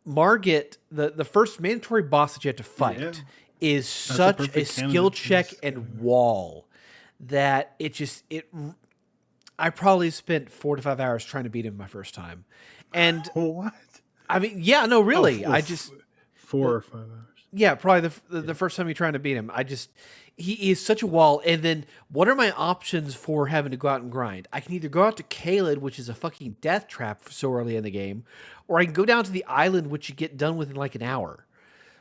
Margit, the first mandatory boss that you have to fight, is such a perfect skill candidate. check and wall that I probably spent 4 to 5 hours trying to beat him my first time. And What? I mean, yeah, no, really. I just 4 or 5 hours. yeah, probably the first time you're trying to beat him. He is such a wall. And then what are my options for having to go out and grind? I can either go out to Caelid, which is a fucking death trap so early in the game, or I can go down to the island, which you get done within like an hour.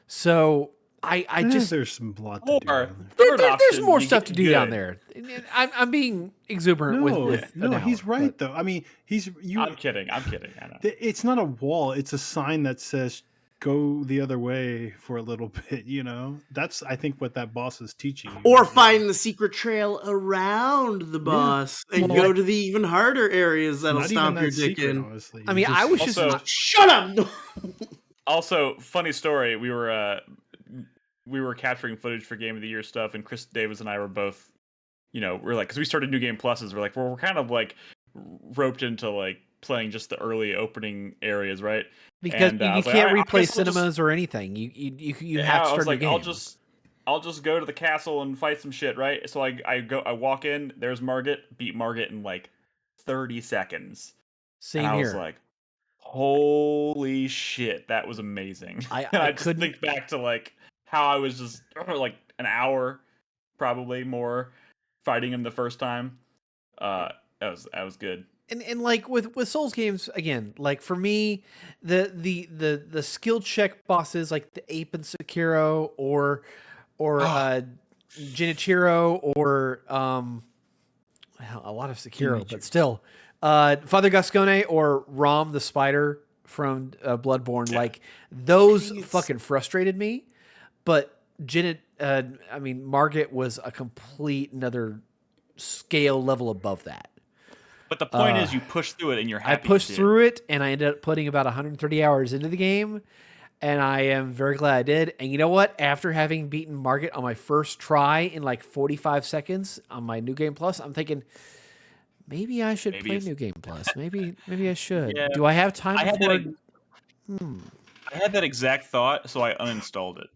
So I just there's some blood to do Or down there. there's more you stuff get to do good. down there. I'm being exuberant with No, an hour, he's right but- though. I mean, I'm kidding. I know. It's not a wall. It's a sign that says go the other way for a little bit. You know, that's I think what that boss is teaching you. Or find the secret trail around the boss and Well, go to the even harder areas that'll not even stomp your that dick secret, in. honestly. I You mean, I was just Also- Shut up! Also, funny story. We were capturing footage for Game of the Year stuff, and Chris Davis and I were both, we're like, because we started New Game Pluses, we're like, we're kind of like roped into like playing just the early opening areas, right? because And, you I was like, can't "All right, I replay guess we'll just-" cinemas or anything. You Yeah, have to I was start like, a game. I'll just go to the castle and fight some shit, right? So I walk in, there's Margit, beat Margit in like 30 seconds. Same and I here. was like, holy shit, that was amazing. I And I just couldn't- think back to like how I was just like an hour, probably more, fighting him the first time. That was good. And like with Souls games, again, like for me, the skill check bosses like the Ape and Sekiro or Genichiro or a lot of Sekiro, but still, Father Gascone or Rom the spider from Bloodborne, like those fucking frustrated me. But Margit was a complete another scale level above that. But the point is, you push through it and you're happy. I pushed through it, and I ended up putting about 130 hours into the game, and I am very glad I did. And you know what? After having beaten Margit on my first try in like 45 seconds on my New Game Plus, I'm thinking maybe I should play New Game Plus. Maybe I should. Yeah. Do I have time I had before? I had that exact thought, so I uninstalled it.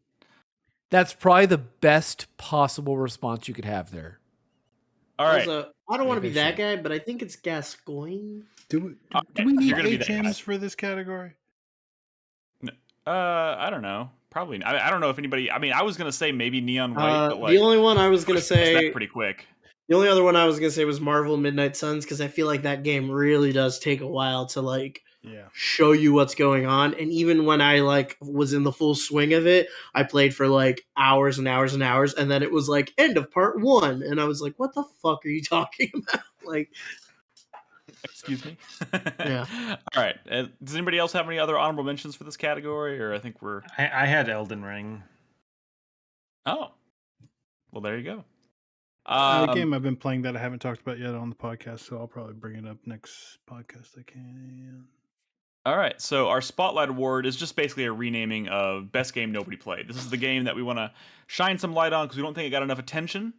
That's probably the best possible response you could have there. All right. Also, I don't want to be that guy, but I think it's Gascoigne. Do we need You're gonna be that HMs guy. for this category? I don't know. Probably not. I don't know if anybody. I mean, I was gonna say maybe Neon White, but like the only one I was gonna say that pretty quick. The only other one I was gonna say was Marvel Midnight Suns, because I feel like that game really does take a while to like show you what's going on. And even when I like was in the full swing of it, I played for like hours and hours and hours, and then it was like end of part 1, and I was like, "What the fuck are you talking about?" Like, excuse me. Yeah. All right. Does anybody else have any other honorable mentions for this category, or I think we're? I had Elden Ring. Oh, well, there you go. A game I've been playing that I haven't talked about yet on the podcast, so I'll probably bring it up next podcast I can. All right, so our Spotlight Award is just basically a renaming of Best Game Nobody Played. This is the game that we want to shine some light on because we don't think it got enough attention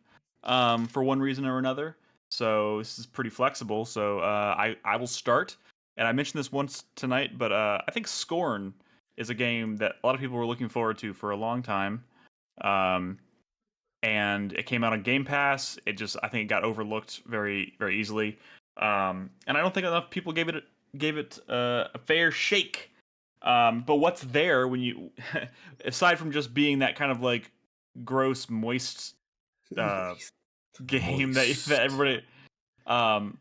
for one reason or another. So this is pretty flexible. So I will start. And I mentioned this once tonight, but I think Scorn is a game that a lot of people were looking forward to for a long time. And it came out on Game Pass. I think it got overlooked very, very easily. And I don't think enough people gave it a fair shake. But what's there when you, aside from just being that kind of like gross, moist game that everybody,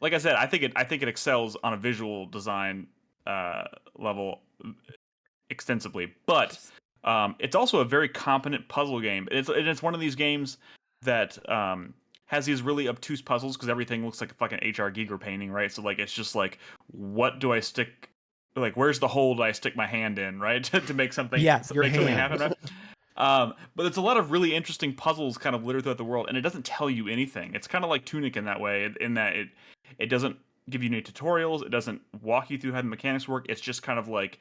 like I said, I think it excels on a visual design level extensively, but it's also a very competent puzzle game. It's one of these games that has these really obtuse puzzles because everything looks like a fucking H.R. Giger painting, right? So like it's just like, what do I stick? Like, where's the hole I stick my hand in, right, to make something something happen, right? But it's a lot of really interesting puzzles kind of littered throughout the world, and it doesn't tell you anything. It's kind of like Tunic in that way, in that it doesn't give you any tutorials. It doesn't walk you through how the mechanics work. It's just kind of like,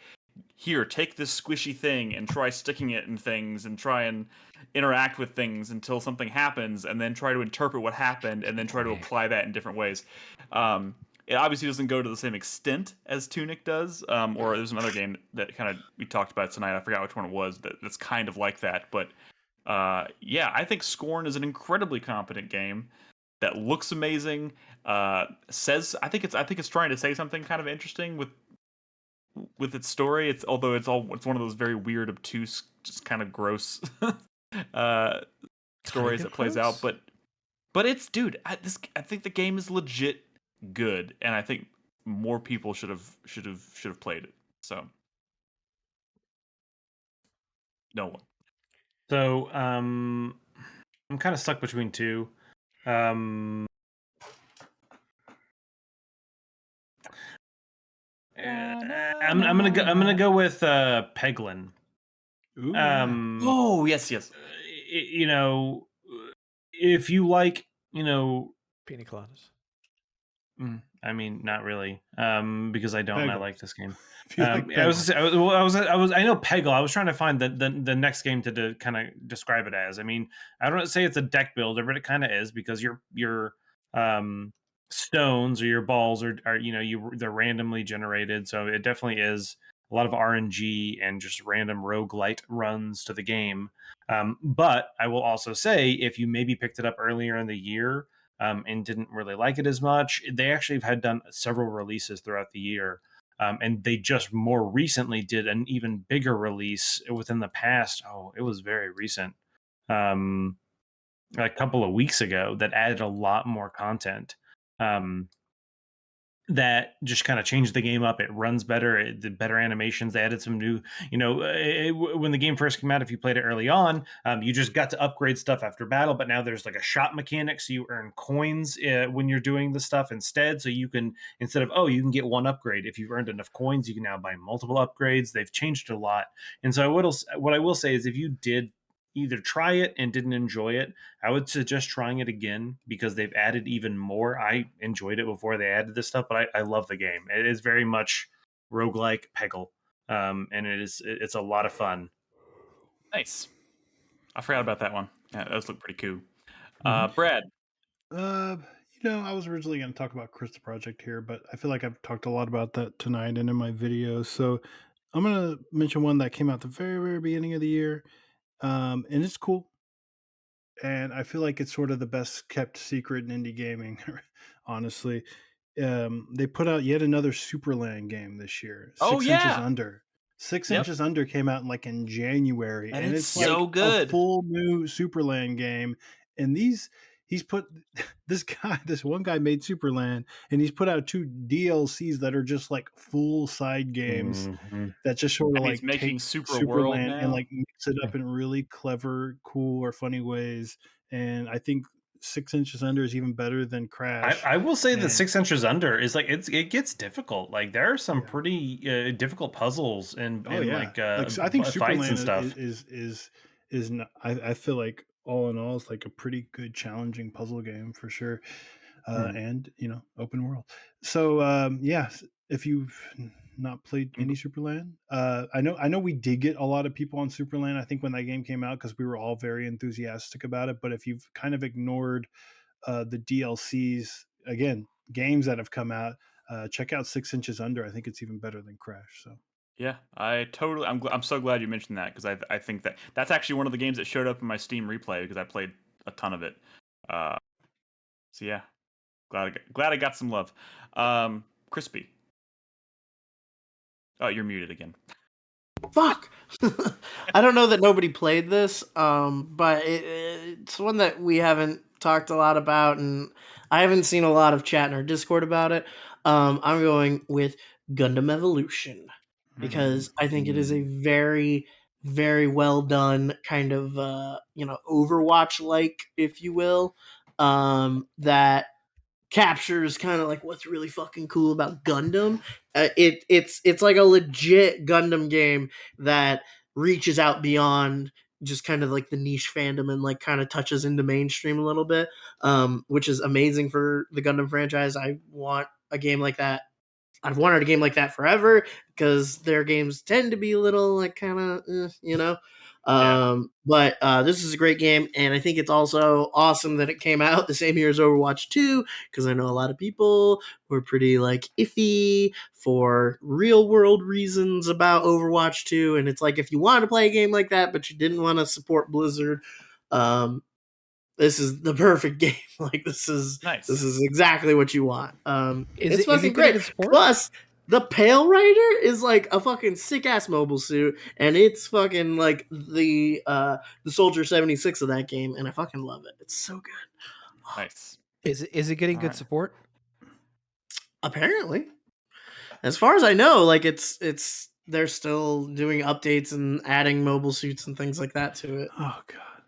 here, take this squishy thing and try sticking it in things and try and interact with things until something happens, and then try to interpret what happened and then try to apply that in different ways. It obviously doesn't go to the same extent as Tunic does, or there's another game that kind of we talked about tonight. I forgot which one it was that's kind of like that. But yeah, I think Scorn is an incredibly competent game that looks amazing. I think it's trying to say something kind of interesting with its story. It's one of those very weird, obtuse, just kind of gross stories that plays out. But it's, dude, I think the game is legit good, and I think more people should have played it. So no one. So I'm kind of stuck between two. I'm gonna go with Peglin. Ooh, Oh yes. You know, if you like, Pina coladas. I mean, not really, because I don't. Peggle. I like this game. Like I know Peggle. I was trying to find the next game to kind of describe it as. I mean, I don't say it's a deck builder, but it kind of is, because your stones or your balls are they're randomly generated. So it definitely is a lot of RNG and just random roguelite runs to the game. But I will also say, if you maybe picked it up earlier in the year and didn't really like it as much, they actually had done several releases throughout the year. And they just more recently did an even bigger release within the past. Oh, it was very recent. A couple of weeks ago, that added a lot more content. that just kind of changed the game up. It runs better, it did better animations. They added some new, when the game first came out, if you played it early on, you just got to upgrade stuff after battle. But now there's like a shop mechanic, so you earn coins when you're doing the stuff instead. So you can, instead of, you can get one upgrade. If you've earned enough coins, you can now buy multiple upgrades. They've changed it a lot. And so what I will say is, if you did either try it and didn't enjoy it, I would suggest trying it again, because they've added even more. I enjoyed it before they added this stuff, but I love the game. It is very much roguelike Peggle, and it's a lot of fun. Nice. I forgot about that one. Yeah, those look pretty cool. Mm-hmm. Brad. I was originally going to talk about Crystal Project here, but I feel like I've talked a lot about that tonight and in my videos. So I'm going to mention one that came out the very, very beginning of the year. And it's cool. And I feel like it's sort of the best kept secret in indie gaming, honestly. They put out yet another Superland game this year. Oh, 6 yeah. Inches Under. 6 Yep. Inches Under came out in January, And and it's it's so like good. a full new Superland game. And he's put this one guy made Superland, and he's put out 2 DLCs that are just like full side games that just sort of And he's like making take Super World Superland and now. like mix it up in really clever, cool, or funny ways. And I think 6 Inches Under is even better than Crash. I will say that And 6 Inches Under is like, it gets difficult. Like, there are some Yeah. pretty difficult puzzles and oh yeah, like I think fights and Superland stuff. is not, I feel like all in all, it's like a pretty good, challenging puzzle game for sure. And open world. So if you've not played any Superland, I know we did get a lot of people on Superland, I think, when that game came out, because we were all very enthusiastic about it. But if you've kind of ignored the DLCs, again, games that have come out, check out 6 Inches Under. I think it's even better than Crash. So Yeah, I'm so glad you mentioned that, because I think that's actually one of the games that showed up in my Steam replay, because I played a ton of it. So yeah, glad I got some love. Crispy. Oh, you're muted again. Fuck. I don't know that nobody played this, but it's one that we haven't talked a lot about, and I haven't seen a lot of chat in our Discord about it. I'm going with Gundam Evolution, because I think it is a very, very well done kind of Overwatch like, if you will, that captures kind of like what's really fucking cool about Gundam. It's like a legit Gundam game that reaches out beyond just kind of like the niche fandom, and like kind of touches into mainstream a little bit, which is amazing for the Gundam franchise. I want a game like that. I've wanted a game like that forever, because their games tend to be a little like kind of, But this is a great game, and I think it's also awesome that it came out the same year as Overwatch 2, because I know a lot of people were pretty like iffy for real world reasons about Overwatch 2, and it's like, if you want to play a game like that but you didn't want to support Blizzard, this is the perfect game. Like, this is Nice. This is exactly what you want. It's fucking getting great. support? Plus, the Pale Rider is like a fucking sick ass mobile suit, and it's fucking like the Soldier 76 of that game, and I fucking love it. It's so good. Nice. Is it getting All good right. support? Apparently, as far as I know, like it's they're still doing updates and adding mobile suits and things like that to it. Oh god,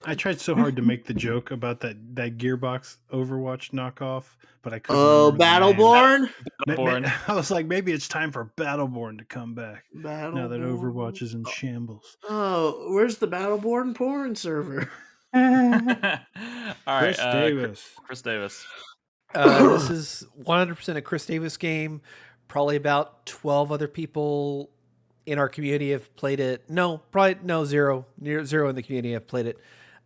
I tried so hard to make the joke about that Gearbox Overwatch knockoff, but I couldn't. Oh, remember the name. Battleborn. Battleborn. I was like, maybe it's time for Battleborn to come back now that Battleborn. Overwatch is in shambles. Oh, where's the Battleborn porn server? All right, Chris Davis. Chris Davis. This is 100% a Chris Davis game. Probably about 12 other people in our community have played it. No, probably no, zero in the community have played it.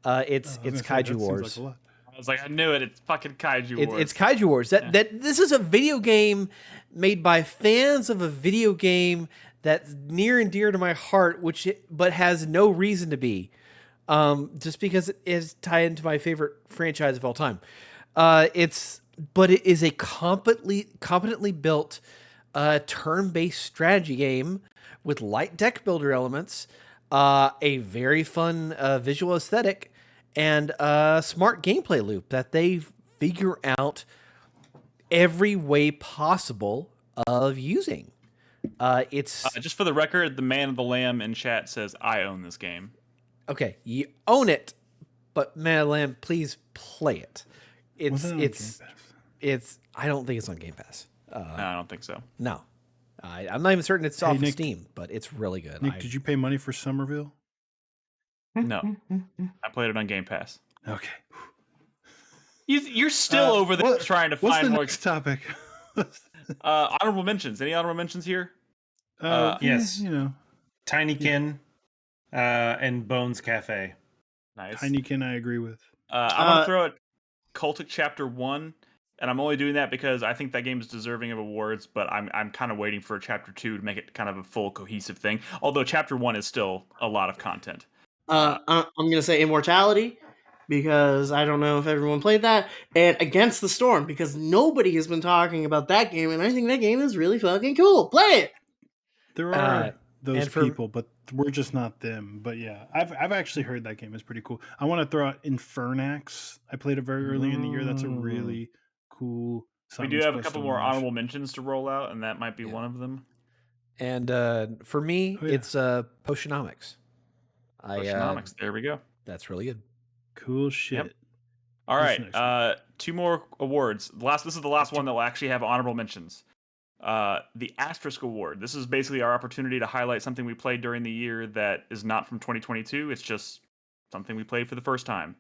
It's Kaiju Wars. Like I was like, I knew it. It's fucking Kaiju Wars. It's Kaiju Wars. That this is a video game made by fans of a video game that's near and dear to my heart, but has no reason to be, just because it is tied into my favorite franchise of all time. But it is a competently built turn-based strategy game with light deck builder elements, a very fun visual aesthetic, and a smart gameplay loop that they figure out every way possible of using. It's Just for the record, the man of the lamb in chat says I own this game. okay. You own it, but Man of the Lamb, please play it. Wasn't it on Game Pass? It's. I don't think it's on Game Pass. No, I don't think so. No, I'm not even certain it's off of Nick, Steam, but it's really good. Nick, did you pay money for Somerville? No, I played it on Game Pass. Okay. You're still over there trying to what's find the more. next topic? Honorable mentions. Any honorable mentions here? Yes. You know, Tinykin and Bones Cafe. Nice. Tinykin, I agree with. I'm gonna throw it Cultic Chapter 1, and I'm only doing that because I think that game is deserving of awards, but I'm kind of waiting for Chapter 2 to make it kind of a full cohesive thing. Although Chapter 1 is still a lot of content. I'm gonna say Immortality because I don't know if everyone played that, and Against the Storm because nobody has been talking about that game, and I think that game is really fucking cool. Play it. There are those and for- people, but we're just not them. But yeah, I've actually heard that game is pretty cool. I want to throw out Infernax. I played it very early in the year. That's a really cool. We do have a couple more honorable mentions to roll out, and that might be one of them. And for me, it's Potionomics. Potionomics. There we go. That's really good. Cool shit. Yep. All right, 2 more awards. This is the last one that will actually have honorable mentions. The Asterisk Award. This is basically our opportunity to highlight something we played during the year that is not from 2022. It's just something we played for the first time.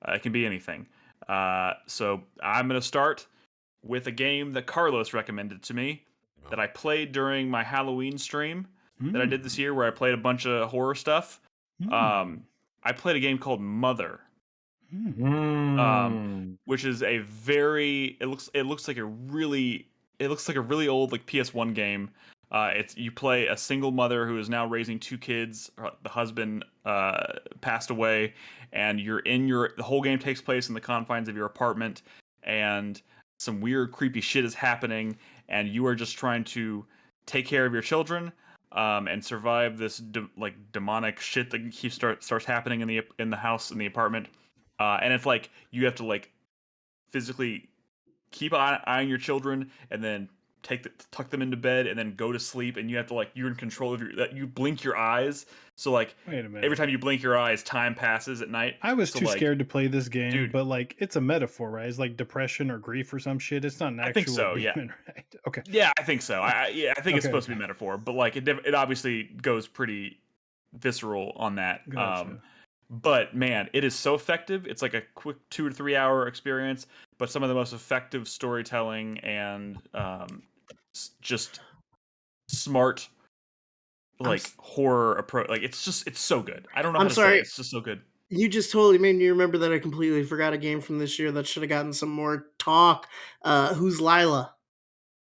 It can be anything. So I'm going to start with a game that Carlos recommended to me that I played during my Halloween stream that I did this year, where I played a bunch of horror stuff. I played a game called Mother. Which is a very it looks like a really old like PS1 game. You play a single mother who is now raising 2 kids. The husband passed away, and the whole game takes place in the confines of your apartment, and some weird creepy shit is happening, and you are just trying to take care of your children and survive this demonic shit that keeps starts happening in the house, in the apartment. And it's like you have to like physically keep eyeing your children, and then tuck them into bed, and then go to sleep. And you have to you're in control of you blink your eyes. So wait a minute. Every time you blink your eyes, time passes at night. I was too scared to play this game, dude, but it's a metaphor, right? It's like depression or grief or some shit. It's not an actual. I think so. Demon, right? Okay. Yeah, I think so. I think it's supposed to be metaphor, but it obviously goes pretty visceral on that. Gotcha. But man, it is so effective. It's like a quick 2 to 3 hour experience, but some of the most effective storytelling and just smart horror approach. It's so good. I don't know how to say it. It's just so good. You just totally made me remember that I completely forgot a game from this year that should have gotten some more talk. Who's Lila?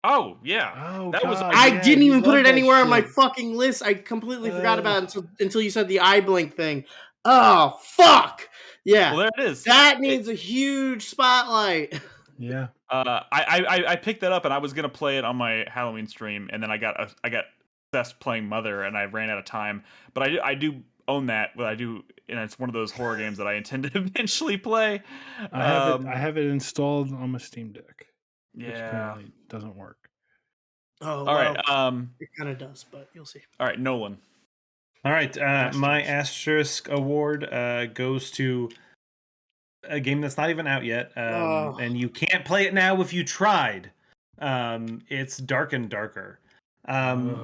Oh yeah, Oh, that was. I didn't even put it anywhere on my fucking list. I completely forgot about it until you said the eye blink thing. Oh fuck! Yeah, well, there it is. That needs a huge spotlight. Yeah. I picked that up, and I was gonna play it on my Halloween stream, and then I got obsessed playing Mother, and I ran out of time. But I do own that. But I do, and it's one of those horror games that I intend to eventually play. I have it installed on my Steam Deck. Yeah, which apparently doesn't work. Oh, all right. It kind of does, but you'll see. All right, Nolan. All right, my Asterisk Award goes to a game that's not even out yet, and you can't play it now if you tried. It's Dark and Darker.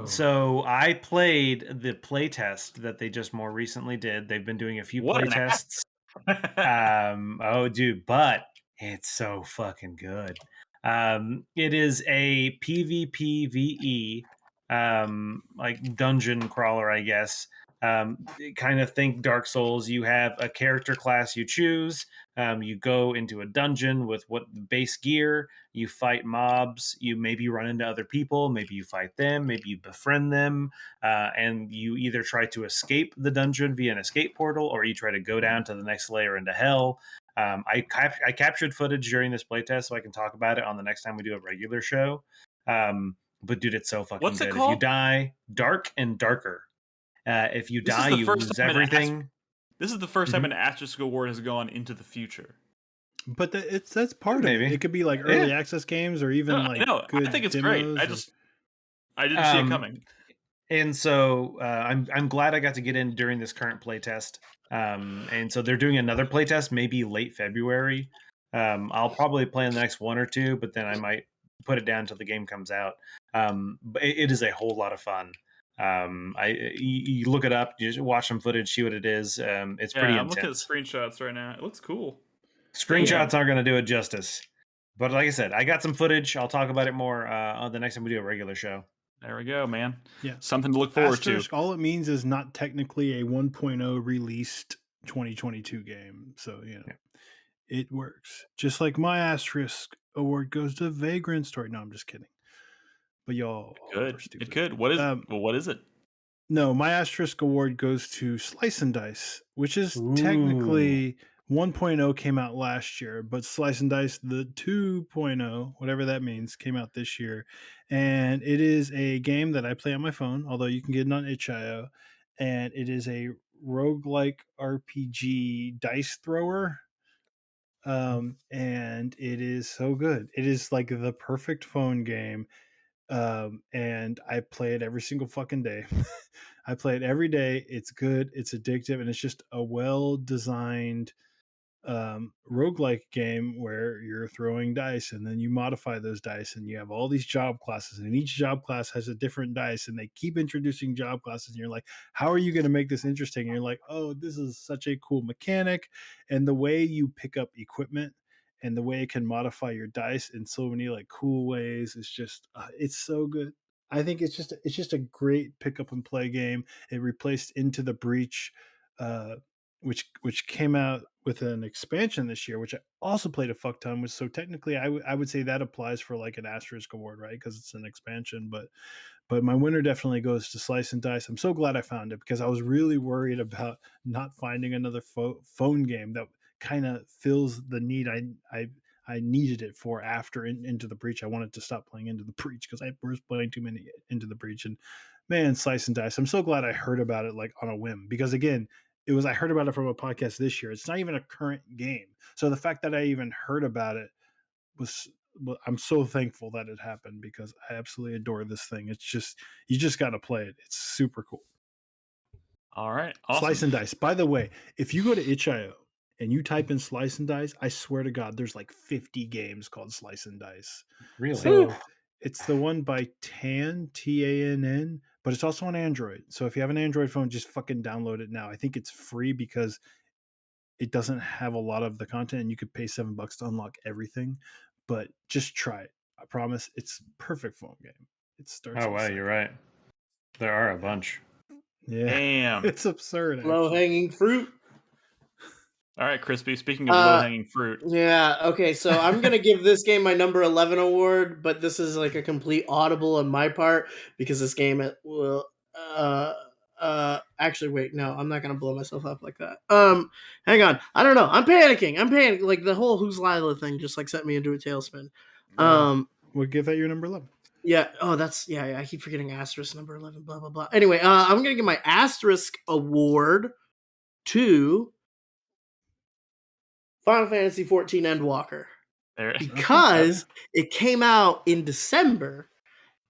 So I played the playtest that they just more recently did. They've been doing a few playtests. Oh, dude, but it's so fucking good. It is a PvPvE dungeon crawler, I guess. Kind of think Dark Souls. You have a character class you choose. You go into a dungeon with base gear. You fight mobs. You maybe run into other people. Maybe you fight them. Maybe you befriend them. And you either try to escape the dungeon via an escape portal, or you try to go down to the next layer into hell. I captured footage during this playtest, so I can talk about it on the next time we do a regular show. But dude, it's so fucking What's good. it called? If you die, Dark and Darker. If you die, you lose everything. This is the first time an Asterisk Award has gone into the future. But that's part of it. Maybe. It could be like early access games or even like No, good I think it's demos. great. I didn't see it coming. And so I'm glad I got to get in during this current playtest. And so they're doing another playtest, maybe late February. I'll probably play in the next one or two, but then I might put it down until the game comes out. But it is a whole lot of fun. You look it up, you just watch some footage, see what it is. It's pretty I'm looking at intense. screenshots right now. It looks cool. Screenshots aren't going to do it justice. But like I said, I got some footage. I'll talk about it more on the next time we do a regular show. There we go, man. Yeah. Something to look forward Asterisk, to. all it means is not technically a 1.0 released 2022 game. So, it works. Just like my Asterisk Award goes to Vagrant Story. No, I'm just kidding. But y'all Good. are stupid. It could. What is it? No, my Asterisk Award goes to Slice and Dice, which is technically 1.0 came out last year, but Slice and Dice, the 2.0, whatever that means, came out this year. And it is a game that I play on my phone, although you can get it on itch.io. And it is a roguelike RPG dice thrower. And it is so good. It is like the perfect phone game. And I play it every single fucking day. I play it every day. It's good, it's addictive, and it's just a well-designed roguelike game where you're throwing dice and then you modify those dice and you have all these job classes and each job class has a different dice and they keep introducing job classes and you're like, how are you going to make this interesting? And you're like, oh, this is such a cool mechanic. And the way you pick up equipment and the way it can modify your dice in so many like cool ways is just it's so good. I think it's just a great pick up and play game. It replaced Into the Breach, which came out with an expansion this year, which I also played a fuck ton with. So technically, I would say that applies for like an Asterisk Award, right? Because it's an expansion. But my winner definitely goes to Slice and Dice. I'm so glad I found it because I was really worried about not finding another phone game that kind of fills the need I needed it for after Into the Breach. I wanted to stop playing Into the Breach because I was playing too many Into the Breach. And man, Slice and Dice. I'm so glad I heard about it like on a whim because again, I heard about it from a podcast this year. It's not even a current game. So the fact that I even heard about it I'm so thankful that it happened because I absolutely adore this thing. It's just, you just got to play it. It's super cool. All right. Awesome. Slice and Dice. By the way, if you go to itch.io and you type in Slice and Dice, I swear to God, there's like 50 games called Slice and Dice. Really? So it's the one by Tann, but it's also on Android. So if you have an Android phone, just fucking download it now. I think it's free because it doesn't have a lot of the content and you could pay $7 to unlock everything, but just try it. I promise it's perfect phone game. It starts. Oh, wow, you're right. There are a bunch. Yeah. Damn. It's absurd. Low hanging fruit. All right, Crispy. Speaking of low hanging fruit. Yeah. Okay. So I'm gonna give this game my number 11 award, but this is like a complete audible on my part because this game will. Actually, wait. No, I'm not gonna blow myself up like that. Hang on. I don't know. I'm panicking. Like the whole Who's Lila thing just like sent me into a tailspin. We'll give that your number 11. Yeah. Oh, that's I keep forgetting asterisk number 11. Blah blah blah. Anyway, I'm gonna give my asterisk award to Final Fantasy 14 Endwalker because it came out in December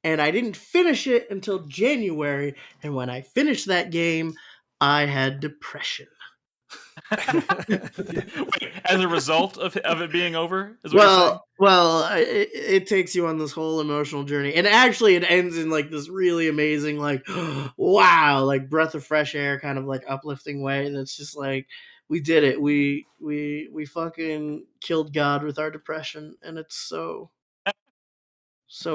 and I didn't finish it until January. And when I finished that game, I had depression. Wait, as a result of it being over? It takes you on this whole emotional journey. And actually it ends in like this really amazing, like, wow, like breath of fresh air kind of like uplifting way. That's just like, we did it. We fucking killed God with our depression. And it's so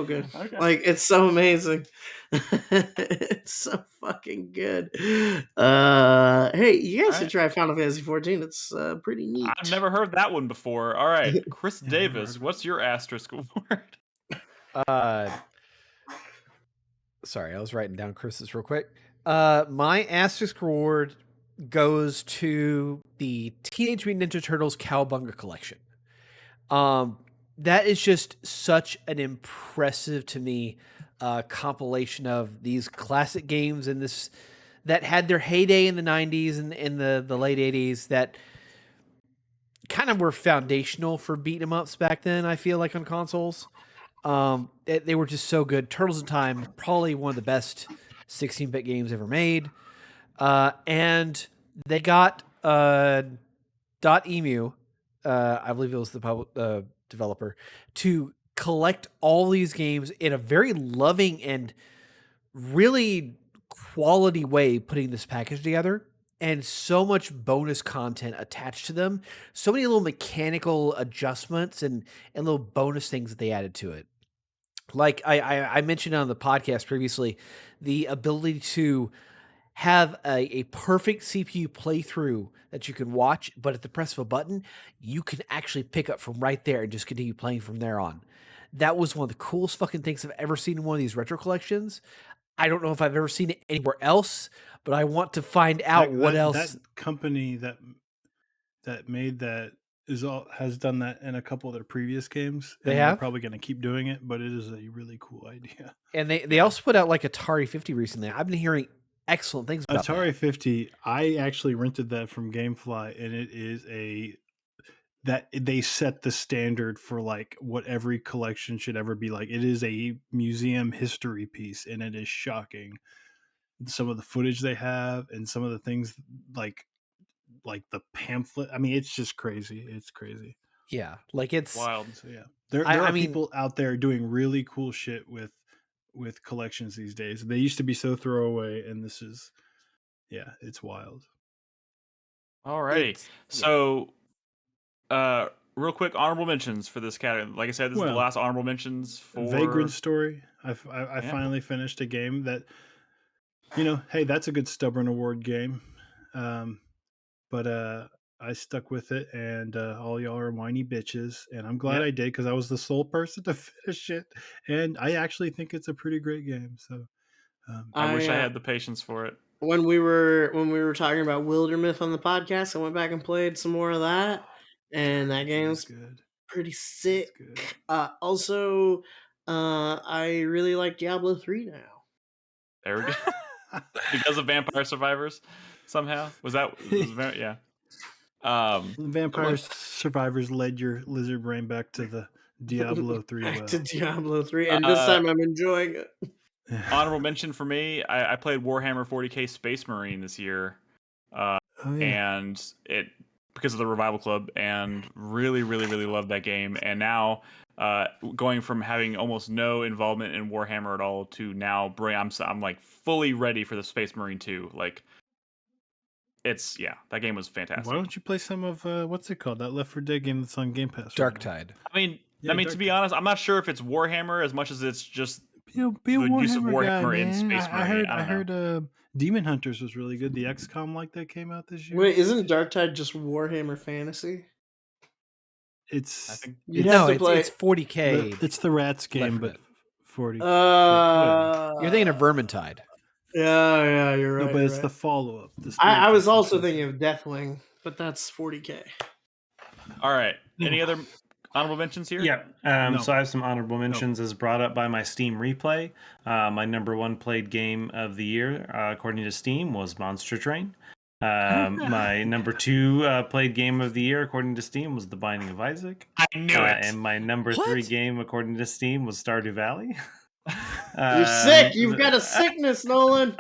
good. Okay. Like, it's so amazing. It's so fucking good. Hey, you guys should try Final Fantasy 14. It's pretty neat. I've never heard that one before. All right, Chris Davis, what's your asterisk award? Sorry, I was writing down Chris's real quick. My asterisk award goes to the Teenage Mutant Ninja Turtles Cowabunga collection. That is just such an impressive to me compilation of these classic games and this that had their heyday in the 90s and in the late 80s that kind of were foundational for beat 'em ups back then. I feel like on consoles, they were just so good. Turtles in Time, probably one of the best 16-bit games ever made, and they got Dot Emu, I believe it was the developer, to collect all these games in a very loving and really quality way, putting this package together, and so much bonus content attached to them. So many little mechanical adjustments and little bonus things that they added to it. Like I mentioned on the podcast previously, the ability to have a perfect CPU playthrough that you can watch, but at the press of a button, you can actually pick up from right there and just continue playing from there on. That was one of the coolest fucking things I've ever seen in one of these retro collections. I don't know if I've ever seen it anywhere else, but I want to find out what else. That company that made that has done that in a couple of their previous games. They and have? They're probably going to keep doing it, but it is a really cool idea. And they also put out like Atari 50 recently. I've been hearing excellent things about Atari that. 50. I actually rented that from GameFly, and it is that they set the standard for like what every collection should ever be like. It is a museum history piece, and it is shocking. Some of the footage they have, and some of the things like the pamphlet. I mean, it's just crazy. It's crazy. Yeah, like it's Wild. So yeah, there I are mean- people out there doing really cool shit with collections these days. They used to be so throwaway, and this is, yeah, it's wild. Alrighty. It's- So, real quick, honorable mentions for this category. Like I said, this is the Well, last honorable mentions for Vagrant Story. I Yeah. finally finished a game that, hey, that's a good stubborn award game. But I stuck with it, and all y'all are whiny bitches, and I'm glad Yep. I did because I was the sole person to finish it, and I actually think it's a pretty great game. So I wish I had the patience for it. When we were talking about Wildermyth on the podcast, I went back and played some more of that, and that it's game's good. pretty It's sick. good. Also, I really like Diablo 3 now. There we go. Because of Vampire Survivors, somehow yeah. Vampire Survivors led your lizard brain back to the Diablo 3 Back well. to Diablo 3, and this time I'm enjoying it. Honorable mention for me, I played Warhammer 40k Space Marine this year, Oh, yeah. and it because of the Revival Club, and really, really, really loved that game. And now, going from having almost no involvement in Warhammer at all to now, I'm like fully ready for the Space Marine 2. Like, that game was fantastic. Why don't you play some of what's it called? That Left 4 Dead game that's on Game Pass. right Dark now? Tide. I mean, Yeah, to be honest, I'm not sure if it's Warhammer as much as it's just Be a the use of Warhammer guy, Warhammer in man. Space I Marine. heard I don't know. Demon Hunters was really good. The XCOM like that came out this year. Wait, isn't Darktide just Warhammer Fantasy? It's I think You'd No, have to it's, play. it's 40k. it's the Rats game, Left 4 but 40. You're thinking of Vermintide. Yeah, you're right. no, but you're it's right. the follow up. I was also thinking of Deathwing, but that's 40k. All right. Any other honorable mentions here? Yeah. No. So I have some honorable mentions as brought up by my Steam replay. My number one played game of the year, according to Steam, was Monster Train. My number two played game of the year, according to Steam, was The Binding of Isaac. I knew it. And my number What? 3 game, according to Steam, was Stardew Valley. You're sick. You've got a sickness, Nolan.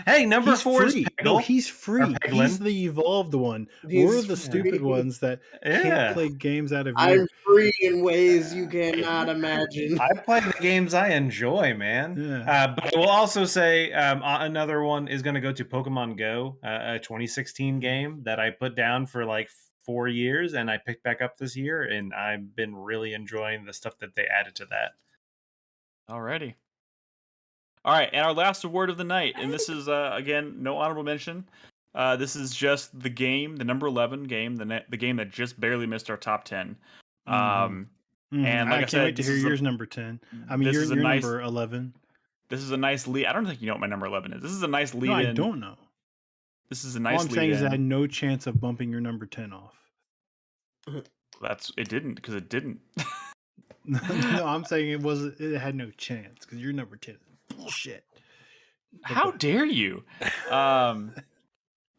Hey, number He's 4 is free. Peggle. No, he's free. Peglin. He's the evolved one. He's We're the free. stupid ones that Yeah. can't play games out of I'm your. free in ways you cannot imagine. I play the games I enjoy, man. Yeah. But I will also say another one is going to go to Pokemon Go, a 2016 game that I put down for like 4 years, and I picked back up this year, and I've been really enjoying the stuff that they added to that. Alrighty. All right, and our last award of the night, and this is again no honorable mention. This is just the game, the number 11 game, the game that just barely missed our top 10. Mhm. And like I can't said, wait to this hear is yours number 10. I mean, this you're is a nice- number 11. This is a nice lead. I don't think you know what my number 11 is. This is a nice lead No, in. I don't know. This is a All nice I'm lead saying is in. I had no chance of bumping your number 10 off. It didn't because it didn't. No, I'm saying it had no chance because your number 10 is bullshit. How dare you?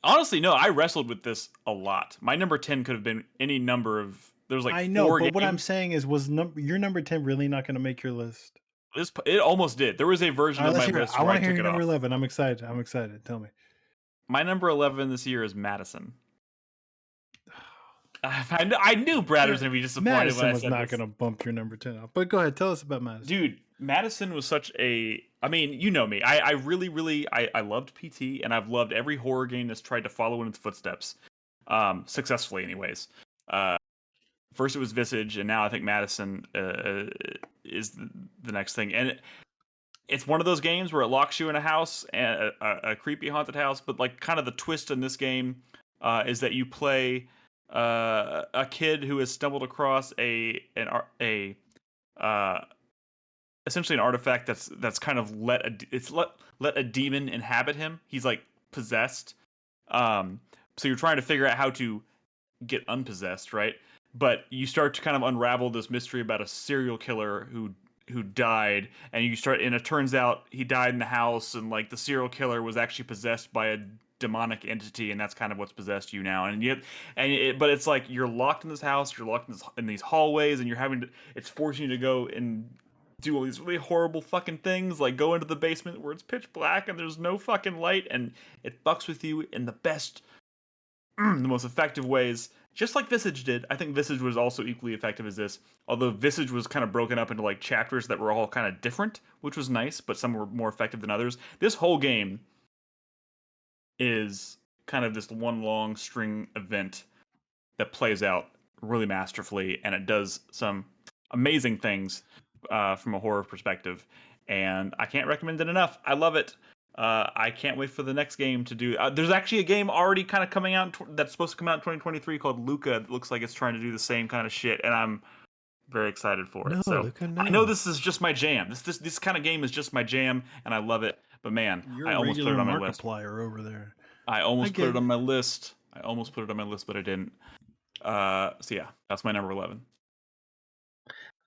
Honestly, no, I wrestled with this a lot. My number 10 could have been any number of. There was like I know, 4 but what I'm games. saying is, was your number 10 really not going to make your list? It almost did. There was a version All right, of my let's hear it. list I where I want to hear took your it number off. 11. I'm excited. I'm excited. Tell me. My number 11 this year is Madison. I knew Brad was going to be disappointed when Madison I was said not this. going to bump your number 10 up. But go ahead. Tell us about Madison. Dude, Madison was such a. I mean, you know me. I really I loved PT, and I've loved every horror game that's tried to follow in its footsteps, successfully, anyways. First it was Visage, and now I think Madison is the next thing. And it's one of those games where it locks you in a house, and a creepy haunted house. But like, kind of the twist in this game is that you play a kid who has stumbled across essentially an artifact that's kind of let a demon inhabit him. He's like possessed. So you're trying to figure out how to get unpossessed, right? But you start to kind of unravel this mystery about a serial killer who died, and it turns out he died in the house, and like the serial killer was actually possessed by a demonic entity, and that's kind of what's possessed you now. But it's like you're locked in this house, you're locked in these hallways, and it's forcing you to go and do all these really horrible fucking things, like go into the basement where it's pitch black and there's no fucking light, and it fucks with you in the most effective ways, just like Visage did. I think Visage was also equally effective as this, although Visage was kind of broken up into like chapters that were all kind of different, which was nice, but some were more effective than others. This whole game is kind of this one long string event that plays out really masterfully, and it does some amazing things from a horror perspective, and I can't recommend it enough. I love it. I can't wait for the next game to do. There's actually a game already kind of coming out that's supposed to come out in 2023 called Luca. It looks like it's trying to do the same kind of shit, and I'm very excited for it. So Luca, I know this is just my jam. This kind of game is just my jam, and I love it. But man, You're I a almost put regular it on my list. Markiplier over there. I almost put get it on my list. But I didn't. So yeah, that's my number 11.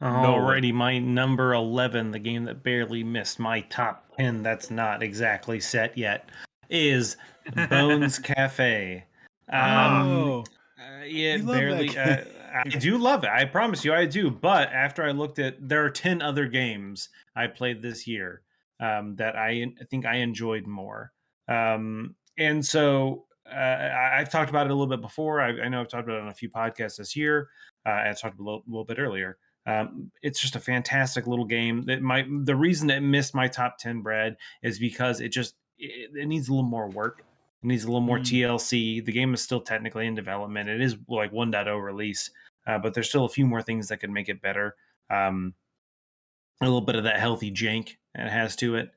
Alrighty, my number 11, the game that barely missed my top 10 that's not exactly set yet, is Bones Cafe. Oh, Yeah, you love barely. that I do love it. I promise you, I do. But after I looked at, there are 10 other games I played this year that I think I enjoyed more. And so I've talked about it a little bit before. I know I've talked about it on a few podcasts this year. I talked a little bit earlier. It's just a fantastic little game. The reason it missed my top 10, Brad, is because it needs a little more work. It needs a little more TLC. The game is still technically in development. It is like 1.0 release, but there's still a few more things that could make it better. A little bit of that healthy jank it has to it.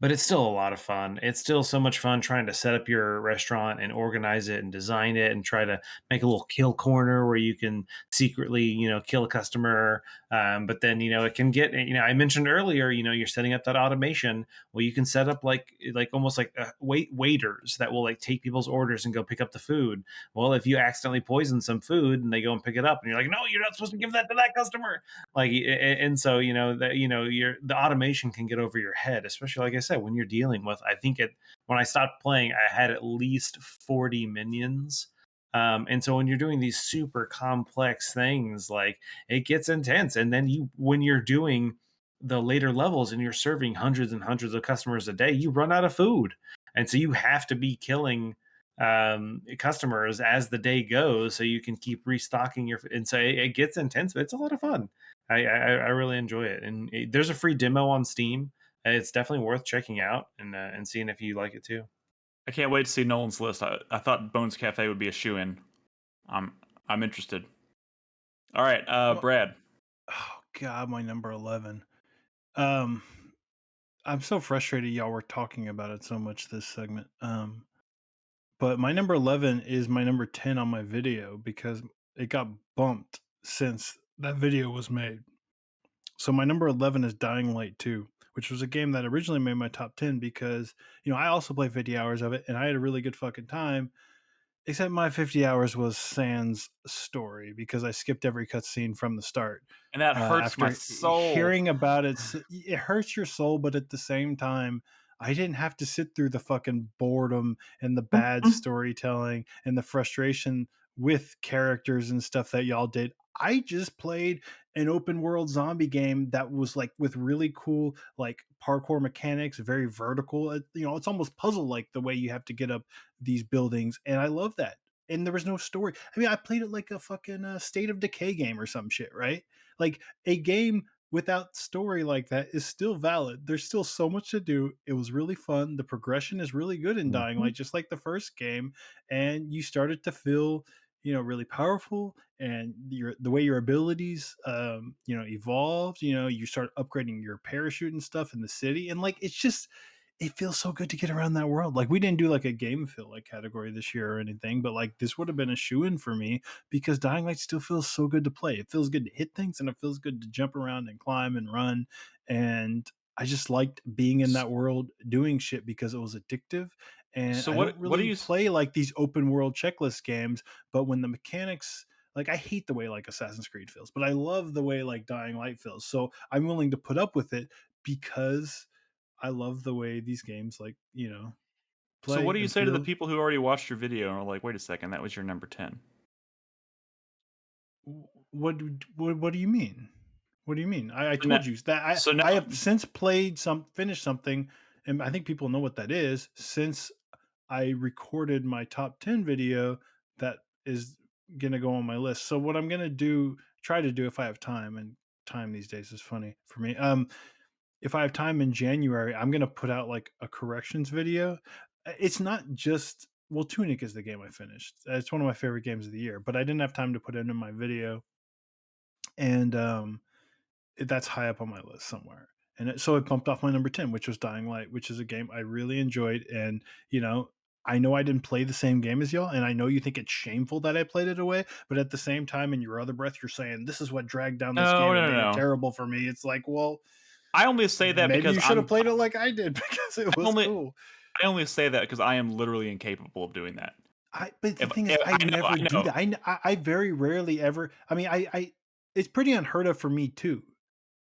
But it's still a lot of fun. It's still so much fun trying to set up your restaurant and organize it and design it and try to make a little kill corner where you can secretly, kill a customer. But then, it can get, I mentioned earlier, you're setting up that automation. Well, you can set up like almost like waiters that will like take people's orders and go pick up the food. Well, if you accidentally poison some food and they go and pick it up and you're like, no, you're not supposed to give that to that customer. Like, and so, the automation can get over your head, especially like I said, when you're dealing with, when I stopped playing, I had at least 40 minions. And so when you're doing these super complex things, like it gets intense. And then when you're doing the later levels and you're serving hundreds and hundreds of customers a day, you run out of food. And so you have to be killing customers as the day goes so you can keep restocking and so it gets intense, but it's a lot of fun. I really enjoy it. And there's a free demo on Steam. It's definitely worth checking out and seeing if you like it too. I can't wait to see Nolan's list. I thought Bones Cafe would be a shoo-in. I'm interested. All right, Brad. Oh God, my number 11. I'm so frustrated y'all were talking about it so much this segment. But my number 11 is my number 10 on my video because it got bumped since that video was made. So my number 11 is Dying Light 2, which was a game that originally made my top 10 because, I also played 50 hours of it and I had a really good fucking time. Except my 50 hours was Sans story because I skipped every cutscene from the start. And that hurts my After soul. hearing about it, it hurts your soul, but at the same time, I didn't have to sit through the fucking boredom and the bad storytelling and the frustration with characters and stuff that y'all did. I just played an open world zombie game that was like with really cool like parkour mechanics, very vertical. It's almost puzzle like the way you have to get up these buildings, and I love that. And there was no story. I mean, I played it like a fucking State of Decay game or some shit, right? Like a game without story like that is still valid. There's still so much to do. It was really fun. The progression is really good in Dying Light, just like the first game. And you started to feel, really powerful, and the way your abilities, evolved. You start upgrading your parachute and stuff in the city, and like it feels so good to get around that world. Like we didn't do like a game feel like category this year or anything, but like this would have been a shoe-in for me because Dying Light still feels so good to play. It feels good to hit things and it feels good to jump around and climb and run. And I just liked being in that world doing shit because it was addictive. And So I what don't what do really you play like these open world checklist games, but when the mechanics, like I hate the way like Assassin's Creed feels, but I love the way like Dying Light feels. So I'm willing to put up with it because I love the way these games like, so what play do you and say to the feel. people who already watched your video and are like, wait a second, that was your number 10? What do you mean? What do you mean? I So now, told you that I so now I have since finished something, and I think people know what that is since I recorded my top 10 video that is gonna go on my list. So what I'm gonna try to do if I have time, and time these days is funny for me. If I have time in January, I'm gonna put out like a corrections video. It's not just well, Tunic is the game I finished. It's one of my favorite games of the year, but I didn't have time to put it in my video, and that's high up on my list somewhere. And so it bumped off my number 10, which was Dying Light, which is a game I really enjoyed. And I know I didn't play the same game as y'all, and I know you think it's shameful that I played it away, but at the same time, in your other breath, you're saying this is what dragged down this no, game and no, made it no. terrible for me. It's like, well, I only say that maybe because you should have played it like I did because it I was only cool. I only say that because I am literally incapable of doing that. But the If, thing is, if I I know, never I do know. that. I very rarely ever. I mean, it's pretty unheard of for me too.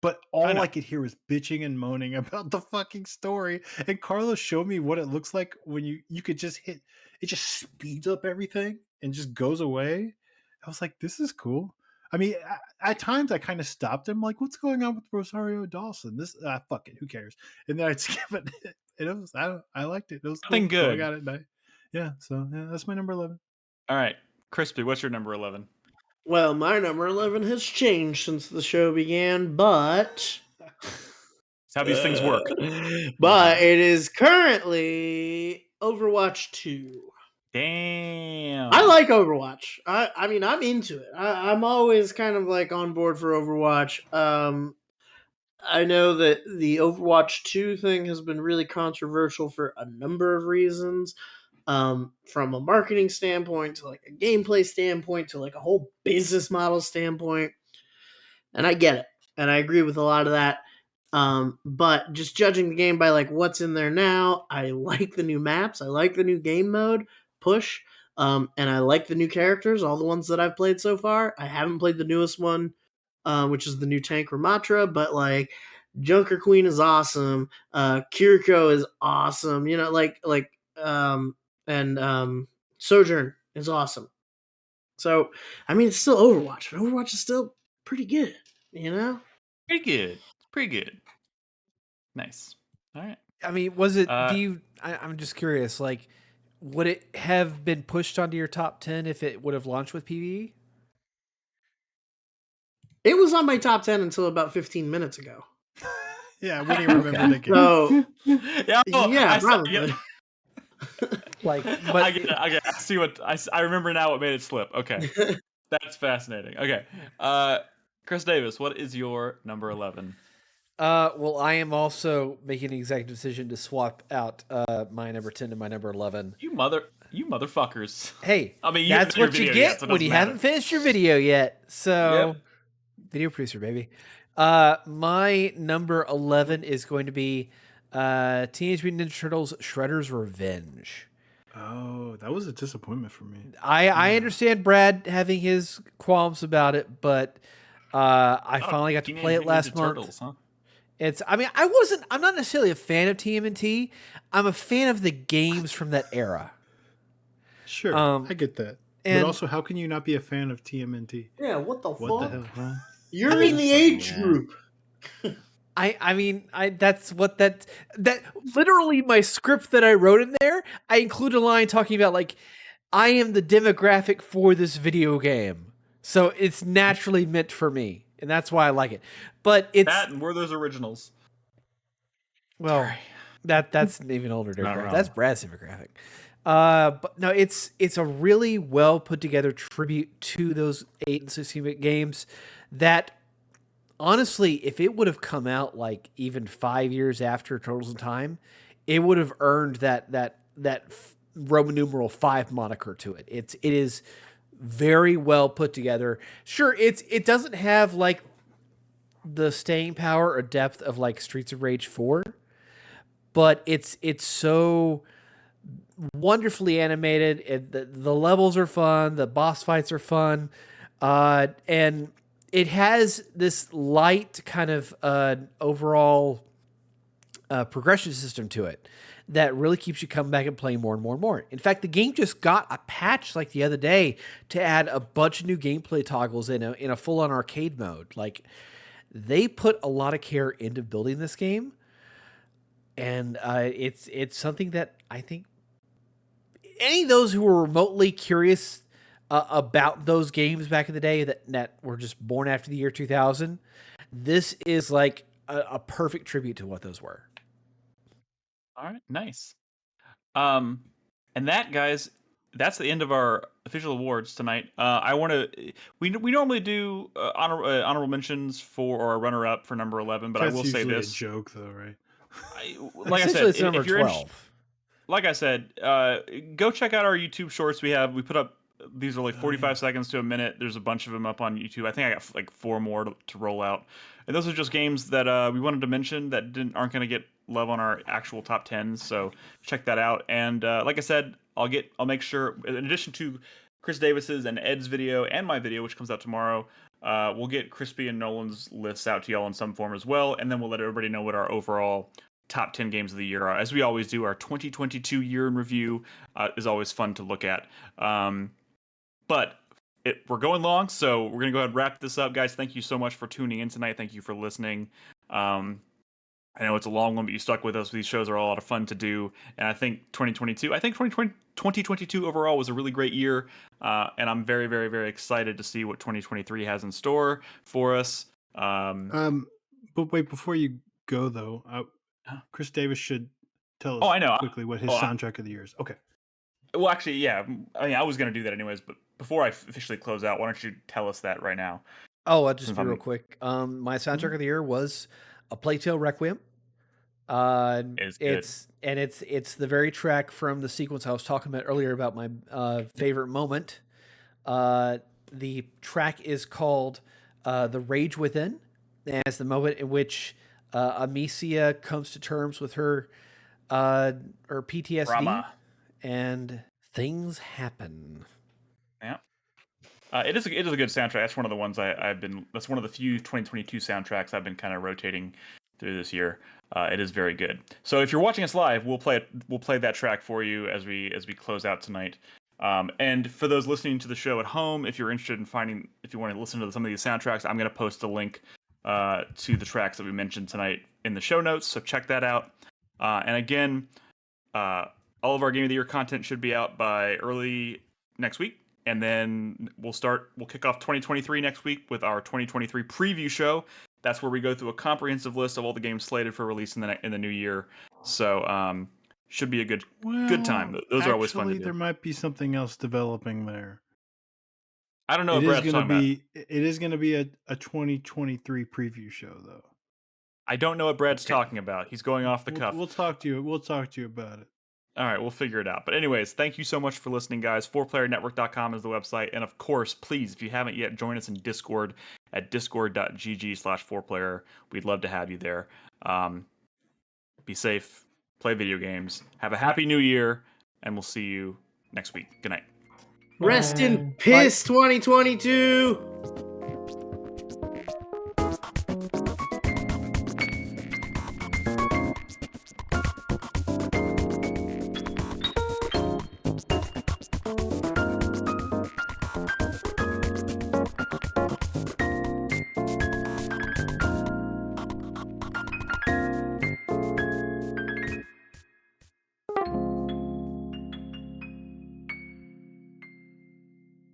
But I all know. I could hear was bitching and moaning about the fucking story. And Carlos showed me what it looks like when you could just hit it, just speeds up everything and just goes away. I was like, this is cool. I mean, at times I kind of stopped him, like, what's going on with Rosario Dawson? This fuck it, who cares? And then I'd skip it. And it was I liked it. It was Nothing cool. So I good. got it. Yeah, so yeah, that's my number 11. All right, Crispy, what's your number 11? Well, my number 11 has changed since the show began, but It's how these things work. but it is currently Overwatch 2. Damn. I like Overwatch. I mean, I'm into it. I'm always kind of like on board for Overwatch. I know that the Overwatch 2 thing has been really controversial for a number of reasons. From a marketing standpoint to like a gameplay standpoint to like a whole business model standpoint. And I get it. And I agree with a lot of that. But just judging the game by like what's in there now, I like the new maps. I like the new game mode push. And I like the new characters, all the ones that I've played so far. I haven't played the newest one, which is the new tank Ramatra, but like Junker Queen is awesome. Kiriko is awesome. And Sojourn is awesome. So, I mean, it's still Overwatch, and Overwatch is still pretty good, you know? Pretty good. Pretty good. Nice. All right. I mean, was it? Uh, I'm just curious. Like, would it have been pushed onto your top 10 if it would have launched with PvE? It was on my top 10 until about 15 minutes ago. Yeah, we didn't remember the game. So, yeah, yeah, probably. Yeah. Like, but I get it. Okay, I see what I remember now. What made it slip? Okay, that's fascinating. Okay, Chris Davis, what is your number 11? Well, I am also making an executive decision to swap out my number 10 to my number 11. You motherfuckers. Hey, I mean, that's what you get when you haven't finished your video yet. So, video producer, baby. My number 11 is going to be Teenage Mutant Ninja Turtles: Shredder's Revenge. Oh, that was a disappointment for me. I understand Brad having his qualms about it, but I finally got to play it last month. Turtles, huh? I'm not necessarily a fan of TMNT. I'm a fan of the games from that era. Sure, I get that. But and- also, how can you not be a fan of TMNT? Yeah, what the What the fuck? hell, huh? You're in the age group. That's what that literally my script that I wrote in there, I include a line talking about like, I am the demographic for this video game. So it's naturally meant for me. And that's why I like it. But it's That and we're those originals. well, Sorry. that's an even older Not demographic. wrong. That's Brad's demographic. But no, it's a really well put together tribute to those 8 and 16-bit games that honestly, if it would have come out like even 5 years after Turtles in Time, it would have earned that Roman numeral 5 moniker to it. It is very well put together. Sure, it doesn't have like the staying power or depth of like Streets of Rage 4, but it's so wonderfully animated. The levels are fun, the boss fights are fun, and it has this light kind of overall progression system to it that really keeps you coming back and playing more and more and more. In fact, the game just got a patch like the other day to add a bunch of new gameplay toggles in a full-on arcade mode. Like, they put a lot of care into building this game, and it's something that I think any of those who were remotely curious about those games back in the day that were just born after the year 2000, this is like a perfect tribute to what those were. All right, nice. And that, guys, that's the end of our official awards tonight. I want to. We normally do honorable mentions for our runner up for number 11, but That's I will say usually this. a joke, though, right? Like I Essentially, said, it's number if you're 12. like I said, go check out our YouTube shorts. We put up. These are like 45 seconds to a minute. There's a bunch of them up on YouTube. I think I got like 4 more to roll out. And those are just games that we wanted to mention that aren't going to get love on our actual top 10s. So check that out. And like I said, I'll make sure, in addition to Chris Davis's and Ed's video and my video, which comes out tomorrow, we'll get Crispy and Nolan's lists out to y'all in some form as well. And then we'll let everybody know what our overall top 10 games of the year are. As we always do, our 2022 year in review is always fun to look at. But we're going long, so we're going to go ahead and wrap this up. Guys, thank you so much for tuning in tonight. Thank you for listening. I know it's a long one, but you stuck with us. These shows are a lot of fun to do. And I think 2022 overall was a really great year. And I'm very, very, very excited to see what 2023 has in store for us. But wait, before you go, though, Chris Davis should tell us I know. quickly what his soundtrack of the year is. Okay. Well, actually, yeah. I mean, I was going to do that anyways, but before I officially close out, why don't you tell us that right now? Oh, I'll just be real quick. My soundtrack of the year was A Plague Tale Requiem. It's the very track from the sequence I was talking about earlier about my favorite moment. The track is called The Rage Within, and it's the moment in which Amicia comes to terms with her PTSD. Drama. And things happen. Yeah. It is a good soundtrack. That's one of the ones that's one of the few 2022 soundtracks I've been kind of rotating through this year. It is very good. So if you're watching us live, we'll play that track for you as we close out tonight. And for those listening to the show at home, if you're interested in if you want to listen to some of these soundtracks, I'm going to post a link to the tracks that we mentioned tonight in the show notes. So check that out. And again, all of our Game of the Year content should be out by early next week. And then we'll kick off 2023 next week with our 2023 preview show. That's where we go through a comprehensive list of all the games slated for release in the new year. So should be a good time. Those are always fun to do. There might be something else developing there. I don't know what Brad's talking about. It is going to be a 2023 preview show, though. I don't know what Brad's talking about. He's going off the cuff. We'll talk to you. We'll talk to you about it. All right, we'll figure it out. But anyways, thank you so much for listening, guys. 4playernetwork.com is the website. And of course, please, if you haven't yet, join us in Discord at discord.gg/4player. We'd love to have you there. Be safe, play video games, have a happy new year, and we'll see you next week. Good night. Rest in piss, 2022.